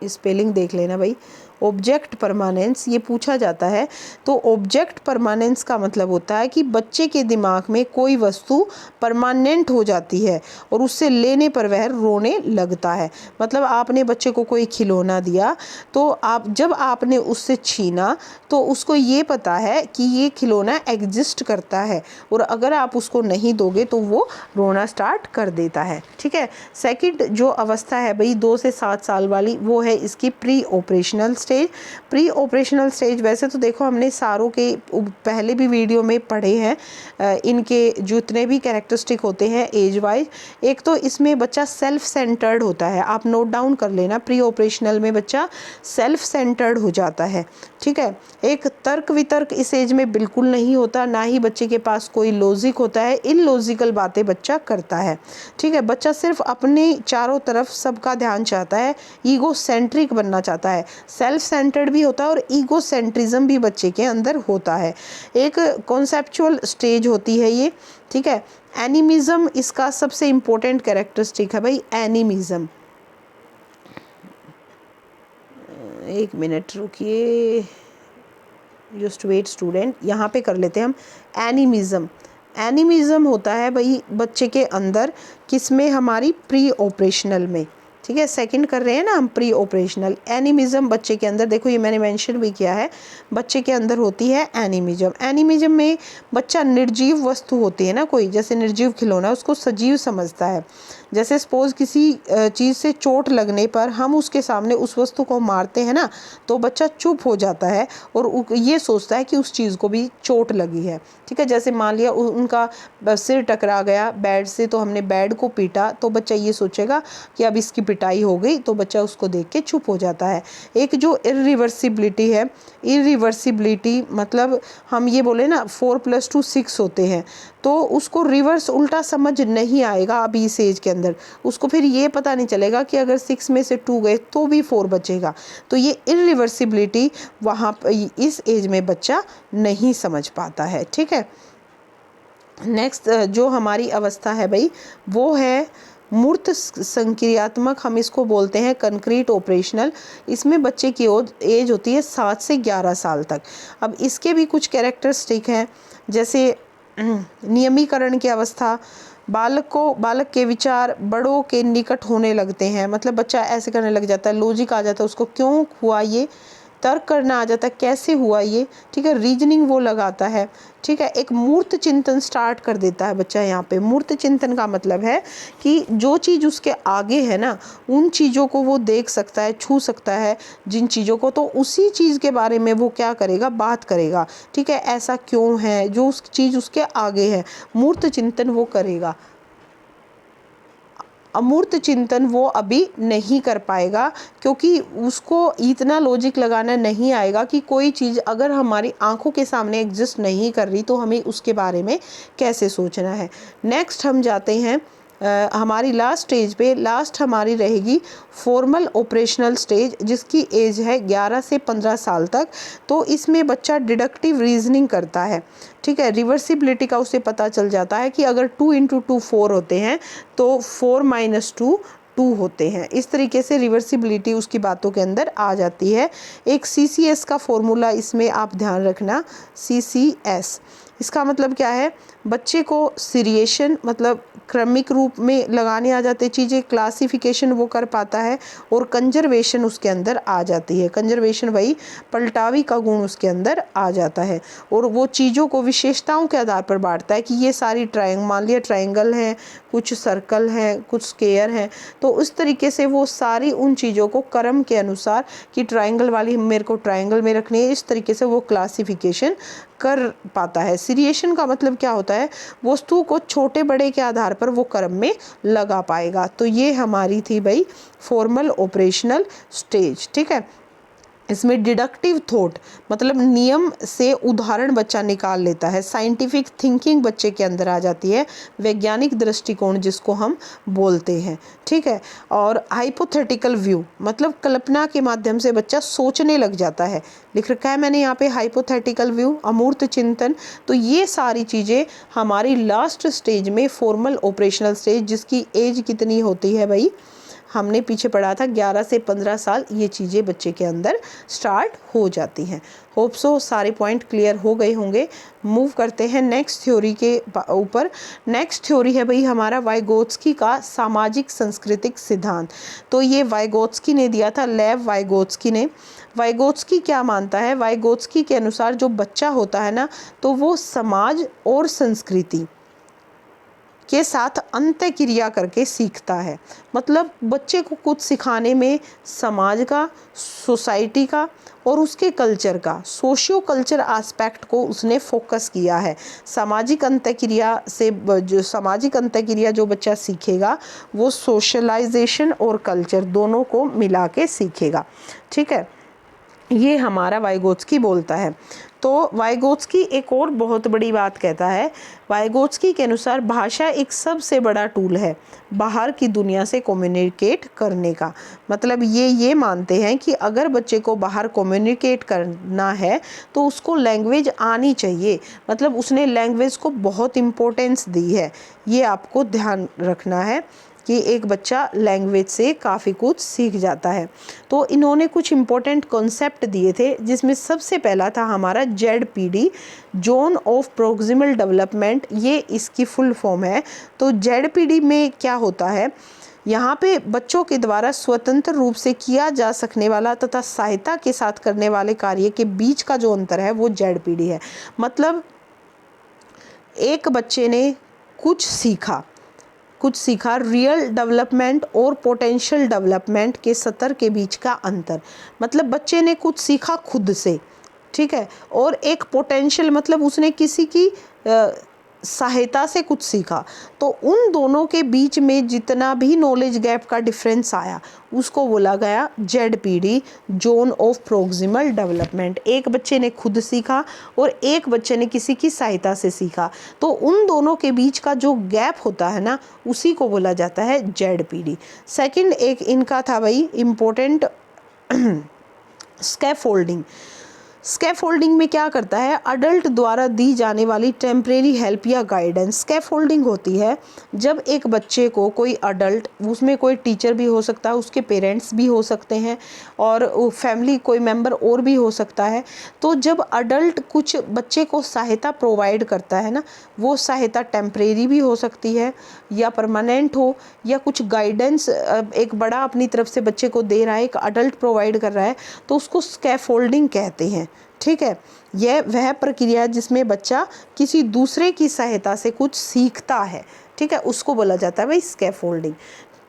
स्पेलिंग देख लेना भाई, ऑब्जेक्ट परमानेंस ये पूछा जाता है। तो ऑब्जेक्ट परमानेंस का मतलब होता है कि बच्चे के दिमाग में कोई वस्तु परमानेंट हो जाती है और उससे लेने पर वह रोने लगता है। मतलब आपने बच्चे को कोई खिलौना दिया, तो आप जब आपने उससे छीना तो उसको ये पता है कि ये खिलौना एग्जिस्ट करता है, और अगर आप उसको नहीं दोगे तो वो रोना स्टार्ट कर देता है। ठीक है। सेकंड जो अवस्था है भाई 2 से 7 साल वाली, वो है इसकी pre operational stage. Pre operational stage वैसे तो देखो हमने सारों के पहले भी वीडियो में पढ़े हैं, इनके जितने भी कैरेक्टरिस्टिक होते हैं एज वाइज। एक तो इसमें बच्चा सेल्फ सेंटर्ड होता है, आप नोट डाउन कर लेना, प्री ऑपरेशनल में बच्चा सेल्फ सेंटर्ड हो जाता है। ठीक है। एक तर्क वितर्क इस एज में बिल्कुल नहीं होता, ना ही बच्चे के पास कोई लॉजिक होता है, इलॉजिकल बातें बच्चा करता है। ठीक है। बच्चा सिर्फ अपने चारों तरफ सबका ध्यान चाहता है, ईगो सेंट्रिक बनना चाहता है, सेल्फ सेंटर्ड भी होता है और ईगो सेंट्रिज्म भी बच्चे के अंदर होता है। एक कॉन्सेप्चुअल स्टेज होती है ये। ठीक है। एनिमिज्म इसका सबसे इम्पोर्टेंट कैरेक्टरिस्टिक है भाई, एनिमिज्म। एक मिनट रुकिए, जस्ट वेट स्टूडेंट, यहाँ पे कर लेते हैं हम एनिमिज्म। एनिमिज्म होता है भाई बच्चे के अंदर, किसमें, हमारी प्री ऑपरेशनल में। ठीक है। सेकंड कर रहे हैं ना हम प्री ऑपरेशनल। एनिमिज्म बच्चे के अंदर, देखो ये मैंने मेंशन भी किया है, बच्चे के अंदर होती है एनिमिज्म। एनिमिज्म में बच्चा निर्जीव वस्तु होती है ना कोई, जैसे निर्जीव खिलौना, उसको सजीव समझता है। जैसे सपोज किसी चीज़ से चोट लगने पर हम उसके सामने उस वस्तु को मारते हैं ना, तो बच्चा चुप हो जाता है और ये सोचता है कि उस चीज़ को भी चोट लगी है। ठीक है। जैसे मान लिया उनका सिर टकरा गया बेड से, तो हमने बेड को पीटा, तो बच्चा ये सोचेगा कि अब इसकी पिटाई हो गई, तो बच्चा उसको देख के चुप हो जाता है। एक जो इरिवर्सिबिलिटी है, इरिवर्सिबिलिटी मतलब हम ये बोले ना 4 + 2 6 होते हैं, तो उसको रिवर्स उल्टा समझ नहीं आएगा अभी इस एज के अंदर। उसको फिर ये पता नहीं चलेगा कि अगर 6 में से 2 गए तो भी 4 बचेगा। तो ये इरिवर्सिबिलिटी वहाँ इस एज में बच्चा नहीं समझ पाता है। ठीक है। नेक्स्ट जो हमारी अवस्था है भाई, वो है मूर्त संक्रियात्मक, हम इसको बोलते हैं कंक्रीट ऑपरेशनल। इसमें बच्चे की एज होती है 7 से 11 साल तक। अब इसके भी कुछ कैरेक्टरिस्टिक हैं, जैसे नियमीकरण की अवस्था, बालक के विचार बड़ों के निकट होने लगते हैं, मतलब बच्चा ऐसे करने लग जाता है, लॉजिक आ जाता है उसको, क्यों हुआ ये, तर्क करना आ जाता है, कैसे हुआ ये। ठीक है। रीजनिंग वो लगाता है। ठीक है। एक मूर्त चिंतन स्टार्ट कर देता है बच्चा। यहाँ पे मूर्त चिंतन का मतलब है कि जो चीज़ उसके आगे है ना, उन चीज़ों को वो देख सकता है, छू सकता है जिन चीज़ों को, तो उसी चीज़ के बारे में वो क्या करेगा, बात करेगा। ठीक है। ऐसा क्यों है, जो उस चीज़ उसके आगे है, मूर्त चिंतन वो करेगा। अमूर्त चिंतन वो अभी नहीं कर पाएगा, क्योंकि उसको इतना लॉजिक लगाना नहीं आएगा कि कोई चीज़ अगर हमारी आंखों के सामने एग्जिस्ट नहीं कर रही तो हमें उसके बारे में कैसे सोचना है। नेक्स्ट हम जाते हैं हमारी लास्ट हमारी रहेगी फॉर्मल ऑपरेशनल स्टेज, जिसकी एज है 11 से 15 साल तक। तो इसमें बच्चा डिडक्टिव रीजनिंग करता है, ठीक है। रिवर्सिबिलिटी का उसे पता चल जाता है कि अगर 2 × 2 4 होते हैं तो 4 - 2 2 होते हैं। इस तरीके से रिवर्सिबिलिटी उसकी बातों के अंदर आ जाती है। एक CCS का फॉर्मूला इसमें आप ध्यान रखना, CCS इसका मतलब क्या है, बच्चे को सीरिएशन मतलब क्रमिक रूप में लगाने आ जाते चीज़ें, क्लासिफिकेशन वो कर पाता है, और कंजर्वेशन उसके अंदर आ जाती है। कंजर्वेशन वही पलटावी का गुण उसके अंदर आ जाता है, और वो चीज़ों को विशेषताओं के आधार पर बांटता है कि ये सारी मान लिया ट्रायंगल हैं, कुछ सर्कल हैं, कुछ स्क्वायर हैं, तो उस तरीके से वो सारी उन चीज़ों को क्रम के अनुसार कि ट्रायंगल वाली मेरे को ट्रायंगल में रखनी है, इस तरीके से वो क्लासिफिकेशन कर पाता है। सीरिएशन का मतलब क्या होता है, वस्तु को छोटे बड़े के आधार पर वो क्रम में लगा पाएगा। तो ये हमारी थी भाई फॉर्मल ऑपरेशनल स्टेज, ठीक है। इसमें डिडक्टिव थॉट मतलब नियम से उदाहरण बच्चा निकाल लेता है, साइंटिफिक थिंकिंग बच्चे के अंदर आ जाती है, वैज्ञानिक दृष्टिकोण जिसको हम बोलते हैं, ठीक है। और हाइपोथेटिकल व्यू मतलब कल्पना के माध्यम से बच्चा सोचने लग जाता है। लिख रखा है मैंने यहाँ पे हाइपोथेटिकल व्यू, अमूर्त चिंतन। तो ये सारी चीज़ें हमारी लास्ट स्टेज में फॉर्मल ऑपरेशनल स्टेज, जिसकी एज कितनी होती है भाई, हमने पीछे पढ़ा था 11 से 15 साल, ये चीज़ें बच्चे के अंदर स्टार्ट हो जाती हैं। होप सो सारे पॉइंट क्लियर हो गए होंगे। मूव करते हैं नेक्स्ट थ्योरी के ऊपर। नेक्स्ट थ्योरी है भाई हमारा वाइगोत्स्की का सामाजिक सांस्कृतिक सिद्धांत। तो ये वाइगोत्स्की ने दिया था, लेव वाइगोत्स्की ने। वाइगोत्स्की क्या मानता है, वाइगोत्स्की के अनुसार जो बच्चा होता है ना, तो वो समाज और संस्कृति के साथ अंतःक्रिया करके सीखता है। मतलब बच्चे को कुछ सिखाने में समाज का, सोसाइटी का और उसके कल्चर का, सोशियो कल्चर एस्पेक्ट को उसने फोकस किया है। सामाजिक अंतःक्रिया से सामाजिक अंतःक्रिया जो बच्चा सीखेगा वो सोशलाइजेशन और कल्चर दोनों को मिला के सीखेगा, ठीक है। ये हमारा वाइगोत्स्की बोलता है। तो वाइगोत्स्की एक और बहुत बड़ी बात कहता है। वाइगोत्स्की के अनुसार भाषा एक सबसे बड़ा टूल है बाहर की दुनिया से कम्युनिकेट करने का। मतलब ये मानते हैं कि अगर बच्चे को बाहर कम्युनिकेट करना है तो उसको लैंग्वेज आनी चाहिए। मतलब उसने लैंग्वेज को बहुत इम्पोर्टेंस दी है, ये आपको ध्यान रखना है कि एक बच्चा लैंग्वेज से काफ़ी कुछ सीख जाता है। तो इन्होंने कुछ इम्पोर्टेंट कॉन्सेप्ट दिए थे, जिसमें सबसे पहला था हमारा ZPD, zone of proximal development, ये इसकी फुल फॉर्म है। तो ZPD में क्या होता है, यहाँ पे बच्चों के द्वारा स्वतंत्र रूप से किया जा सकने वाला तथा सहायता के साथ करने वाले कार्य के बीच का जो अंतर है वो ZPD है। मतलब एक बच्चे ने कुछ सीखा, रियल डेवलपमेंट और पोटेंशियल डेवलपमेंट के स्तर के बीच का अंतर। मतलब बच्चे ने कुछ सीखा खुद से, ठीक है, और एक पोटेंशियल मतलब उसने किसी की सहायता से कुछ सीखा। तो उन दोनों के बीच में जितना भी नॉलेज गैप का डिफरेंस आया उसको बोला गया ZPD, zone of proximal development. एक बच्चे ने खुद सीखा और एक बच्चे ने किसी की सहायता से सीखा, तो उन दोनों के बीच का जो गैप होता है ना, उसी को बोला जाता है ZPD। सेकंड एक इनका था भाई इम्पोर्टेंट स्कैफोल्डिंग। स्कैफोल्डिंग में क्या करता है, अडल्ट द्वारा दी जाने वाली टेम्परेरी हेल्प या गाइडेंस। स्कैफोल्डिंग होती है जब एक बच्चे को कोई अडल्ट, उसमें कोई टीचर भी हो सकता है, उसके पेरेंट्स भी हो सकते हैं और फैमिली कोई मेंबर और भी हो सकता है। तो जब अडल्ट कुछ बच्चे को सहायता प्रोवाइड करता है ना, वो सहायता टेम्परेरी भी हो सकती है या परमानेंट हो, या कुछ गाइडेंस एक बड़ा अपनी तरफ से बच्चे को दे रहा है, एक अडल्ट प्रोवाइड कर रहा है, तो उसको स्कैफोल्डिंग कहते हैं, ठीक है। यह वह प्रक्रिया जिसमें बच्चा किसी दूसरे की सहायता से कुछ सीखता है, ठीक है, उसको बोला जाता है भाई स्कैफोल्डिंग।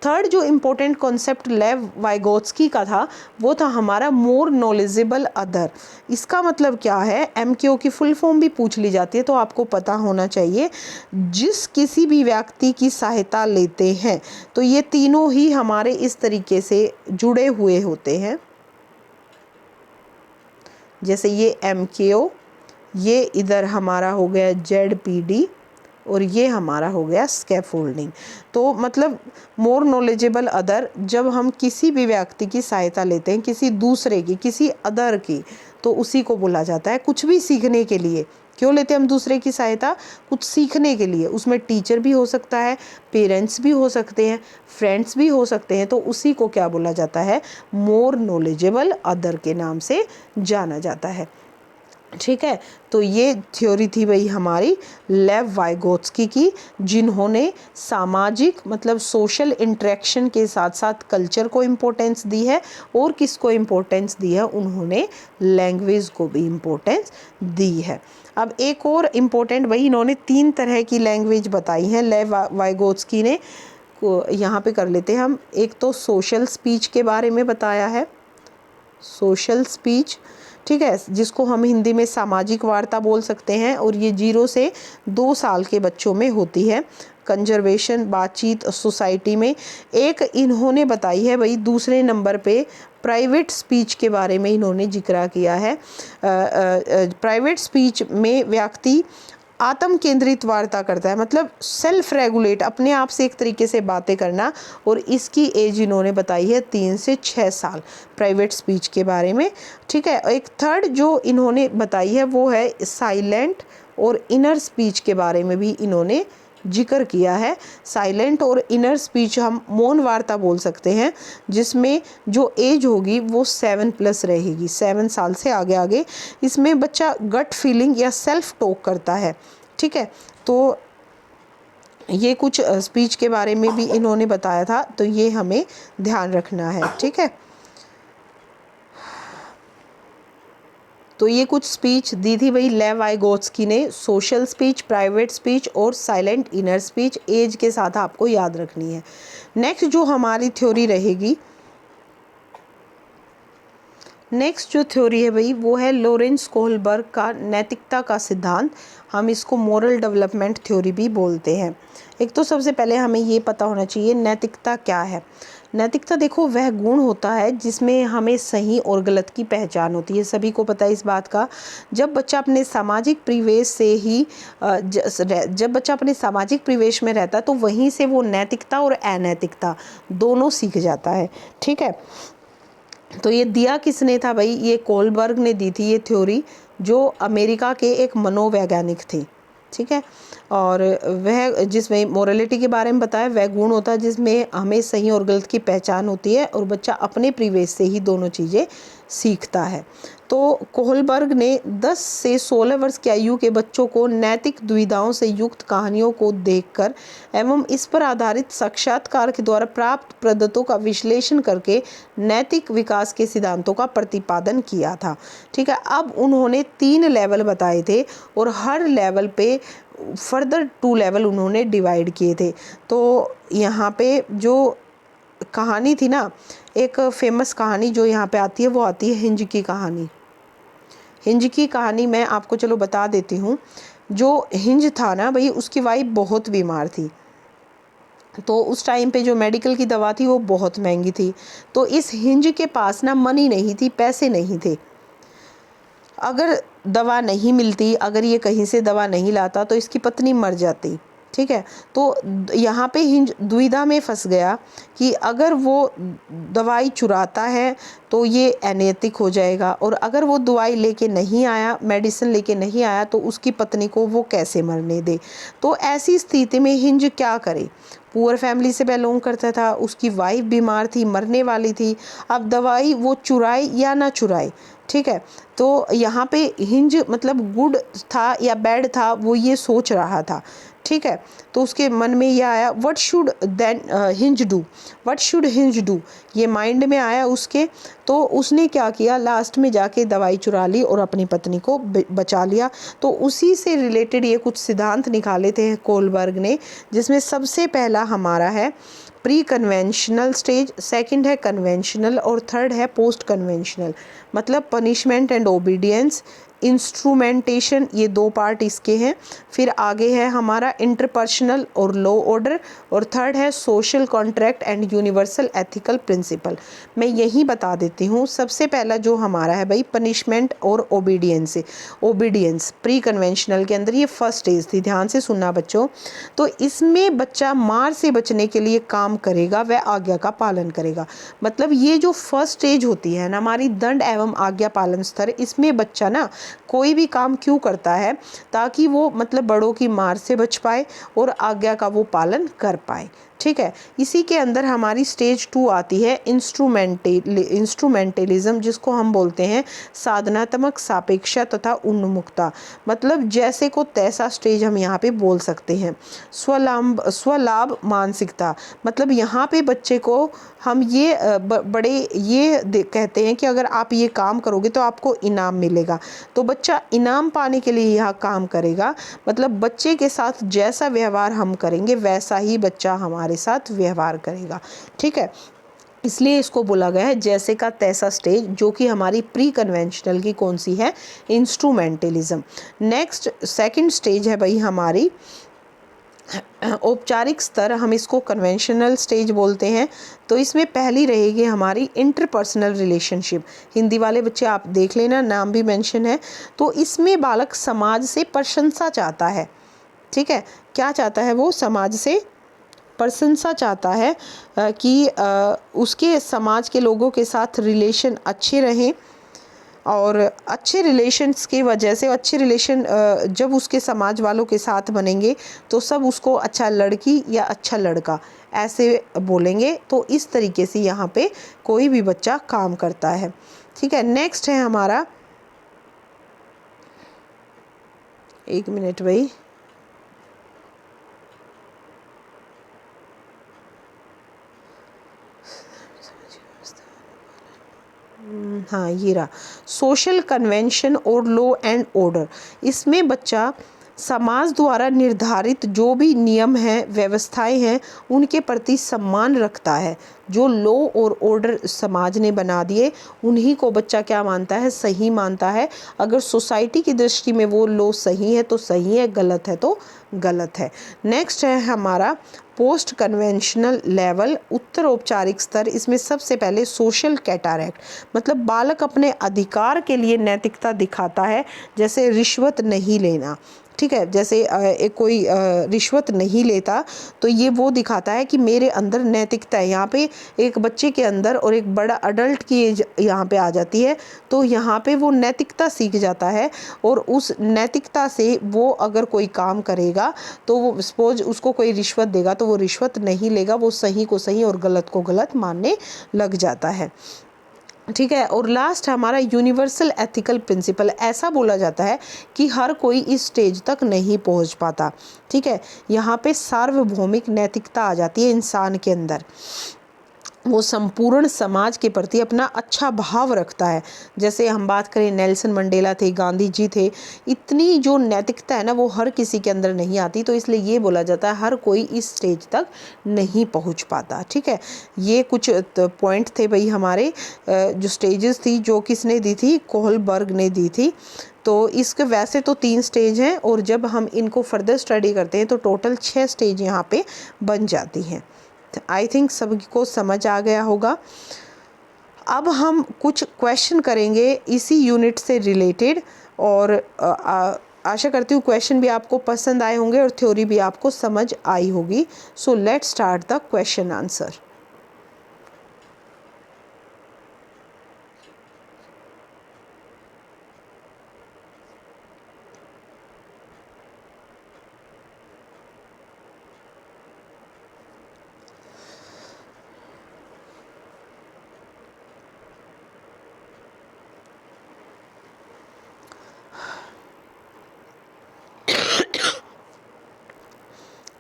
थर्ड जो इम्पोर्टेंट कॉन्सेप्ट लेव वाइगोत्स्की का था वो था हमारा मोर नॉलेजेबल अदर। इसका मतलब क्या है, MKO की फुल फॉर्म भी पूछ ली जाती है तो आपको पता होना चाहिए। जिस किसी भी व्यक्ति की सहायता लेते हैं, तो ये तीनों ही हमारे इस तरीके से जुड़े हुए होते हैं। जैसे ये MKO, ये इधर हमारा हो गया ZPD और ये हमारा हो गया स्कैफोल्डिंग। तो मतलब मोर नॉलेजेबल अदर, जब हम किसी भी व्यक्ति की सहायता लेते हैं, किसी दूसरे की, किसी अदर की, तो उसी को बोला जाता है। कुछ भी सीखने के लिए क्यों लेते हैं हम दूसरे की सहायता? कुछ सीखने के लिए। उसमें टीचर भी हो सकता है, पेरेंट्स भी हो सकते हैं, फ्रेंड्स भी हो सकते हैं, तो उसी को क्या बोला जाता है? मोर नॉलेजेबल अदर के नाम से जाना जाता है। ठीक है, तो ये थ्योरी थी भाई हमारी लेव वाइगोत्स्की की, जिन्होंने सामाजिक मतलब सोशल इंटरेक्शन के साथ साथ कल्चर को इम्पोर्टेंस दी है, और किसको इम्पोर्टेंस दी है? उन्होंने लैंग्वेज को भी इम्पोर्टेंस दी है। अब एक और इम्पोर्टेंट, भाई इन्होंने 3 तरह की लैंग्वेज बताई हैं लेव वाइगोत्स्की ने, यहाँ पे कर लेते हैं हम। एक तो सोशल स्पीच के बारे में बताया है, सोशल स्पीच, ठीक है, जिसको हम हिंदी में सामाजिक वार्ता बोल सकते हैं, और ये 0 से 2 साल के बच्चों में होती है। कंजर्वेशन, बातचीत सोसाइटी में। एक इन्होंने बताई है भाई दूसरे नंबर पे प्राइवेट स्पीच के बारे में इन्होंने जिक्र किया है। प्राइवेट स्पीच में व्यक्ति आत्म केंद्रित वार्ता करता है, मतलब सेल्फ रेगुलेट, अपने आप से एक तरीके से बातें करना, और इसकी एज इन्होंने बताई है 3 से 6 साल प्राइवेट स्पीच के बारे में। ठीक है, एक थर्ड जो इन्होंने बताई है वो है साइलेंट और इनर स्पीच के बारे में भी इन्होंने जिक्र किया है। साइलेंट और इनर स्पीच हम मौन वार्ता बोल सकते हैं, जिसमें जो एज होगी वो 7+ रहेगी, 7 साल से आगे आगे। इसमें बच्चा गट फीलिंग या सेल्फ टॉक करता है। ठीक है, तो ये कुछ स्पीच के बारे में भी इन्होंने बताया था, तो ये हमें ध्यान रखना है। ठीक है, तो ये कुछ स्पीच दी थी भाई लेव वाइगोत्स्की ने, सोशल स्पीच, प्राइवेट स्पीच और साइलेंट इनर स्पीच, एज के साथ आपको याद रखनी है। नेक्स्ट जो हमारी थ्योरी रहेगी, नेक्स्ट जो थ्योरी है भाई वो है लॉरेंस कोहलबर्ग का नैतिकता का सिद्धांत। हम इसको मोरल डेवलपमेंट थ्योरी भी बोलते हैं। एक तो सबसे पहले हमें ये पता होना चाहिए नैतिकता क्या है। नैतिकता देखो वह गुण होता है जिसमें हमें सही और गलत की पहचान होती है, सभी को पता है इस बात का। जब बच्चा अपने सामाजिक परिवेश से ही जब बच्चा अपने सामाजिक परिवेश में रहता है तो वहीं से वो नैतिकता और अनैतिकता दोनों सीख जाता है। ठीक है, तो ये दिया किसने था भाई? ये कोहलबर्ग ने दी थी ये थ्योरी, जो अमेरिका के एक मनोवैज्ञानिक थे। ठीक है, और वह जिसमें मोरालिटी के बारे में बताया, वह गुण होता है जिसमें हमें सही और गलत की पहचान होती है और बच्चा अपने परिवेश से ही दोनों चीज़ें सीखता है। तो कोहलबर्ग ने 10 से 16 वर्ष की आयु के बच्चों को नैतिक दुविधाओं से युक्त कहानियों को देखकर एवं इस पर आधारित साक्षात्कार के द्वारा प्राप्त प्रदत्तों का विश्लेषण करके नैतिक विकास के सिद्धांतों का प्रतिपादन किया था। ठीक है, अब उन्होंने 3 लेवल बताए थे और हर लेवल पे फर्दर 2 लेवल उन्होंने डिवाइड किए थे। तो यहाँ पे जो कहानी थी ना, एक फेमस कहानी जो यहाँ पे आती है वो आती है हिंज की कहानी। हिंज की कहानी मैं आपको चलो बता देती हूँ। जो हिंज था ना भाई, उसकी वाइफ बहुत बीमार थी, तो उस टाइम पे जो मेडिकल की दवा थी वो बहुत महंगी थी। तो इस हिंज के पास ना मनी नहीं थी, पैसे नहीं थे। अगर दवा नहीं मिलती, अगर ये कहीं से दवा नहीं लाता तो इसकी पत्नी मर जाती। ठीक है, तो यहाँ पे हिंज दुविधा में फंस गया कि अगर वो दवाई चुराता है तो ये अनैतिक हो जाएगा, और अगर वो दवाई लेके नहीं आया, मेडिसिन लेके नहीं आया, तो उसकी पत्नी को वो कैसे मरने दे। तो ऐसी स्थिति में हिंज क्या करे? पुअर फैमिली से बिलोंग करता था, उसकी वाइफ बीमार थी, मरने वाली थी। अब दवाई वो चुराए या ना चुराए। ठीक है, तो यहाँ पे हिंज मतलब गुड था या बैड था, वो ये सोच रहा था। ठीक है, तो उसके मन में ये आया, what should then Heinz do, what should Heinz do, ये माइंड में आया उसके। तो उसने क्या किया, लास्ट में जाके दवाई चुरा ली और अपनी पत्नी को बचा लिया। तो उसी से रिलेटेड ये कुछ सिद्धांत निकाले थे कोहलबर्ग ने, जिसमें सबसे पहला हमारा है प्री कन्वेंशनल स्टेज, सेकंड है कन्वेंशनल और थर्ड है पोस्ट कन्वेंशनल। मतलब पनिशमेंट एंड ओबीडियंस, इंस्ट्रूमेंटेशन, ये 2 पार्ट इसके हैं। फिर आगे है हमारा इंटरपर्सनल और लॉ ऑर्डर, और थर्ड है social contract and universal ethical principle. मैं यही बता देती हूँ। सबसे पहला जो हमारा है भाई पनिशमेंट और ओबीडियंस। ओबीडियंस प्री कन्वेंशनल के अंदर ये फर्स्ट स्टेज थी, ध्यान से सुनना बच्चों। तो इसमें बच्चा मार से बचने के लिए काम करेगा, वह आज्ञा का पालन करेगा। मतलब ये जो फर्स्ट स्टेज होती है ना हमारी दंड एवं आज्ञा पालन स्तर, इसमें बच्चा ना कोई भी काम क्यों करता है, ताकि वो मतलब बड़ों की मार से बच पाए और आज्ञा का वो पालन कर पाए। ठीक है, इसी के अंदर हमारी स्टेज 2 आती है इंस्ट्रूमेंटलिज्म, जिसको हम बोलते हैं साधनात्मक सापेक्षा तथा उन्मुखता। मतलब जैसे को तैसा स्टेज हम यहाँ पे बोल सकते हैं। स्वलाभ मानसिकता, मतलब यहाँ पे बच्चे को हम ये कहते हैं कि अगर आप ये काम करोगे तो आपको इनाम मिलेगा, तो बच्चा इनाम पाने के लिए यह काम करेगा। मतलब बच्चे के साथ जैसा व्यवहार हम करेंगे वैसा ही बच्चा हमारे साथ व्यवहार करेगा। ठीक है, इसलिए इसको बोला गया है जैसे का तैसा स्टेज, जो कि हमारी प्री कन्वेंशनल की कौन सी है, इंस्ट्रूमेंटलिज्म। नेक्स्ट सेकंड स्टेज है भाई हमारी औपचारिक स्तर, हम इसको कन्वेंशनल स्टेज बोलते हैं। तो इसमें पहली रहेगी हमारी इंटरपर्सनल रिलेशनशिप। हिंदी वाले बच्चे आप देख लेना, नाम भी मेंशन है। तो इसमें बालक समाज से प्रशंसा चाहता है। ठीक है, क्या चाहता है वो, समाज से प्रशंसा चाहता है कि उसके समाज के लोगों के साथ रिलेशन अच्छे रहें, और अच्छे रिलेशंस की वजह से, अच्छे रिलेशन जब उसके समाज वालों के साथ बनेंगे तो सब उसको अच्छा लड़की या अच्छा लड़का ऐसे बोलेंगे। तो इस तरीके से यहाँ पे कोई भी बच्चा काम करता है। ठीक है, नेक्स्ट है हमारा, एक मिनट भाई, हाँ ये रहा सोशल कन्वेंशन और लॉ एंड ऑर्डर। इसमें बच्चा समाज द्वारा निर्धारित जो भी नियम हैं, व्यवस्थाएं हैं, उनके प्रति सम्मान रखता है। जो लॉ और ऑर्डर समाज ने बना दिए उन्हीं को बच्चा क्या मानता है, सही मानता है। अगर सोसाइटी की दृष्टि में वो लॉ सही है तो सही है, गलत है तो गलत है। नेक्स्ट है हमारा पोस्ट कन्वेंशनल लेवल, उत्तर औपचारिक स्तर। इसमें सबसे पहले सोशल कैटारेक्ट, मतलब बालक अपने अधिकार के लिए नैतिकता दिखाता है, जैसे रिश्वत नहीं लेना। ठीक है, जैसे एक कोई रिश्वत नहीं लेता तो ये वो दिखाता है कि मेरे अंदर नैतिकता है। यहाँ पे एक बच्चे के अंदर और एक बड़ा अडल्ट की एज यहाँ पे आ जाती है, तो यहाँ पे वो नैतिकता सीख जाता है, और उस नैतिकता से वो अगर कोई काम करेगा तो वो सपोज उसको कोई रिश्वत देगा तो वो रिश्वत नहीं लेगा, वो सही को सही और गलत को गलत मानने लग जाता है। ठीक है, और लास्ट हमारा यूनिवर्सल एथिकल प्रिंसिपल। ऐसा बोला जाता है कि हर कोई इस स्टेज तक नहीं पहुंच पाता। ठीक है, यहाँ पे सार्वभौमिक नैतिकता आ जाती है इंसान के अंदर। वो संपूर्ण समाज के प्रति अपना अच्छा भाव रखता है। जैसे हम बात करें नेल्सन मंडेला थे, गांधी जी थे, इतनी जो नैतिकता है ना वो हर किसी के अंदर नहीं आती। तो इसलिए ये बोला जाता है हर कोई इस स्टेज तक नहीं पहुंच पाता। ठीक है, ये कुछ पॉइंट थे भाई हमारे जो स्टेजेस थी, जो किसने दी थी, कोहलबर्ग ने दी थी। तो इसके वैसे तो 3 स्टेज हैं, और जब हम इनको फर्दर स्टडी करते हैं तो टोटल 6 स्टेज यहाँ पे बन जाती हैं। आई थिंक सभी को समझ आ गया होगा। अब हम कुछ क्वेश्चन करेंगे इसी यूनिट से रिलेटेड, और आशा करती हूँ क्वेश्चन भी आपको पसंद आए होंगे और थ्योरी भी आपको समझ आई होगी। So let's start the question answer.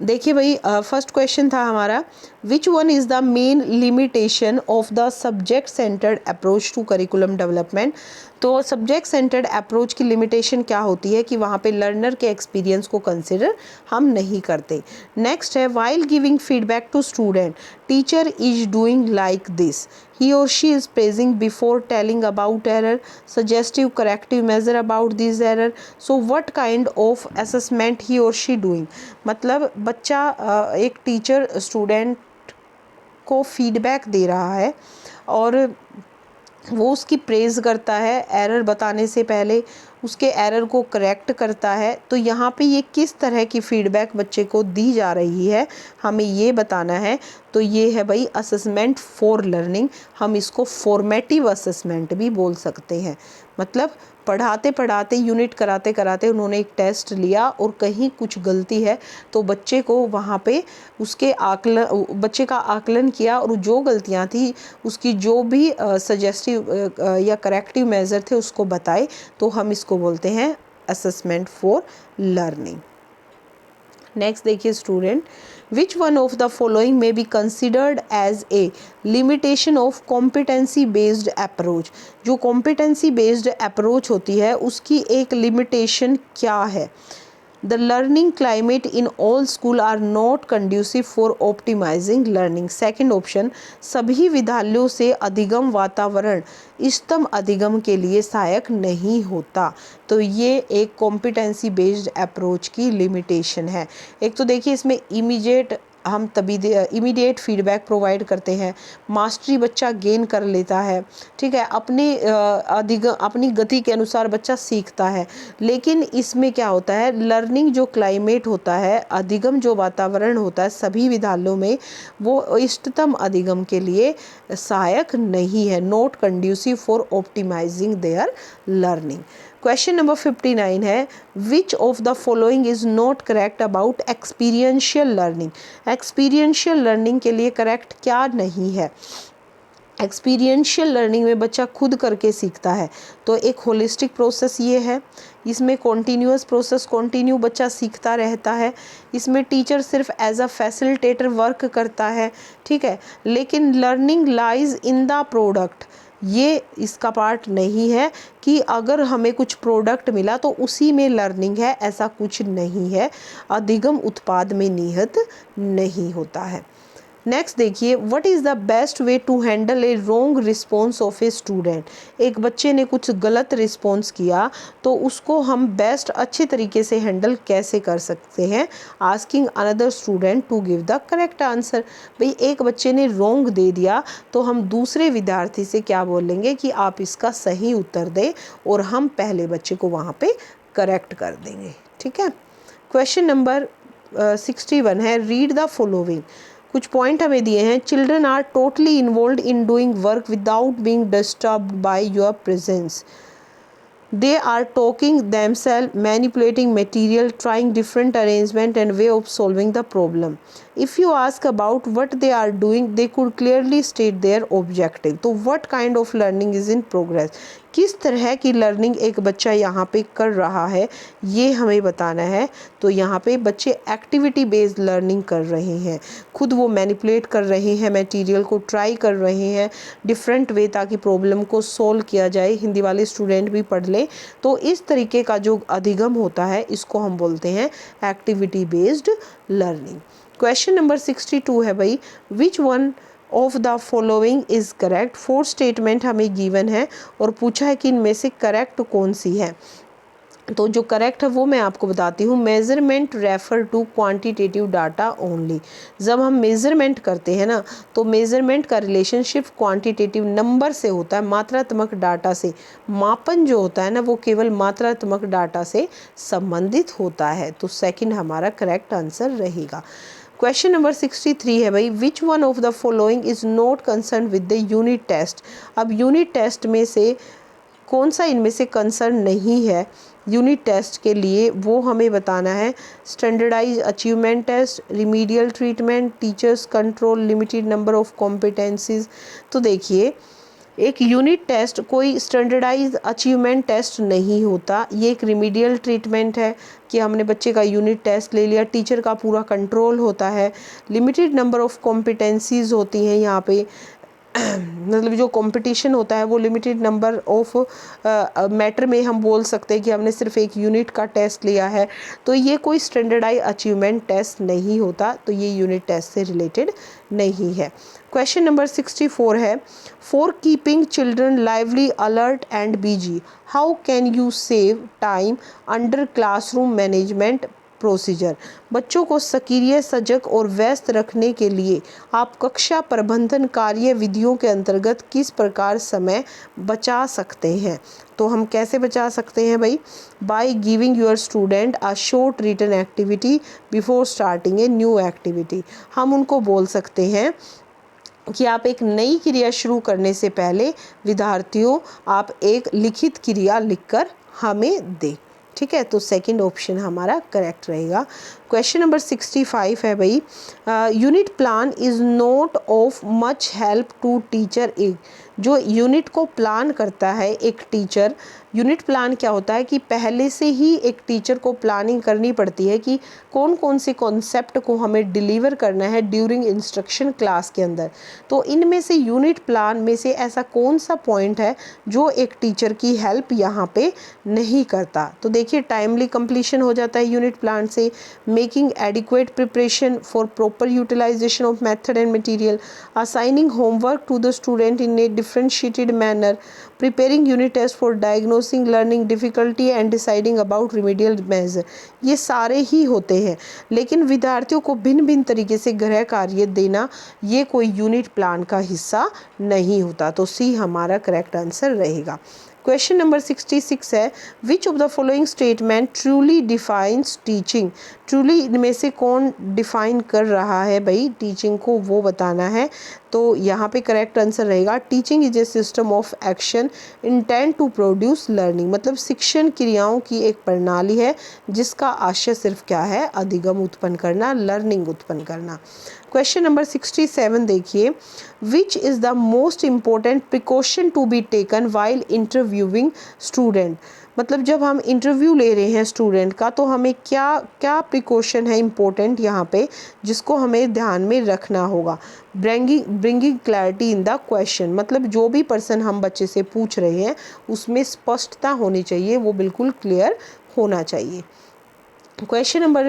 देखिए भाई, फर्स्ट क्वेश्चन था हमारा, which one is the main limitation of the subject centred approach to curriculum development. तो सब्जेक्ट सेंटर्ड अप्रोच की लिमिटेशन क्या होती है कि वहाँ पे लर्नर के एक्सपीरियंस को कंसिडर हम नहीं करते। नेक्स्ट है, while giving feedback to student teacher is doing like this. he or she is praising before telling about error, suggestive corrective measure about this error. So what kind of assessment he or she doing? मतलब बच्चा एक teacher student को feedback दे रहा है और वो उसकी praise करता है एरर बताने से पहले, उसके एरर को करेक्ट करता है। तो यहाँ पे ये किस तरह की फीडबैक बच्चे को दी जा रही है, हमें ये बताना है। तो ये है भाई असेसमेंट फॉर लर्निंग। हम इसको फॉर्मेटिव असेसमेंट भी बोल सकते हैं। मतलब पढ़ाते पढ़ाते, यूनिट कराते कराते उन्होंने एक टेस्ट लिया और कहीं कुछ गलती है तो बच्चे को वहाँ पे बच्चे का आकलन किया और जो गलतियाँ थी उसकी जो भी सजेस्टिव या करेक्टिव मेजर थे उसको बताए। तो हम इसको बोलते हैं असेसमेंट फॉर लर्निंग। नेक्स्ट देखिए student, which one of the following may be considered as a limitation of competency based approach. जो कॉम्पिटेंसी बेस्ड अप्रोच होती है उसकी एक लिमिटेशन क्या है? The learning climate in all school are not conducive for optimising learning. Second option, सभी विद्यालयों से अधिगम वातावरण इष्टतम अधिगम के लिए सहायक नहीं होता। तो ये एक कॉम्पिटेंसी बेस्ड अप्रोच की लिमिटेशन है। एक तो देखिए इसमें हम तभी इमीडिएट फीडबैक प्रोवाइड करते हैं, मास्टरी बच्चा गेन कर लेता है, ठीक है, अपनी गति के अनुसार बच्चा सीखता है। लेकिन इसमें क्या होता है, लर्निंग जो क्लाइमेट होता है, अधिगम जो वातावरण होता है सभी विद्यालयों में, वो इष्टतम अधिगम के लिए सहायक नहीं है, not conducive for optimising their learning. Question number 59 है, which of the following is not correct about experiential learning. Experiential learning के लिए करेक्ट क्या नहीं है? एक्सपीरियंशियल लर्निंग में बच्चा खुद करके सीखता है, तो एक होलिस्टिक प्रोसेस ये है। इसमें कॉन्टीन्यूअस प्रोसेस, कंटिन्यू बच्चा सीखता रहता है। इसमें टीचर सिर्फ एज अ फैसिलिटेटर वर्क करता है, ठीक है। लेकिन learning lies in the product, ये इसका पार्ट नहीं है कि अगर हमें कुछ प्रोडक्ट मिला तो उसी में लर्निंग है, ऐसा कुछ नहीं है। अधिगम उत्पाद में निहित नहीं होता है। नेक्स्ट देखिए, what is the best way to handle a wrong response of a student. एक बच्चे ने कुछ गलत रिस्पॉन्स किया तो उसको हम बेस्ट अच्छे तरीके से हैंडल कैसे कर सकते हैं? Asking another student to give the correct answer. भाई एक बच्चे ने रॉन्ग दे दिया तो हम दूसरे विद्यार्थी से क्या बोलेंगे कि आप इसका सही उत्तर दें और हम पहले बच्चे को वहाँ पे करेक्ट कर देंगे, ठीक है। क्वेश्चन नंबर 61 है, रीड द फॉलोइंग। कुछ पॉइंट हमें दिए हैं। Children are totally involve in doing work without being disturbed by your presence. They are talking themselves, manipulating material, trying different arrangement and way of solving the problem. If you ask about what they are doing, they could clearly state their objective. तो what kind of learning is in progress? किस तरह की learning एक बच्चा यहाँ पे कर रहा है ये हमें बताना है। तो यहाँ पे बच्चे एक्टिविटी बेस्ड लर्निंग कर रहे हैं, खुद वो मैनिपुलेट कर रहे हैं, मटेरियल को ट्राई कर रहे हैं डिफरेंट वे ताकि प्रॉब्लम को सॉल्व किया जाए। हिंदी वाले स्टूडेंट भी पढ़ लें। तो इस तरीके का जो अधिगम होता है इसको हम बोलते हैं activity based learning. Question number 62 है भाई, which one of the following is correct. 4 statement हमें गिवन है और पूछा है कि इनमें से करेक्ट कौन सी है। तो जो करेक्ट है वो मैं आपको बताती हूँ। Measurement refer to quantitative data only. जब हम मेज़रमेंट करते हैं ना तो मेज़रमेंट का रिलेशनशिप क्वांटिटेटिव नंबर से होता है, मात्रात्मक डाटा से। मापन जो होता है ना वो केवल मात्रात्मक डाटा से संबंधित होता है। तो सेकंड हमारा करेक्ट आंसर रहेगा। क्वेश्चन नंबर 63 है भाई, which one of the following is not concern with the unit test. अब यूनिट टेस्ट में से कौन सा इनमें से कंसर्न नहीं है यूनिट टेस्ट के लिए, वो हमें बताना है। Standardise achievement test, remedial treatment, teachers control, limited number of competencies. तो देखिए एक यूनिट टेस्ट कोई स्टैंडर्डाइज अचीवमेंट टेस्ट नहीं होता, ये एक रिमीडियल ट्रीटमेंट है कि हमने बच्चे का यूनिट टेस्ट ले लिया, टीचर का पूरा कंट्रोल होता है। लिमिटेड नंबर ऑफ कॉम्पिटेंसीज होती हैं यहाँ पे, मतलब जो कंपटीशन होता है वो लिमिटेड नंबर ऑफ मैटर में हम बोल सकते हैं कि हमने सिर्फ एक यूनिट का टेस्ट लिया है, तो ये कोई स्टैंडर्डाइज अचीवमेंट टेस्ट नहीं होता, तो ये यूनिट टेस्ट से रिलेटेड नहीं है। क्वेश्चन नंबर 64 है, for keeping children lively alert and busy how can you save time under classroom management procedure. बच्चों को सक्रिय, सजग और व्यस्त रखने के लिए आप कक्षा प्रबंधन कार्य विधियों के अंतर्गत किस प्रकार समय बचा सकते हैं। तो हम कैसे बचा सकते हैं भाई, by giving your student a short written activity before starting a new activity. हम उनको बोल सकते हैं कि आप एक नई क्रिया शुरू करने से पहले विद्यार्थियों आप एक लिखित क्रिया लिखकर हमें दें। ठीक है, तो सेकंड ऑप्शन हमारा करेक्ट रहेगा। क्वेश्चन नंबर 65 है भाई, unit plan is not of much help to teacher. एक जो यूनिट को प्लान करता है एक टीचर, यूनिट प्लान क्या होता है कि पहले से ही एक टीचर को प्लानिंग करनी पड़ती है कि कौन कौन से कॉन्सेप्ट को हमें डिलीवर करना है ड्यूरिंग इंस्ट्रक्शन क्लास के अंदर। तो इनमें से यूनिट प्लान में से ऐसा कौन सा पॉइंट है जो एक टीचर की हेल्प यहाँ पे नहीं करता। तो देखिए, टाइमली कंप्लीशन हो जाता है यूनिट प्लान से, making adequate preparation for proper utilisation of method and material, assigning homework to the student in a differentiated manner, preparing unit test for diagnosing learning difficulty and deciding about remedial measure. ये सारे ही होते हैं, लेकिन विद्यार्थियों को भिन्न भिन्न तरीके से गृह कार्य देना ये कोई यूनिट प्लान का हिस्सा नहीं होता। तो सी हमारा करेक्ट आंसर रहेगा। क्वेश्चन नंबर 66 है, which of the following statement truly defines teaching. Truly इनमें से कौन डिफाइन कर रहा है भाई टीचिंग को, वो बताना है। तो यहाँ पे करेक्ट आंसर रहेगा, teaching is a system of action intent to produce learning. मतलब शिक्षण क्रियाओं की एक प्रणाली है जिसका आशय सिर्फ क्या है, अधिगम उत्पन्न करना, लर्निंग उत्पन्न करना। क्वेश्चन नंबर 67 देखिए, which is the most important precaution to be taken while interviewing student. मतलब जब हम इंटरव्यू ले रहे हैं स्टूडेंट का, तो हमें क्या क्या प्रिकॉशन है इम्पोर्टेंट यहाँ पे जिसको हमें ध्यान में रखना होगा। Bringing clarity in the question, मतलब जो भी पर्सन हम बच्चे से पूछ रहे हैं उसमें स्पष्टता होनी चाहिए, वो बिल्कुल क्लियर होना चाहिए। Question number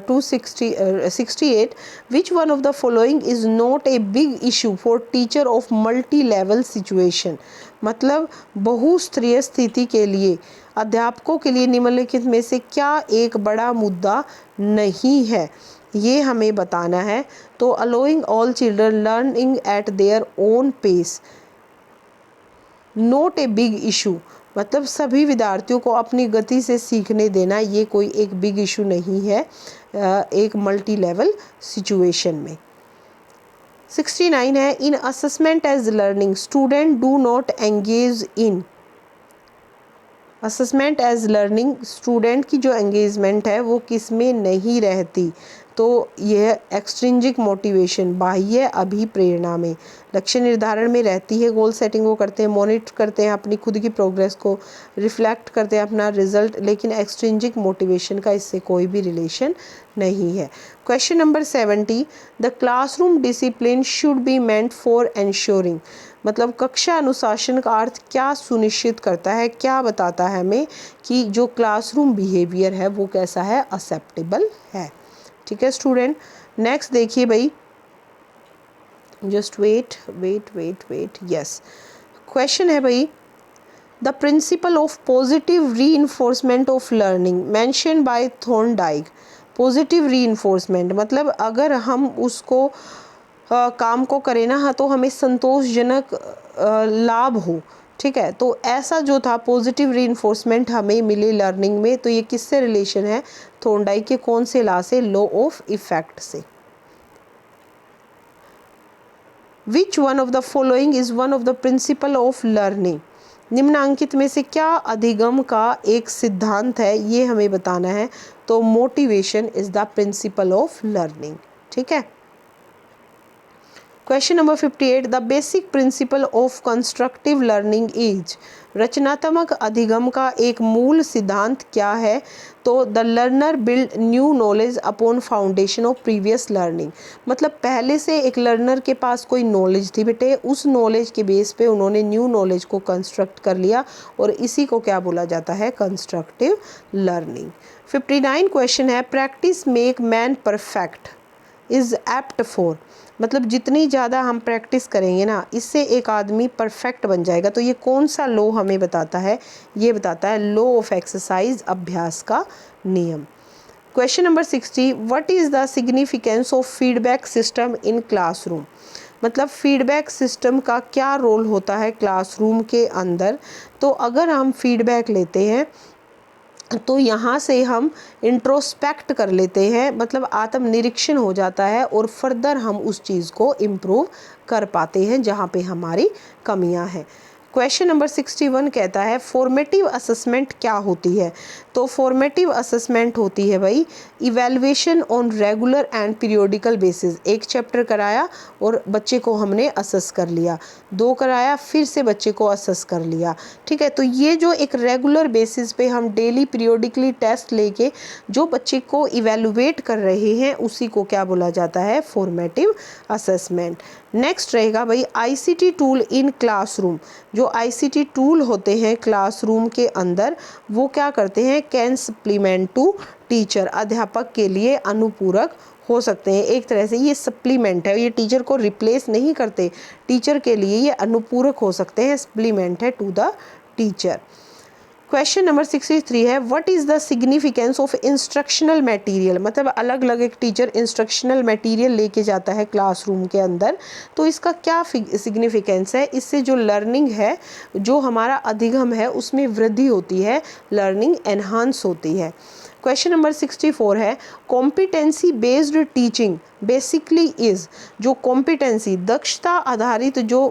268, which one of the following is not a big issue for teacher of multi-level situation। मतलब बहुस्तरीय स्थिति के लिए अध्यापकों के लिए निम्नलिखित में से क्या एक बड़ा मुद्दा नहीं है, ये हमें बताना है। तो allowing all children learning at their own pace, note a big issue, मतलब सभी विद्यार्थियों को अपनी गति से सीखने देना ये कोई एक बिग इशू नहीं है एक मल्टी लेवल सिचुएशन में। 69 है, in assessment as learning student do not engage in. Assessment as learning student की जो एंगेजमेंट है वो किस में नहीं रहती। तो यह एक्सट्रिंजिक मोटिवेशन, बाह्य अभिप्रेरणा में, लक्ष्य निर्धारण में रहती है, गोल सेटिंग वो करते हैं, मॉनिटर करते हैं अपनी खुद की प्रोग्रेस को, रिफ्लेक्ट करते हैं अपना रिजल्ट, लेकिन एक्सट्रिंजिक मोटिवेशन का इससे कोई भी रिलेशन नहीं है। Question number 70, the classroom discipline should be meant for ensuring. मतलब कक्षा अनुशासन का अर्थ क्या सुनिश्चित करता है, क्या बताता है हमें कि जो क्लासरूम बिहेवियर है वो कैसा है, एक्सेप्टेबल है। ठीक है स्टूडेंट, नेक्स्ट देखिए भाई, जस्ट वेट यस, क्वेश्चन है भाई, the principle of positive reinforcement of learning mention by Thorndike. Positive reinforcement मतलब अगर हम उसको काम को करें ना तो हमें संतोषजनक लाभ हो। ठीक है, तो ऐसा जो था पॉजिटिव रीइंफोर्समेंट हमें मिले लर्निंग में, तो ये किससे रिलेशन है, थॉर्नडाइक के कौन से लॉ से, लॉ ऑफ इफेक्ट से। विच one of the following is one of the principle of learning. निम्नांकित में से क्या अधिगम का एक सिद्धांत है, ये हमें बताना है। तो motivation is the principle of learning. ठीक है, question number 58, the basic principle of constructive learning is, रचनात्मक अधिगम का एक मूल सिद्धांत क्या है? तो the learner build new knowledge upon foundation of previous learning, मतलब पहले से एक लर्नर के पास कोई नॉलेज थी बेटे, उस नॉलेज के बेस पे उन्होंने न्यू नॉलेज को कंस्ट्रक्ट कर लिया, और इसी को क्या बोला जाता है? Constructive learning. 59 क्वेश्चन है, practice make man perfect is apt for, मतलब जितनी ज़्यादा हम प्रैक्टिस करेंगे ना, इससे एक आदमी परफेक्ट बन जाएगा। तो ये कौन सा लॉ हमें बताता है? ये बताता है लॉ ऑफ एक्सरसाइज, अभ्यास का नियम। Question number 60, what is the significance of feedback system in classroom, मतलब फीडबैक सिस्टम का क्या रोल होता है क्लासरूम के अंदर? तो अगर हम फीडबैक लेते हैं तो यहाँ से हम इंट्रोस्पेक्ट कर लेते हैं, मतलब आत्मनिरीक्षण हो जाता है, और फर्दर हम उस चीज़ को इम्प्रूव कर पाते हैं जहाँ पे हमारी कमियाँ हैं। क्वेश्चन नंबर 61 कहता है, फॉर्मेटिव असेसमेंट क्या होती है? तो फॉर्मेटिव असेसमेंट होती है भाई evaluation on regular and periodical basis. एक चैप्टर कराया और बच्चे को हमने असेस कर लिया, 2 कराया फिर से बच्चे को असेस कर लिया, ठीक है। तो ये जो एक रेगुलर बेसिस पे हम डेली पीरियोडिकली टेस्ट लेके जो बच्चे को इवैल्यूएट कर रहे हैं, उसी को क्या बोला जाता है? Formative assessment. नेक्स्ट रहेगा भाई आईसीटी टूल इन क्लासरूम। जो आईसीटी टूल होते हैं क्लासरूम के अंदर, वो क्या करते हैं? कैन सप्लीमेंट टू टीचर, अध्यापक के लिए अनुपूरक हो सकते हैं। एक तरह से ये सप्लीमेंट है, ये टीचर को रिप्लेस नहीं करते, टीचर के लिए ये अनुपूरक हो सकते हैं, सप्लीमेंट है to the teacher. Question number 63 है, what is the significance of instructional material, मतलब अलग अलग एक टीचर इंस्ट्रक्शनल मटेरियल लेके जाता है क्लासरूम के अंदर, तो इसका क्या सिग्निफिकेंस है? इससे जो लर्निंग है, जो हमारा अधिगम है, उसमें वृद्धि होती है, लर्निंग एनहांस होती है। क्वेश्चन नंबर 64 है, competency based teaching basically is, जो कॉम्पिटेंसी दक्षता आधारित जो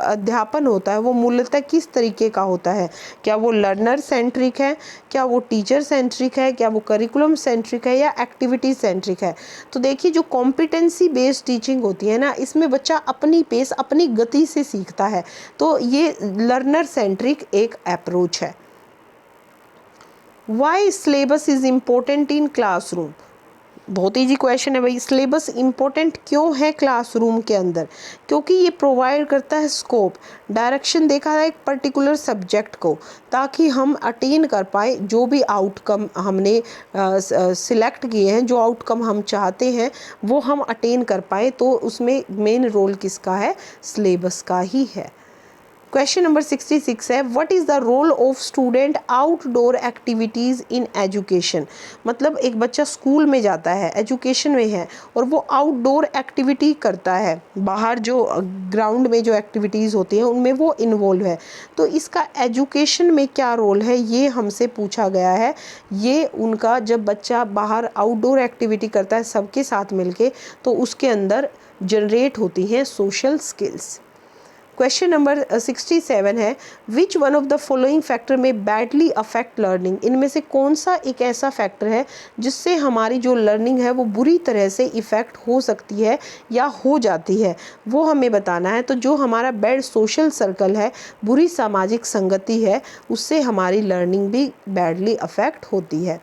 अध्यापन होता है, वो मूलतः किस तरीके का होता है? क्या वो लर्नर सेंट्रिक है, क्या वो टीचर सेंट्रिक है, क्या वो करिकुलम सेंट्रिक है, या एक्टिविटी सेंट्रिक है? तो देखिए, जो कॉम्पिटेंसी बेस्ड टीचिंग होती है ना, इसमें बच्चा अपनी पेस, अपनी गति से सीखता है, तो ये लर्नर सेंट्रिक एक अप्रोच है। Why syllabus is important in classroom, बहुत ईजी क्वेश्चन है भाई। सिलेबस इम्पोर्टेंट क्यों है क्लासरूम के अंदर? क्योंकि ये प्रोवाइड करता है स्कोप, डायरेक्शन देखा है एक पर्टिकुलर सब्जेक्ट को, ताकि हम अटेन कर पाए जो भी आउटकम हमने सिलेक्ट किए हैं, जो आउटकम हम चाहते हैं वो हम अटेन कर पाए। तो उसमें मेन रोल किसका है? सिलेबस का ही है। क्वेश्चन नंबर 66 है, what is the role of student outdoor activities in education, मतलब एक बच्चा स्कूल में जाता है, एजुकेशन में है, और वो आउटडोर एक्टिविटी करता है, बाहर जो ग्राउंड में जो एक्टिविटीज़ होती हैं उनमें वो इन्वॉल्व है, तो इसका एजुकेशन में क्या रोल है? ये हमसे पूछा गया है। ये उनका, जब बच्चा बाहर आउटडोर एक्टिविटी करता है सबके साथ मिलके, तो उसके अंदर जनरेट होती हैं सोशल स्किल्स। क्वेश्चन नंबर 67 है, which one of the following factor में बैडली अफेक्ट लर्निंग, इनमें से कौन सा एक ऐसा फैक्टर है जिससे हमारी जो लर्निंग है वो बुरी तरह से इफ़ेक्ट हो सकती है या हो जाती है, वो हमें बताना है। तो जो हमारा बैड सोशल सर्कल है, बुरी सामाजिक संगति है, उससे हमारी लर्निंग भी बैडली अफेक्ट होती है।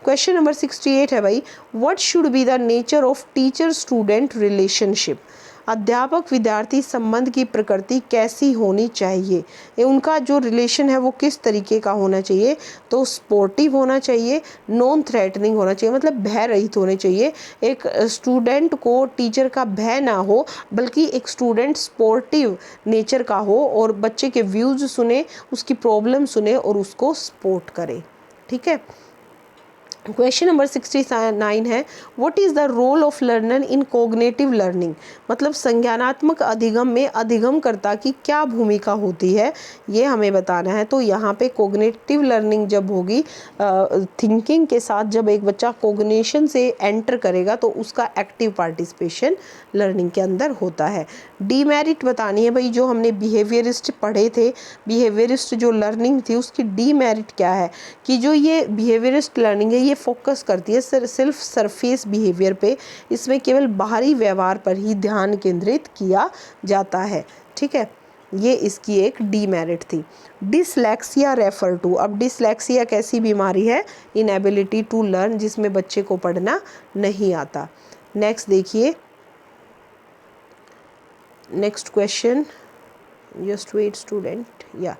क्वेश्चन नंबर 68 है भाई, what should be the nature of teacher student relationship, अध्यापक विद्यार्थी संबंध की प्रकृति कैसी होनी चाहिए? ये उनका जो रिलेशन है वो किस तरीके का होना चाहिए? तो स्पोर्टिव होना चाहिए, नॉन थ्रेटनिंग होना चाहिए, मतलब भय रहित होने चाहिए। एक स्टूडेंट को टीचर का भय ना हो, बल्कि एक स्टूडेंट स्पोर्टिव नेचर का हो, और बच्चे के व्यूज़ सुने, उसकी प्रॉब्लम सुने और उसको सपोर्ट करे, ठीक है। क्वेश्चन नंबर 69 है, what is the role of learner in cognitive learning, मतलब संज्ञानात्मक अधिगम में अधिगमकर्ता की क्या भूमिका होती है, ये हमें बताना है। तो यहाँ पे कोग्निटिव लर्निंग जब होगी, थिंकिंग के साथ जब एक बच्चा कोग्निशन से एंटर करेगा, तो उसका एक्टिव पार्टिसिपेशन लर्निंग के अंदर होता है। डीमेरिट बतानी है भाई, जो हमने बिहेवियरिस्ट पढ़े थे, बिहेवियरिस्ट जो लर्निंग थी उसकी डीमेरिट क्या है, कि जो ये बिहेवियरिस्ट लर्निंग है ये फोकस करती है सिर्फ सरफेस बिहेवियर पे, इसमें केवल बाहरी व्यवहार पर ही ध्यान केंद्रित किया जाता है। ठीक है, ये इसकी एक डीमेरिट थी। डिसलेक्सिया रेफर टू, अब डिसलेक्सिया कैसी बीमारी है? इनएबिलिटी टू लर्न, जिसमें बच्चे को पढ़ना नहीं आता। नेक्स्ट देखिए, next question, just wait student, या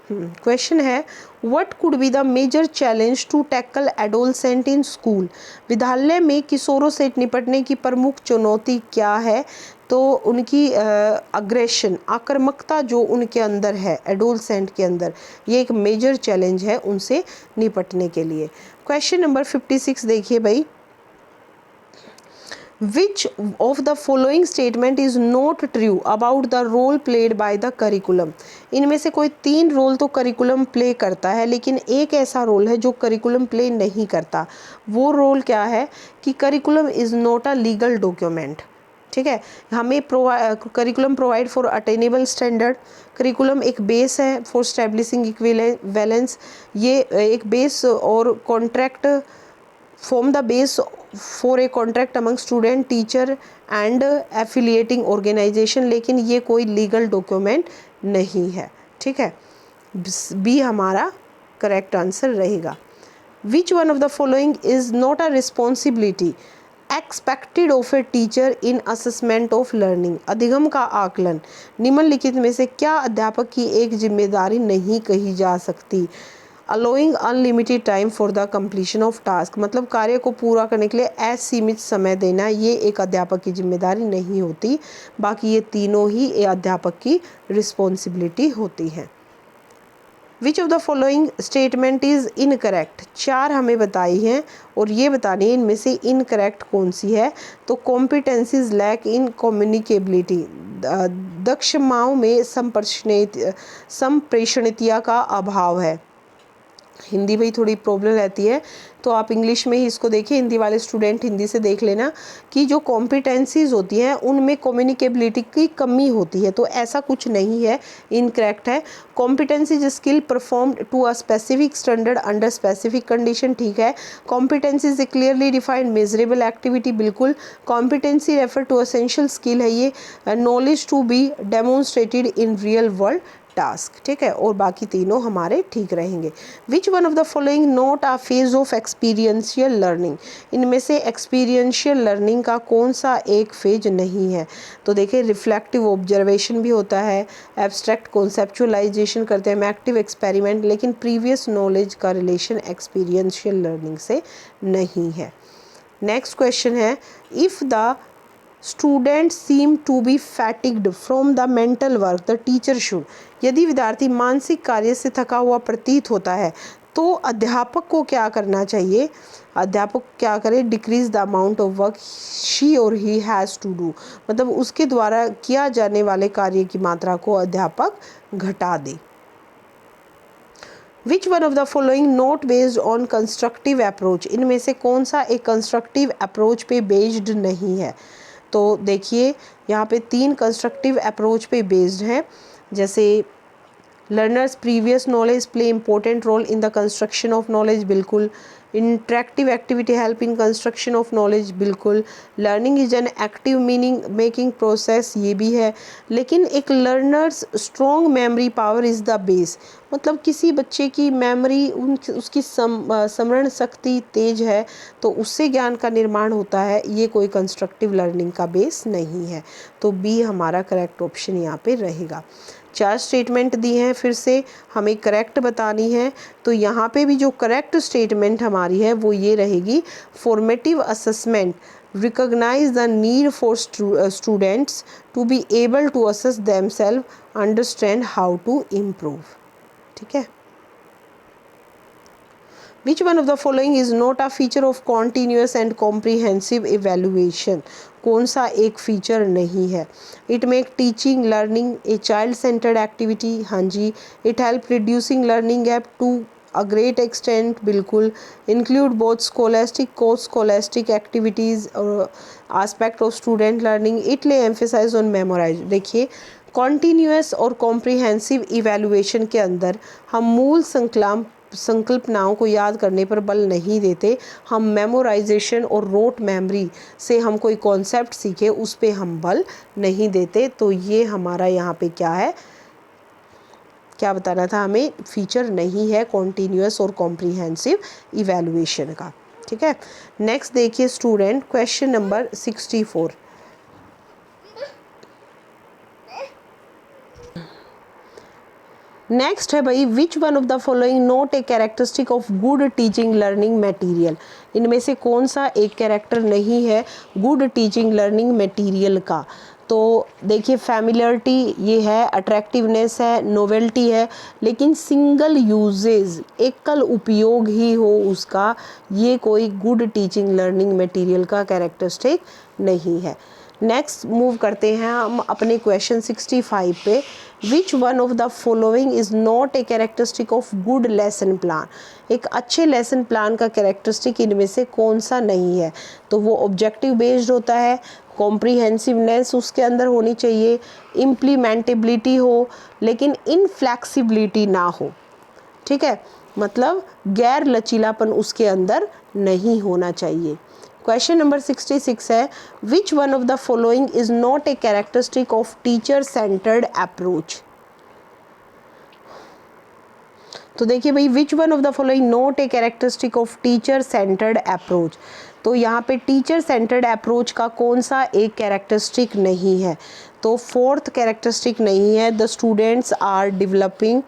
क्वेश्चन है what could be the major challenge to tackle adolescent in school, विद्यालय में किशोरों से निपटने की प्रमुख चुनौती क्या है? तो उनकी अग्रेशन, आक्रामकता जो उनके अंदर है एडोलसेंट के अंदर, ये एक मेजर चैलेंज है उनसे निपटने के लिए। क्वेश्चन नंबर 56 देखिए भाई, Which of the following statement is not true about the role played by the curriculum? इनमें से कोई 3 रोल तो करिकुलम प्ले करता है, लेकिन एक ऐसा रोल है जो करिकुलम प्ले नहीं करता। वो रोल क्या है कि curriculum is not a legal document. ठीक है, हमें curriculum provide for attainable standard, curriculum एक बेस है फॉर स्टैब्लिशिंग इक्विवेलेंस, ये एक बेस और contract form the base for a contract among student, teacher and affiliating organization, लेकिन ये कोई लीगल डॉक्यूमेंट नहीं है। ठीक है, बी हमारा करेक्ट आंसर रहेगा। विच one of the following is not a responsibility expected of a teacher in assessment of learning, अधिगम का आकलन निम्नलिखित में से क्या अध्यापक की एक जिम्मेदारी नहीं कही जा सकती? Allowing unlimited time for the completion of task, मतलब कार्य को पूरा करने के लिए असीमित समय देना, ये एक अध्यापक की जिम्मेदारी नहीं होती। बाकी ये तीनों ही अध्यापक की रिस्पॉन्सिबिलिटी होती हैं। विच of the following statement is incorrect, 4 हमें बताई हैं और ये बतानी है इनमें से इनकरेक्ट कौन सी है। तो कॉम्पिटेंसीज लैक इन कम्युनिकेबिलिटी, दक्षताओं में संप्रेषणीयता का अभाव है। हिंदी में ही थोड़ी प्रॉब्लम रहती है, तो आप इंग्लिश में ही इसको देखिए, हिंदी वाले स्टूडेंट हिंदी से देख लेना कि जो कॉम्पिटेंसीज होती हैं उनमें कम्युनिकेबिलिटी की कमी होती है, तो ऐसा कुछ नहीं है, इनकरेक्ट है। Competencies skill performed to a specific standard under specific condition, ठीक है। Competencies a clearly defined measurable activity, बिल्कुल। Competency refer to essential skill है ये, knowledge to be demonstrated in real world task, ठीक है। और बाकी तीनों हमारे ठीक रहेंगे। Which one of the following not a phase of experiential learning, इनमें से एक्सपीरियंशियल लर्निंग का कौन सा एक फेज नहीं है? तो देखिए, रिफ्लेक्टिव ऑब्जर्वेशन भी होता है, एब्स्ट्रैक्ट कॉन्सेप्चुअलाइजेशन करते हैं, एक्टिव एक्सपेरिमेंट, लेकिन प्रीवियस नॉलेज का रिलेशन एक्सपीरियंशियल लर्निंग से नहीं है। नेक्स्ट क्वेश्चन है, if the student seem to be fatigued from the mental work the teacher should, यदि विद्यार्थी मानसिक कार्य से थका हुआ प्रतीत होता है तो अध्यापक को क्या करना चाहिए? अध्यापक क्या करे? Decrease the amount of work she और ही हैज़ टू डू, मतलब उसके द्वारा किया जाने वाले कार्य की मात्रा को अध्यापक घटा दे। Which one of the following not based on constructive approach, इनमें से कौन सा एक कंस्ट्रक्टिव अप्रोच पे बेस्ड नहीं है? तो देखिए, यहाँ पे 3 कंस्ट्रक्टिव अप्रोच पे बेस्ड हैं, जैसे learners previous knowledge play important role in the construction of knowledge, बिल्कुल। Interactive activity help in construction of knowledge, बिल्कुल। Learning is an active meaning making process, ये भी है। लेकिन एक learners strong memory power is the base, मतलब किसी बच्चे की मेमोरी उसकी स्मरण शक्ति तेज है तो उससे ज्ञान का निर्माण होता है, ये कोई कंस्ट्रक्टिव लर्निंग का बेस नहीं है। तो बी हमारा करेक्ट ऑप्शन यहाँ पे रहेगा। 4 स्टेटमेंट दी हैं, फिर से हमें करेक्ट बतानी है। तो यहाँ पे भी जो करेक्ट स्टेटमेंट हमारी है वो ये रहेगी, formative assessment recognize the need for students to be able to assess themselves, understand how to improve, ठीक है। Which one of the following is not a feature of continuous and comprehensive evaluation, कौन सा एक feature नहीं है? It make teaching learning a child centred activity, हाँ जी। It help reducing learning gap to a great extent, बिल्कुल। Include both scholastic co scholastic activities और aspect of student learning, it lay emphasise on memorise. देखिए, continuous और comprehensive evaluation के अंदर हम मूल संकल्पनाओं को याद करने पर बल नहीं देते, हम मेमोराइजेशन और रोट मेमोरी से हम कोई कॉन्सेप्ट सीखे उस पे हम बल नहीं देते। तो ये हमारा यहाँ पे क्या है, क्या बताना था हमें, फीचर नहीं है कॉन्टीन्यूअस और कॉम्प्रिहेंसिव इवैल्यूएशन का। ठीक है, नेक्स्ट देखिए स्टूडेंट, क्वेश्चन नंबर 64। नेक्स्ट है भाई, which one of the following not a characteristic of good teaching learning material. इनमें से कौन सा एक कैरेक्टर नहीं है गुड टीचिंग लर्निंग मटेरियल का। तो देखिए फैमिलियरिटी ये है, अट्रैक्टिवनेस है, नोवेल्टी है, लेकिन सिंगल यूजेज, एकल उपयोग ही हो उसका, ये कोई गुड टीचिंग लर्निंग मटेरियल का कैरेक्टरिस्टिक नहीं है। नेक्स्ट मूव करते हैं हम अपने क्वेश्चन 65 पे। विच one of the following is not a characteristic of good lesson plan. एक अच्छे लेसन प्लान का कैरेक्टरिस्टिक इनमें से कौन सा नहीं है। तो वो ऑब्जेक्टिव बेस्ड होता है, कॉम्प्रिहेंसिवनेस उसके अंदर होनी चाहिए, इम्प्लीमेंटेबिलिटी हो लेकिन इनफ्लेक्सिबिलिटी ना हो। ठीक है, मतलब गैर लचीलापन उसके अंदर नहीं होना चाहिए। क्वेश्चन नंबर 66 है, which one of the following is not a characteristic of teacher centred approach. तो देखिए भाई, which one of the following not a characteristic of teacher centred approach. तो यहाँ पे टीचर सेंटर्ड अप्रोच का कौन सा एक कैरेक्टरिस्टिक नहीं है। तो फोर्थ कैरेक्टरिस्टिक नहीं है, the students are developing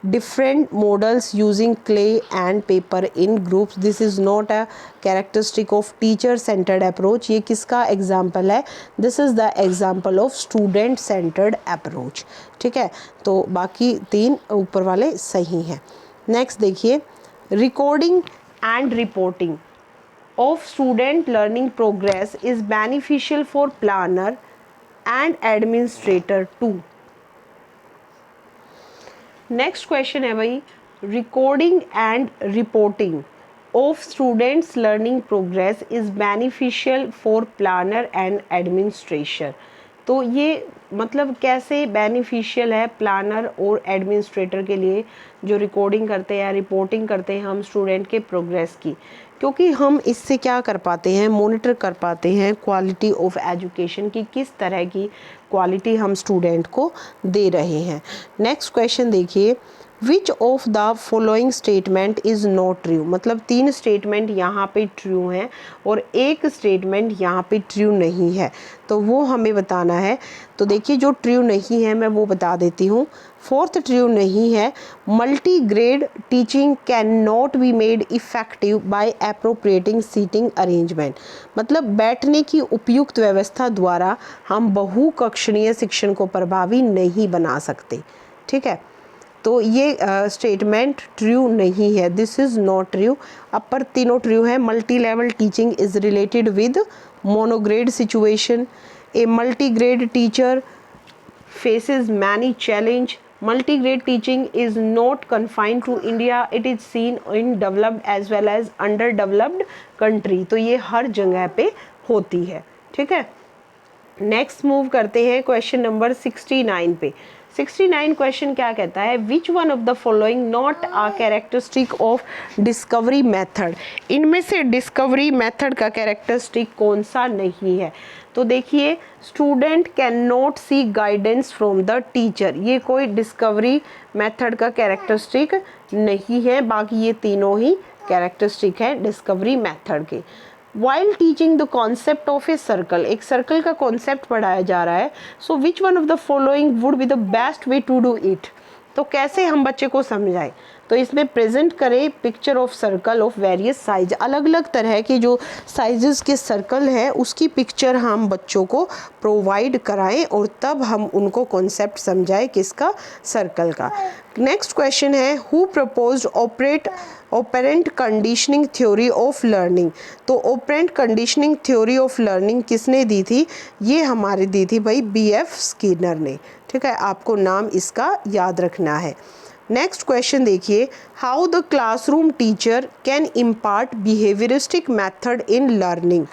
different models using clay and paper in groups. This is not a characteristic of teacher centered approach. ये किसका एग्जाम्पल है, this is the example of student centred approach. ठीक है, तो बाकी तीन ऊपर वाले सही हैं। नेक्स्ट देखिए, recording and reporting of student learning progress is beneficial for planner and administrator too. Next question है भाई, recording and reporting of students learning progress is beneficial for planner and administration. तो ये मतलब कैसे बेनिफिशियल है planner और administrator के लिए जो रिकॉर्डिंग करते हैं या रिपोर्टिंग करते हैं हम स्टूडेंट के प्रोग्रेस की, क्योंकि हम इससे क्या कर पाते हैं, मॉनिटर कर पाते हैं क्वालिटी ऑफ एजुकेशन की, किस तरह की क्वालिटी हम स्टूडेंट को दे रहे हैं। नेक्स्ट क्वेश्चन देखिए, विच of the following statement is not true. मतलब तीन स्टेटमेंट यहाँ पे ट्रू हैं और एक स्टेटमेंट यहाँ पे ट्रू नहीं है, तो वो हमें बताना है। तो देखिए जो ट्रू नहीं है मैं वो बता देती हूँ। फोर्थ ट्रू नहीं है, multi grade teaching can not be made effective by appropriating seating arrangement. मतलब बैठने की उपयुक्त व्यवस्था द्वारा हम बहुकक्षणीय शिक्षण को प्रभावी नहीं बना सकते। ठीक है, तो ये स्टेटमेंट ट्रू नहीं है, दिस इज़ नॉट ट्रू। अपर तीनों ट्रू है। Multi level teaching is related with monograde situation, a multi grade teacher faces many challenge, multi-grade teaching is not confined to India, it is seen in developed as well as underdeveloped country। तो ये हर जगह पे होती है। ठीक है, next move करते हैं क्वेश्चन नंबर 69 पे। 69 क्वेश्चन क्या कहता है, which one of the following not a characteristic of discovery method. इनमें से डिस्कवरी मेथड का कैरेक्टरिस्टिक कौन सा नहीं है। तो देखिए, student can not see guidance from the teacher, ये कोई डिस्कवरी मेथड का कैरेक्टरिस्टिक नहीं है, बाकी ये तीनों ही कैरेक्टरिस्टिक है डिस्कवरी मेथड के। While teaching the concept of a circle, एक सर्कल का कॉन्सेप्ट पढ़ाया जा रहा है, so which one of the following would be the best way to do it. तो कैसे हम बच्चे को समझाएं, तो इसमें प्रेजेंट करें picture of circle of various size, अलग अलग तरह के जो साइजेस के सर्कल हैं उसकी पिक्चर हम बच्चों को प्रोवाइड कराएं और तब हम उनको कॉन्सेप्ट समझाएं किसका, सर्कल का। नेक्स्ट क्वेश्चन है, who proposed operant conditioning theory of learning. तो operant conditioning theory of learning किसने दी थी, ये हमारी दी थी भाई BF स्किनर ने। ठीक है, आपको नाम इसका याद रखना है। नेक्स्ट क्वेश्चन देखिए, how the classroom teacher can impart behaviouristic method in learning.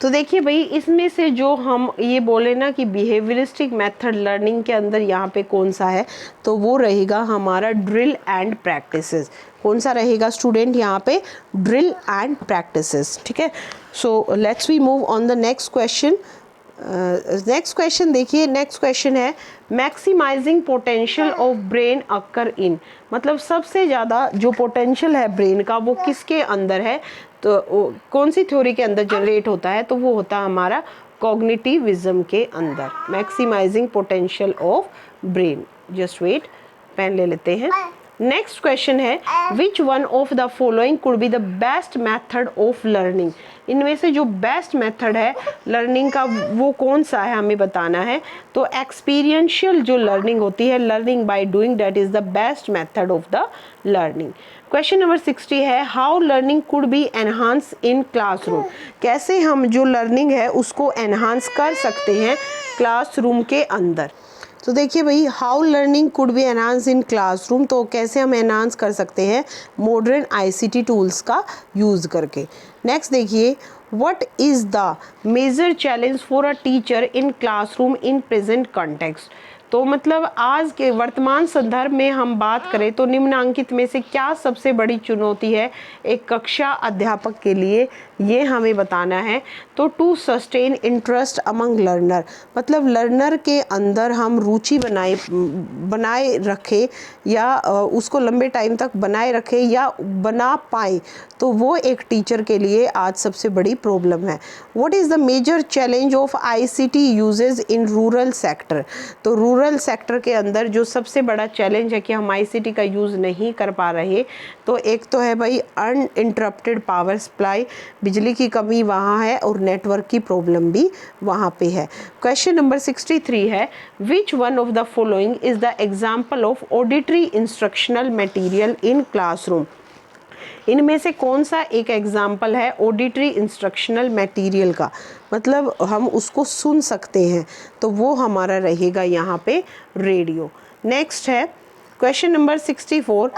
तो देखिए भाई, इसमें से जो हम ये बोले ना कि बिहेवियरिस्टिक मेथड लर्निंग के अंदर यहाँ पे कौन सा है, तो वो रहेगा हमारा ड्रिल एंड प्रैक्टिसेस। कौन सा रहेगा स्टूडेंट यहाँ पे? Drill and practices. ठीक है, so let's we move on the next question. Next question देखिए, नेक्स्ट क्वेश्चन है maximising potential of brain occur in, मतलब सबसे ज़्यादा जो पोटेंशियल है ब्रेन का वो किसके अंदर है, तो कौन सी थ्योरी के अंदर जनरेट होता है, तो वो होता है हमारा कॉग्निटिविज्म के अंदर। Maximising potential of brain, just wait, pen ले लेते हैं। नेक्स्ट क्वेश्चन है which one of the following could be the best method of learning, इनमें से जो बेस्ट मेथड है लर्निंग का वो कौन सा है, हमें बताना है। तो एक्सपीरियंशियल जो लर्निंग होती है, learning by doing, that is the best method of the learning. Question number 60 है how learning could be enhance in classroom, कैसे हम जो लर्निंग है उसको एनहांस कर सकते हैं क्लासरूम के अंदर। तो देखिए भाई, how learning could be enhance in classroom, तो कैसे हम एनहांस कर सकते हैं, मॉडर्न आईसीटी टूल्स का यूज़ करके। नेक्स्ट देखिए, what is the major challenge for a teacher in classroom in present context, तो मतलब आज के वर्तमान संदर्भ में हम बात करें तो निम्नांकित में से क्या सबसे बड़ी चुनौती है एक कक्षा अध्यापक के लिए, ये हमें बताना है। तो to sustain interest among learner, मतलब लर्नर के अंदर हम रुचि बनाए रखें या उसको लंबे टाइम तक बनाए रखें या बना पाए, तो वो एक टीचर के लिए आज सबसे बड़ी प्रॉब्लम है। What is the major challenge of ICT usages in rural sector, तो रूरल सेक्टर के अंदर जो सबसे बड़ा चैलेंज है कि हम आईसीटी का यूज़ नहीं कर पा रहे, तो एक तो है भाई अनइंटरप्टेड पावर सप्लाई, बिजली की कमी वहाँ है, और नेटवर्क की प्रॉब्लम भी वहाँ पे है। क्वेश्चन नंबर 63 है which one of the following is the example of auditory instructional material in classroom, इनमें से कौन सा एक एग्जाम्पल है ऑडिटरी इंस्ट्रक्शनल मटेरियल का, मतलब हम उसको सुन सकते हैं, तो वो हमारा रहेगा यहाँ पे रेडियो। नेक्स्ट है question number 64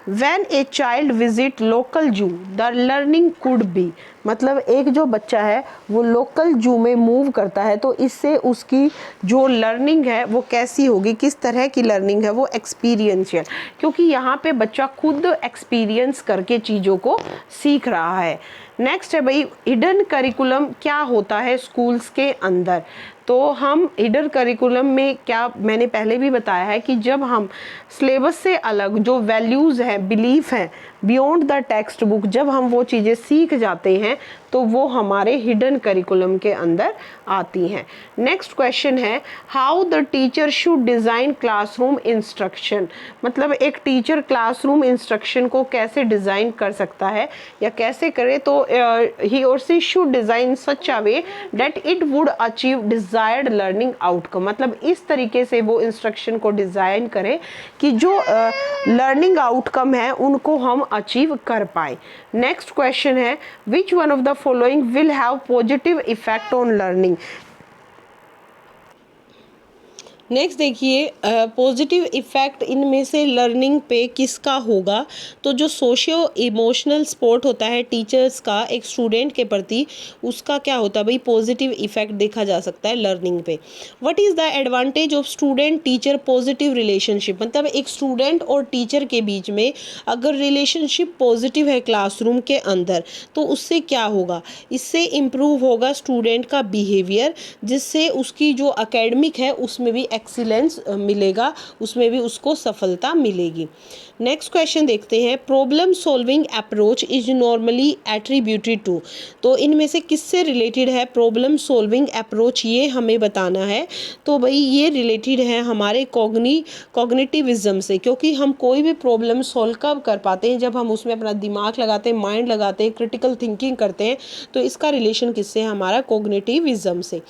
when a child visit local जू द लर्निंग कुड बी, मतलब एक जो बच्चा है वो लोकल जू में मूव करता है, तो इससे उसकी जो लर्निंग है वो कैसी होगी, किस तरह की लर्निंग है, वो एक्सपीरियंशियल, क्योंकि यहाँ पे बच्चा खुद एक्सपीरियंस करके चीज़ों को सीख रहा है। नेक्स्ट है भाई हिडन करिकुलम क्या होता है स्कूल्स के अंदर, तो हम हिडन करिकुलम में क्या, मैंने पहले भी बताया है कि जब हम सिलेबस से अलग जो वैल्यूज़ हैं, बिलीफ हैं, बियॉन्ड द टेक्स्ट बुक, जब हम वो चीज़ें सीख जाते हैं तो वो हमारे हिडन करिकुलम के अंदर आती हैं। नेक्स्ट क्वेश्चन है how the teacher should design classroom instruction, मतलब एक टीचर क्लासरूम इंस्ट्रक्शन को कैसे डिज़ाइन कर सकता है या कैसे करे, तो he or she should design such a way that it would achieve desired learning outcome, मतलब इस तरीके से वो इंस्ट्रक्शन को डिज़ाइन करे कि जो लर्निंग आउटकम है उनको हम अचीव कर पाए। नेक्स्ट क्वेश्चन है which one of the following will have positive effect on learning, next देखिए पॉजिटिव इफ़ेक्ट इनमें से लर्निंग पे किसका होगा, तो जो सोशियो इमोशनल सपोर्ट होता है टीचर्स का एक स्टूडेंट के प्रति, उसका क्या होता है भाई, पॉजिटिव इफ़ेक्ट देखा जा सकता है लर्निंग पे। What is the advantage of student teacher positive relationship, मतलब एक स्टूडेंट और टीचर के बीच में अगर रिलेशनशिप पॉजिटिव है क्लासरूम के अंदर, तो उससे क्या होगा, इससे इम्प्रूव होगा स्टूडेंट का बिहेवियर, जिससे उसकी जो एकेडमिक है उसमें भी एक्सीलेंस मिलेगा, उसमें भी उसको सफलता मिलेगी। नेक्स्ट क्वेश्चन देखते हैं problem solving approach is normally attributed to, तो इनमें से किससे रिलेटेड है प्रॉब्लम सॉल्विंग अप्रोच, ये हमें बताना है। तो भाई ये रिलेटेड है हमारे कॉग्निटिविज्म से, क्योंकि हम कोई भी प्रॉब्लम सॉल्व कब कर पाते हैं, जब हम उसमें अपना दिमाग लगाते हैं, माइंड लगाते हैं, क्रिटिकल थिंकिंग करते हैं, तो इसका रिलेशन किससे है, हमारा कॉग्निटिविज्म से।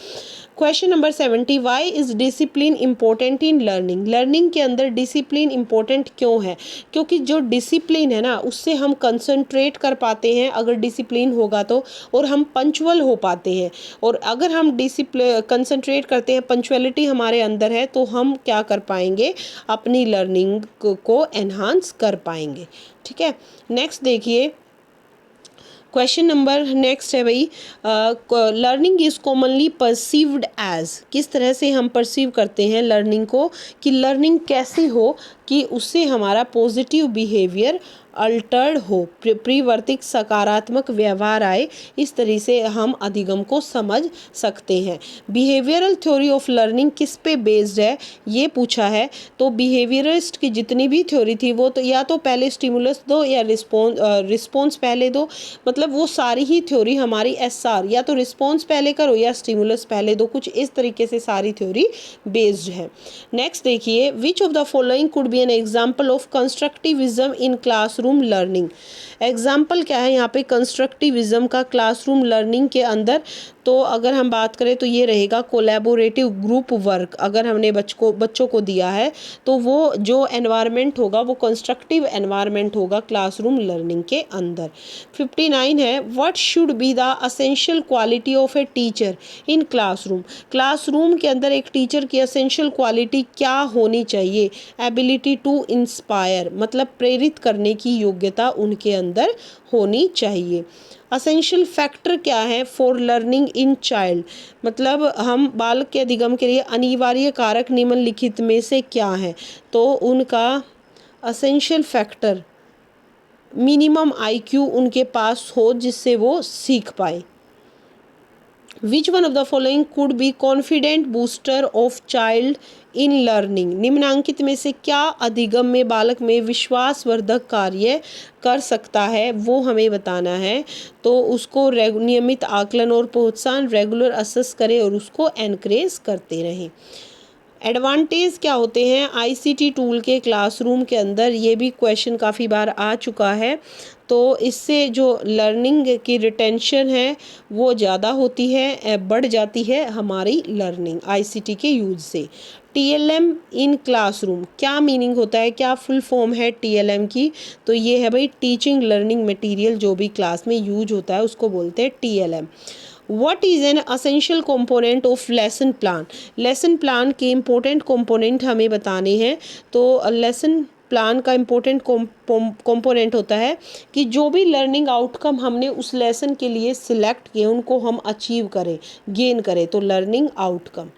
Question number 70 why is discipline important in learning, learning के अंदर डिसिप्लिन इम्पोर्टेंट क्यों है, क्योंकि जो डिसिप्लिन है ना उससे हम कंसंट्रेट कर पाते हैं अगर डिसिप्लिन होगा तो, और हम पंचुअल हो पाते हैं, और अगर हम डिसिप्लिन कंसंट्रेट करते हैं, पंचुअलिटी हमारे अंदर है, तो हम क्या कर पाएंगे, अपनी लर्निंग को एनहांस कर पाएंगे। ठीक है, नेक्स्ट देखिए क्वेश्चन नंबर नेक्स्ट है भाई, learning is commonly perceived as, किस तरह से हम परसीव करते हैं लर्निंग को, कि लर्निंग कैसी हो कि उससे हमारा पॉजिटिव बिहेवियर अल्टर्ड हो, परिवर्तित सकारात्मक व्यवहार आए, इस तरह से हम अधिगम को समझ सकते हैं। बिहेवियरल थ्योरी ऑफ लर्निंग किस पे बेस्ड है ये पूछा है। तो बिहेवियरिस्ट की जितनी भी थ्योरी थी वो तो या तो पहले स्टिमुलस दो या रिस्पॉन्स पहले दो, मतलब वो सारी ही थ्योरी हमारी एसआर या तो रिस्पॉन्स पहले करो या स्टिमुलस पहले दो, कुछ इस तरीके से सारी थ्योरी बेस्ड है। नेक्स्ट देखिए, विच of the following could B an example of constructivism in classroom learning. Example क्या है यहाँ पे कंस्ट्रक्टिविज्म का क्लासरूम लर्निंग के अंदर। तो अगर हम बात करें तो ये रहेगा कोलैबोरेटिव ग्रुप वर्क, अगर हमने बच्चों को दिया है तो वो जो एनवायरनमेंट होगा वो कंस्ट्रक्टिव एनवायरनमेंट होगा क्लासरूम लर्निंग के अंदर। 59 है, what should be the essential quality of a teacher in classroom. Classroom के अंदर एक टीचर की असेंशियल क्वालिटी क्या होनी चाहिए। एबिलिटी टू इंस्पायर, मतलब प्रेरित करने की योग्यता उनके अंदर होनी चाहिए। असेंशियल फैक्टर क्या है फॉर लर्निंग इन चाइल्ड, मतलब हम बालक के अधिगम के लिए अनिवार्य कारक निम्नलिखित में से क्या है। तो उनका असेंशियल फैक्टर मिनिमम आईक्यू उनके पास हो जिससे वो सीख पाए। विच one of the following could be confident booster of child in learning. निम्नांकित में से क्या अधिगम में बालक में विश्वासवर्धक कार्य कर सकता है वो हमें बताना है। तो उसको नियमित आकलन और प्रोत्साहन रेगुलर असेस करें और उसको एनकरेज करते रहें। एडवांटेज क्या होते हैं आईसीटी टूल के क्लासरूम के अंदर, ये भी क्वेश्चन काफ़ी बार आ चुका है। तो इससे जो लर्निंग की रिटेंशन है वो ज़्यादा होती है, बढ़ जाती है हमारी लर्निंग आईसीटी के यूज़ से। टीएलएम इन क्लासरूम क्या मीनिंग होता है, क्या फुल फॉर्म है टीएलएम की। तो ये है भाई टीचिंग लर्निंग मटेरियल, जो भी क्लास में यूज होता है उसको बोलते हैं TLM. What is an essential component of lesson plan? Lesson plan के इम्पोर्टेंट कंपोनेंट हमें बताने हैं। तो लेसन प्लान का इम्पोर्टेंट कंपोनेंट होता है कि जो भी लर्निंग आउटकम हमने उस लेसन के लिए सिलेक्ट किए उनको हम अचीव करें, गेन करें। तो लर्निंग आउटकम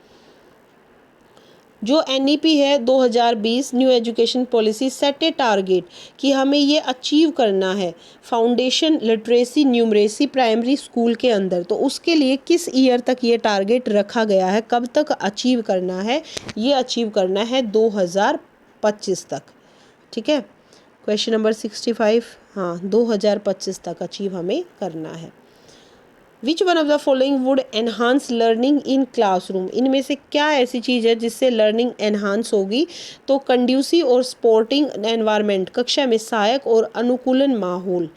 जो एनईपी है 2020 न्यू एजुकेशन पॉलिसी सेट ए टारगेट कि हमें ये अचीव करना है foundation literacy numeracy primary school के अंदर। तो उसके लिए किस ईयर तक ये टारगेट रखा गया है, कब तक अचीव करना है, ये अचीव करना है 2025 तक। ठीक है, क्वेश्चन नंबर 65, हाँ 2025 तक अचीव हमें करना है। Which one of the following would enhance learning in classroom. इनमें से क्या ऐसी चीज़ है जिससे लर्निंग एनहांस होगी। तो कंड्यूसिव और स्पोर्टिंग एनवायरनमेंट, कक्षा में सहायक और अनुकूलन माहौल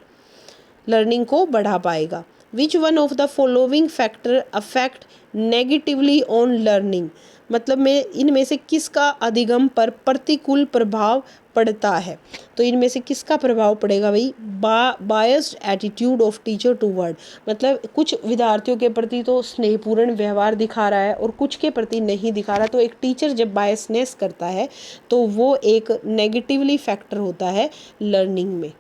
लर्निंग को बढ़ा पाएगा। विच one of the following factor affect negatively on learning, मतलब में इनमें से किसका अधिगम पर प्रतिकूल प्रभाव पड़ता है। तो इनमें से किसका प्रभाव पड़ेगा भाई, biased attitude of teacher toward, मतलब कुछ विद्यार्थियों के प्रति तो स्नेहपूर्ण व्यवहार दिखा रहा है और कुछ के प्रति नहीं दिखा रहा। तो एक टीचर जब बायसनेस करता है तो वो एक नेगेटिवली फैक्टर होता है लर्निंग में।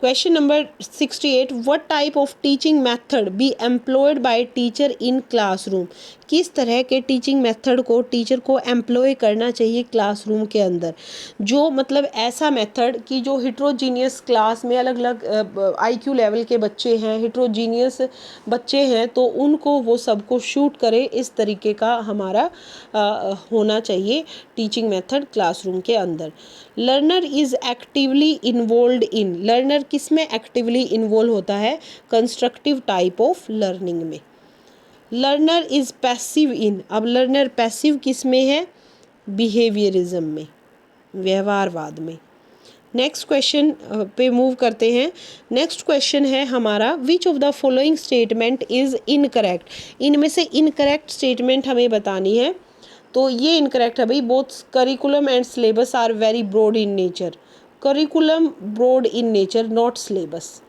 Question number 68, what type of teaching method be employed by teacher in classroom. किस तरह के टीचिंग मेथड को टीचर को एम्प्लॉय करना चाहिए क्लासरूम के अंदर। जो मतलब ऐसा मेथड कि जो हिट्रोजीनियस क्लास में अलग अलग आईक्यू लेवल के बच्चे हैं, हिट्रोजीनियस बच्चे हैं, तो उनको वो सबको शूट करे, इस तरीके का हमारा होना चाहिए टीचिंग मेथड क्लासरूम के अंदर। Learner is actively involve in, learner किस में एक्टिवली इन्वॉल्व होता है, कंस्ट्रक्टिव टाइप ऑफ लर्निंग में। लर्नर इज़ पैसिव इन, अब लर्नर पैसिव किस में है, बिहेवियरिज्म में, व्यवहारवाद में। नेक्स्ट क्वेश्चन पे मूव करते हैं। नेक्स्ट क्वेश्चन है हमारा, विच of the following statement is incorrect. इनमें से इनकरेक्ट स्टेटमेंट हमें बतानी है। तो ये इनकरेक्ट है भाई, both curriculum and syllabus are very broad in nature. Curriculum broad in nature, not syllabus.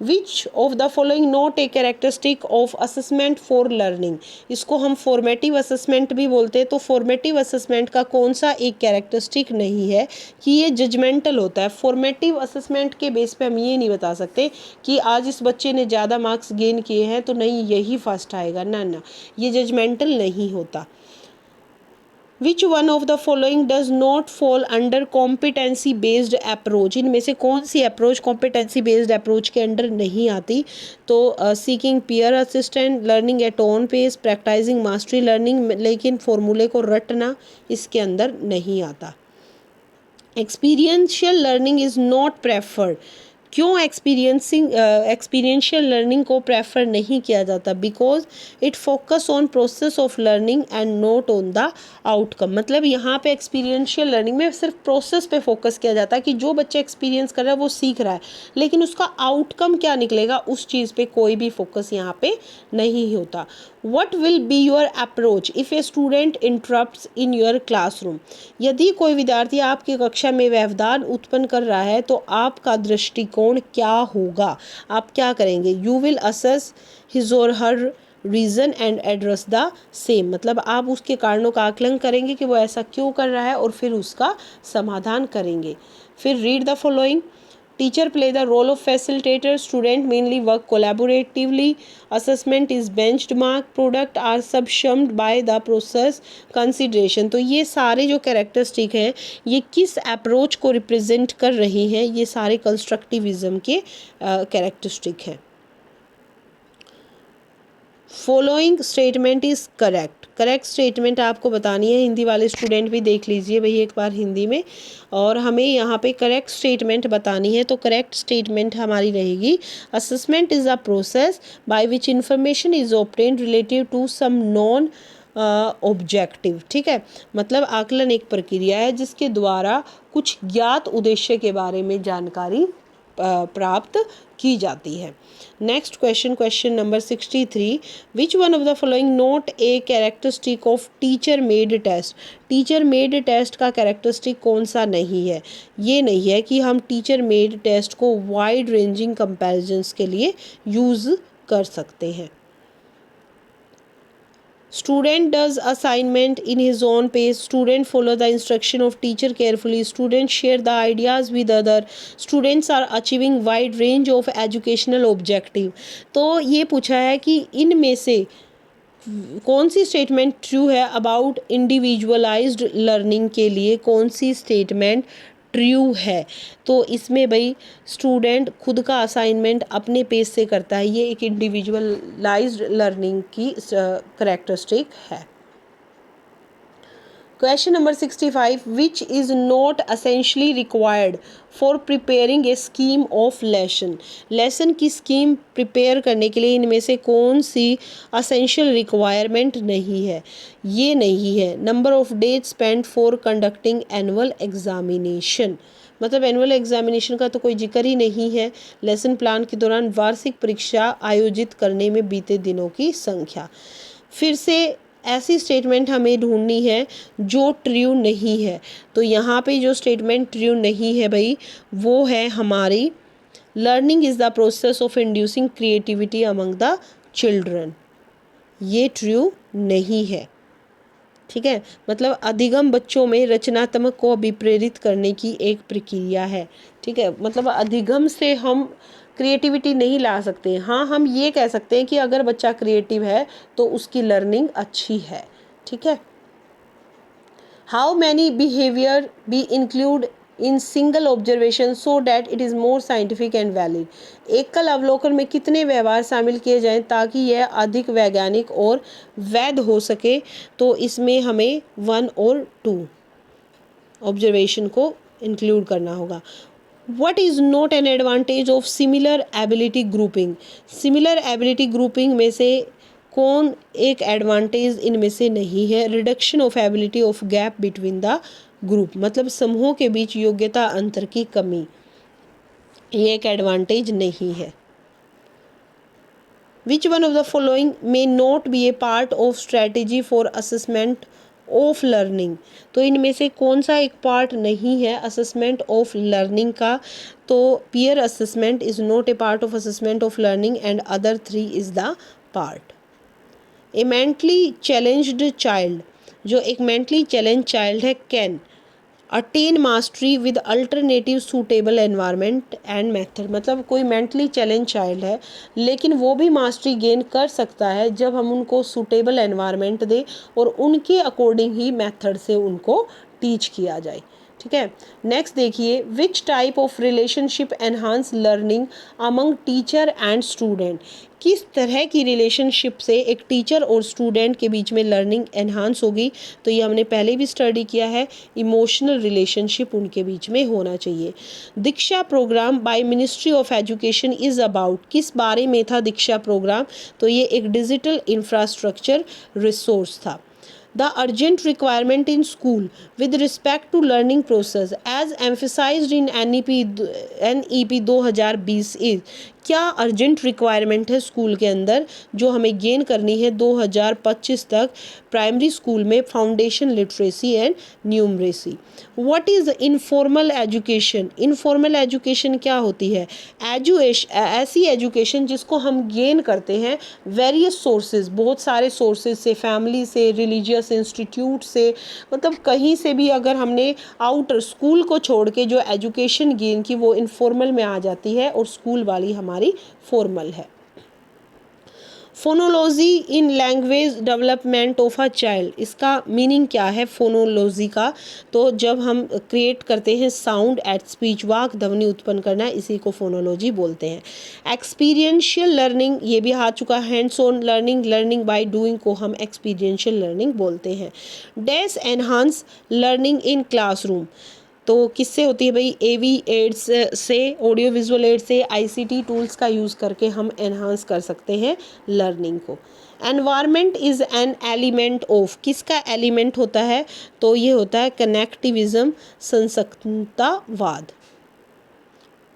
Which of the following not a characteristic of assessment for learning. इसको हम फॉर्मेटिव असेसमेंट भी बोलते हैं। तो फॉर्मेटिव असेसमेंट का कौन सा एक कैरेक्टरिस्टिक नहीं है कि ये जजमेंटल होता है। फॉर्मेटिव असेसमेंट के बेस पे हम ये नहीं बता सकते कि आज इस बच्चे ने ज़्यादा मार्क्स गेन किए हैं तो नहीं यही फर्स्ट आएगा, ना ना, ये जजमेंटल नहीं होता। Which one of the following does not fall under competency based approach. इनमें से कौन सी अप्रोच कॉम्पिटेंसी बेस्ड अप्रोच के अंडर नहीं आती? तो seeking peer assistant, learning at on pace, practising mastery learning, लेकिन फॉर्मूले को रटना इसके अंदर नहीं आता। Experiential learning is not preferred. क्यों एक्सपीरियंशियल लर्निंग को प्रेफर नहीं किया जाता? Because it focus on process of learning and not on the outcome. मतलब यहाँ पे एक्सपीरियंशियल लर्निंग में सिर्फ प्रोसेस पे फोकस किया जाता है कि जो बच्चा एक्सपीरियंस कर रहा है वो सीख रहा है, लेकिन उसका आउटकम क्या निकलेगा उस चीज़ पे कोई भी फोकस यहाँ पे नहीं होता। What will be your approach if a student interrupts in your classroom? यदि कोई विद्यार्थी आपकी कक्षा में व्यवधान उत्पन्न कर रहा है तो आपका दृष्टिकोण क्या होगा? आप क्या करेंगे? You will assess his or her reason and address the same। मतलब आप उसके कारणों का आकलन करेंगे कि वो ऐसा क्यों कर रहा है और फिर उसका समाधान करेंगे। फिर read the following। Teacher play the role of facilitator, student mainly work collaboratively, assessment is benchmark, product are subsumed by the process consideration। तो ये सारे जो कैरेक्टरिस्टिक हैं ये किस अप्रोच को रिप्रेजेंट कर रही हैं? ये सारे कंस्ट्रक्टिविज्म के कैरेक्टरिस्टिक हैं। Following statement is correct. Correct statement आपको बतानी है। हिंदी वाले स्टूडेंट भी देख लीजिए भाई एक बार हिंदी में, और हमें यहाँ पे करेक्ट स्टेटमेंट बतानी है। तो करेक्ट स्टेटमेंट हमारी रहेगी assessment is a process by which information is obtained relative to some non objective. ठीक है, मतलब आकलन एक प्रक्रिया है जिसके द्वारा कुछ ज्ञात उद्देश्य के बारे में जानकारी प्राप्त की जाती है। Next question, question number 63। Which one of the following not a characteristic of teacher made test. Teacher made test का कैरेक्टरिस्टिक कौन सा नहीं है? ये नहीं है कि हम टीचर मेड टेस्ट को वाइड रेंजिंग कंपैरिजंस के लिए यूज़ कर सकते हैं। Student does assignment in his own pace. Student follow the instruction of teacher carefully. Students share the ideas with other. Students are achieving wide range of educational objective। तो ये पूछा है कि इनमें से कौन सी स्टेटमेंट ट्रू है अबाउट इंडिविजुअलाइज्ड लर्निंग के लिए, कौन सी स्टेटमेंट ट्रू है? तो इसमें भाई स्टूडेंट खुद का असाइनमेंट अपने पेस से करता है, ये एक इंडिविजुअलाइज्ड लर्निंग की करेक्टरिस्टिक है। Question number 65। Which is not essentially required for preparing A scheme of lesson. Lesson की स्कीम प्रिपेयर करने के लिए इनमें से कौन सी असेंशियल रिक्वायरमेंट नहीं है? ये नहीं है number of days spend for conducting annual examination. मतलब एनुअल एग्जामिनेशन का तो कोई जिक्र ही नहीं है। लेसन प्लान के दौरान वार्षिक परीक्षा आयोजित करने में बीते दिनों की संख्या। फिर से ऐसी स्टेटमेंट हमें ढूंढनी है जो ट्रू नहीं है। तो यहाँ पे जो स्टेटमेंट ट्रू नहीं है भाई वो है हमारी learning is the process of inducing creativity among the children. ये ट्रू नहीं है। ठीक है, मतलब अधिगम बच्चों में रचनात्मक को अभिप्रेरित करने की एक प्रक्रिया है। ठीक है, मतलब अधिगम से हम क्रिएटिविटी नहीं ला सकते। हाँ, हम ये कह सकते हैं कि अगर बच्चा क्रिएटिव है तो उसकी लर्निंग अच्छी है। ठीक है। How many behaviour be include in single observation so that it is more scientific and valid. एकल अवलोकन में कितने व्यवहार शामिल किए जाएं ताकि यह अधिक वैज्ञानिक और वैध हो सके? तो इसमें हमें 1 और 2 ऑब्जर्वेशन को इंक्लूड करना होगा। What is not an advantage of similar ability grouping? Similar ability grouping में से कौन एक एडवांटेज इनमें से नहीं है? Reduction of ability of gap between the group, मतलब समूहों के बीच योग्यता अंतर की कमी, ये एक एडवांटेज नहीं है। Which one of the following may not be a part of strategy for assessment of learning. तो इनमें से कौन सा एक पार्ट नहीं है असेसमेंट ऑफ लर्निंग का? तो peer assessment is not a part of assessment of learning and other 3 is the part. A mentally challenged child, जो एक मेंटली चैलेंज चाइल्ड है, can attain mastery with alternative suitable environment and method. मतलब कोई mentally challenge child है लेकिन वो भी mastery gain कर सकता है जब हम उनको सूटेबल एनवायरनमेंट दें और उनके अकॉर्डिंग ही मेथड से उनको टीच किया जाए। ठीक है, नेक्स्ट देखिए, which type of relationship enhance learning among teacher and student. किस तरह की रिलेशनशिप से एक टीचर और स्टूडेंट के बीच में लर्निंग एनहांस होगी? तो ये हमने पहले भी स्टडी किया है, इमोशनल रिलेशनशिप उनके बीच में होना चाहिए। Diksha program by ministry of education is about, किस बारे में था दीक्षा प्रोग्राम? तो ये एक डिजिटल इंफ्रास्ट्रक्चर रिसोर्स था। The urgent requirement in school with respect to learning process as emphasized in NEP 2020 is, क्या अर्जेंट रिक्वायरमेंट है स्कूल के अंदर जो हमें गेन करनी है 2025 तक प्राइमरी स्कूल में? Foundation literacy and numeracy. What is informal education? Informal education क्या होती है? ऐसी एजुकेशन जिसको हम गेन करते हैं वेरियस सोर्सेज, बहुत सारे सोर्सेज से, फैमिली से, रिलीजियस इंस्टीट्यूट से, मतलब कहीं से भी अगर हमने आउटर स्कूल को छोड़ के जो एजुकेशन गेन की वो इनफॉर्मल में आ जाती है और स्कूल वाली हमारी फॉर्मल है। Phonology in language development of a child, इसका मीनिंग क्या है फोनोलॉजी का? तो जब हम क्रिएट करते हैं साउंड एट स्पीच, वाक ध्वनि उत्पन्न करना, इसी को फोनोलॉजी बोलते हैं। एक्सपीरियंशियल लर्निंग, ये भी आ चुका, hands on learning, learning by doing को हम एक्सपीरियंशियल लर्निंग बोलते हैं। डैश एनहांस लर्निंग इन क्लासरूम, तो किससे होती है भाई? AV एड्स से, ऑडियो विजुअल एड्स से, ICT टूल्स का यूज़ करके हम एनहांस कर सकते हैं लर्निंग को। Environment is an element of, किसका एलिमेंट होता है? तो ये होता है कनेक्टिविज्म, संसक्ततावाद।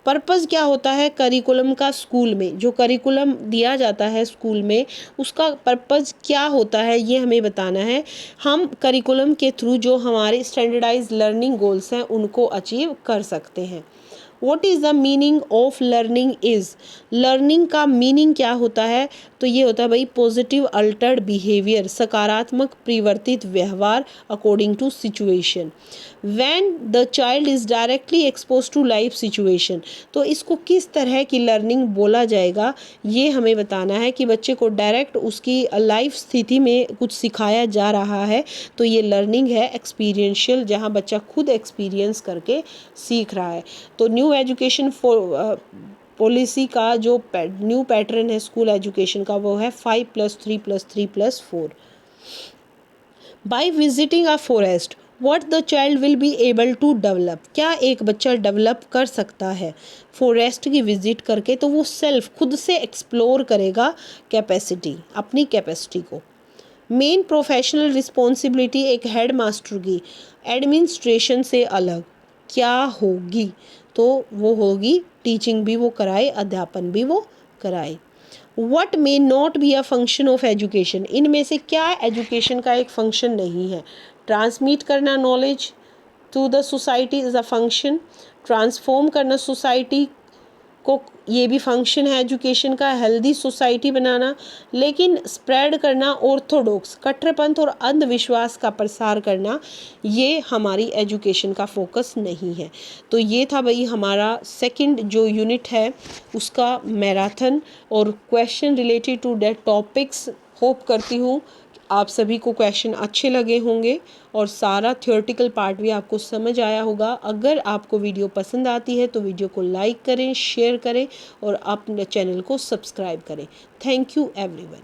पर्पज़ क्या होता है करिकुलम का स्कूल में? जो करिकुलम दिया जाता है स्कूल में उसका पर्पज़ क्या होता है ये हमें बताना है। हम करिकुलम के थ्रू जो हमारे स्टैंडर्डाइज लर्निंग गोल्स हैं उनको अचीव कर सकते हैं। What is the meaning of learning is, learning का मीनिंग क्या होता है? तो ये होता है भाई पॉजिटिव अल्टर्ड बिहेवियर, सकारात्मक परिवर्तित व्यवहार according to situation. When the child is directly expose to life situation, तो इसको किस तरह की लर्निंग बोला जाएगा ये हमें बताना है कि बच्चे को डायरेक्ट उसकी लाइफ स्थिति में कुछ सिखाया जा रहा है, तो ये लर्निंग है एक्सपीरियंशियल, जहाँ बच्चा खुद एक्सपीरियंस करके सीख रहा है। तो न्यू एजुकेशन पॉलिसी का जो न्यू पैटर्न है स्कूल एजुकेशन का वो है 5+3+3+4। By visiting a forest what the child will be able to develop, क्या एक बच्चा डेवलप कर सकता है फॉरेस्ट की विजिट करके? तो वो सेल्फ खुद से एक्सप्लोर करेगा कैपेसिटी, अपनी कैपेसिटी को। मेन प्रोफेशनल रिस्पॉन्सिबिलिटी एक हेड मास्टर की एडमिनिस्ट्रेशन से अलग क्या होगी? तो वो होगी टीचिंग भी वो कराए, अध्यापन भी वो कराए। What may not be a function of education, इनमें से क्या एजुकेशन का एक फंक्शन नहीं है? ट्रांसमिट करना knowledge to the society is a function, transform करना सोसाइटी को ये भी फंक्शन है एजुकेशन का, हेल्दी सोसाइटी बनाना। लेकिन स्प्रेड करना ऑर्थोडॉक्स, कट्टरपंथ और अंधविश्वास का प्रसार करना, ये हमारी एजुकेशन का फोकस नहीं है। तो ये था भाई हमारा सेकंड जो यूनिट है उसका मैराथन और question related to that topics. Hope करती हूँ आप सभी को क्वेश्चन अच्छे लगे होंगे और सारा थ्योरेटिकल पार्ट भी आपको समझ आया होगा। अगर आपको वीडियो पसंद आती है तो वीडियो को लाइक करें, शेयर करें और अपने चैनल को सब्सक्राइब करें। Thank you everyone.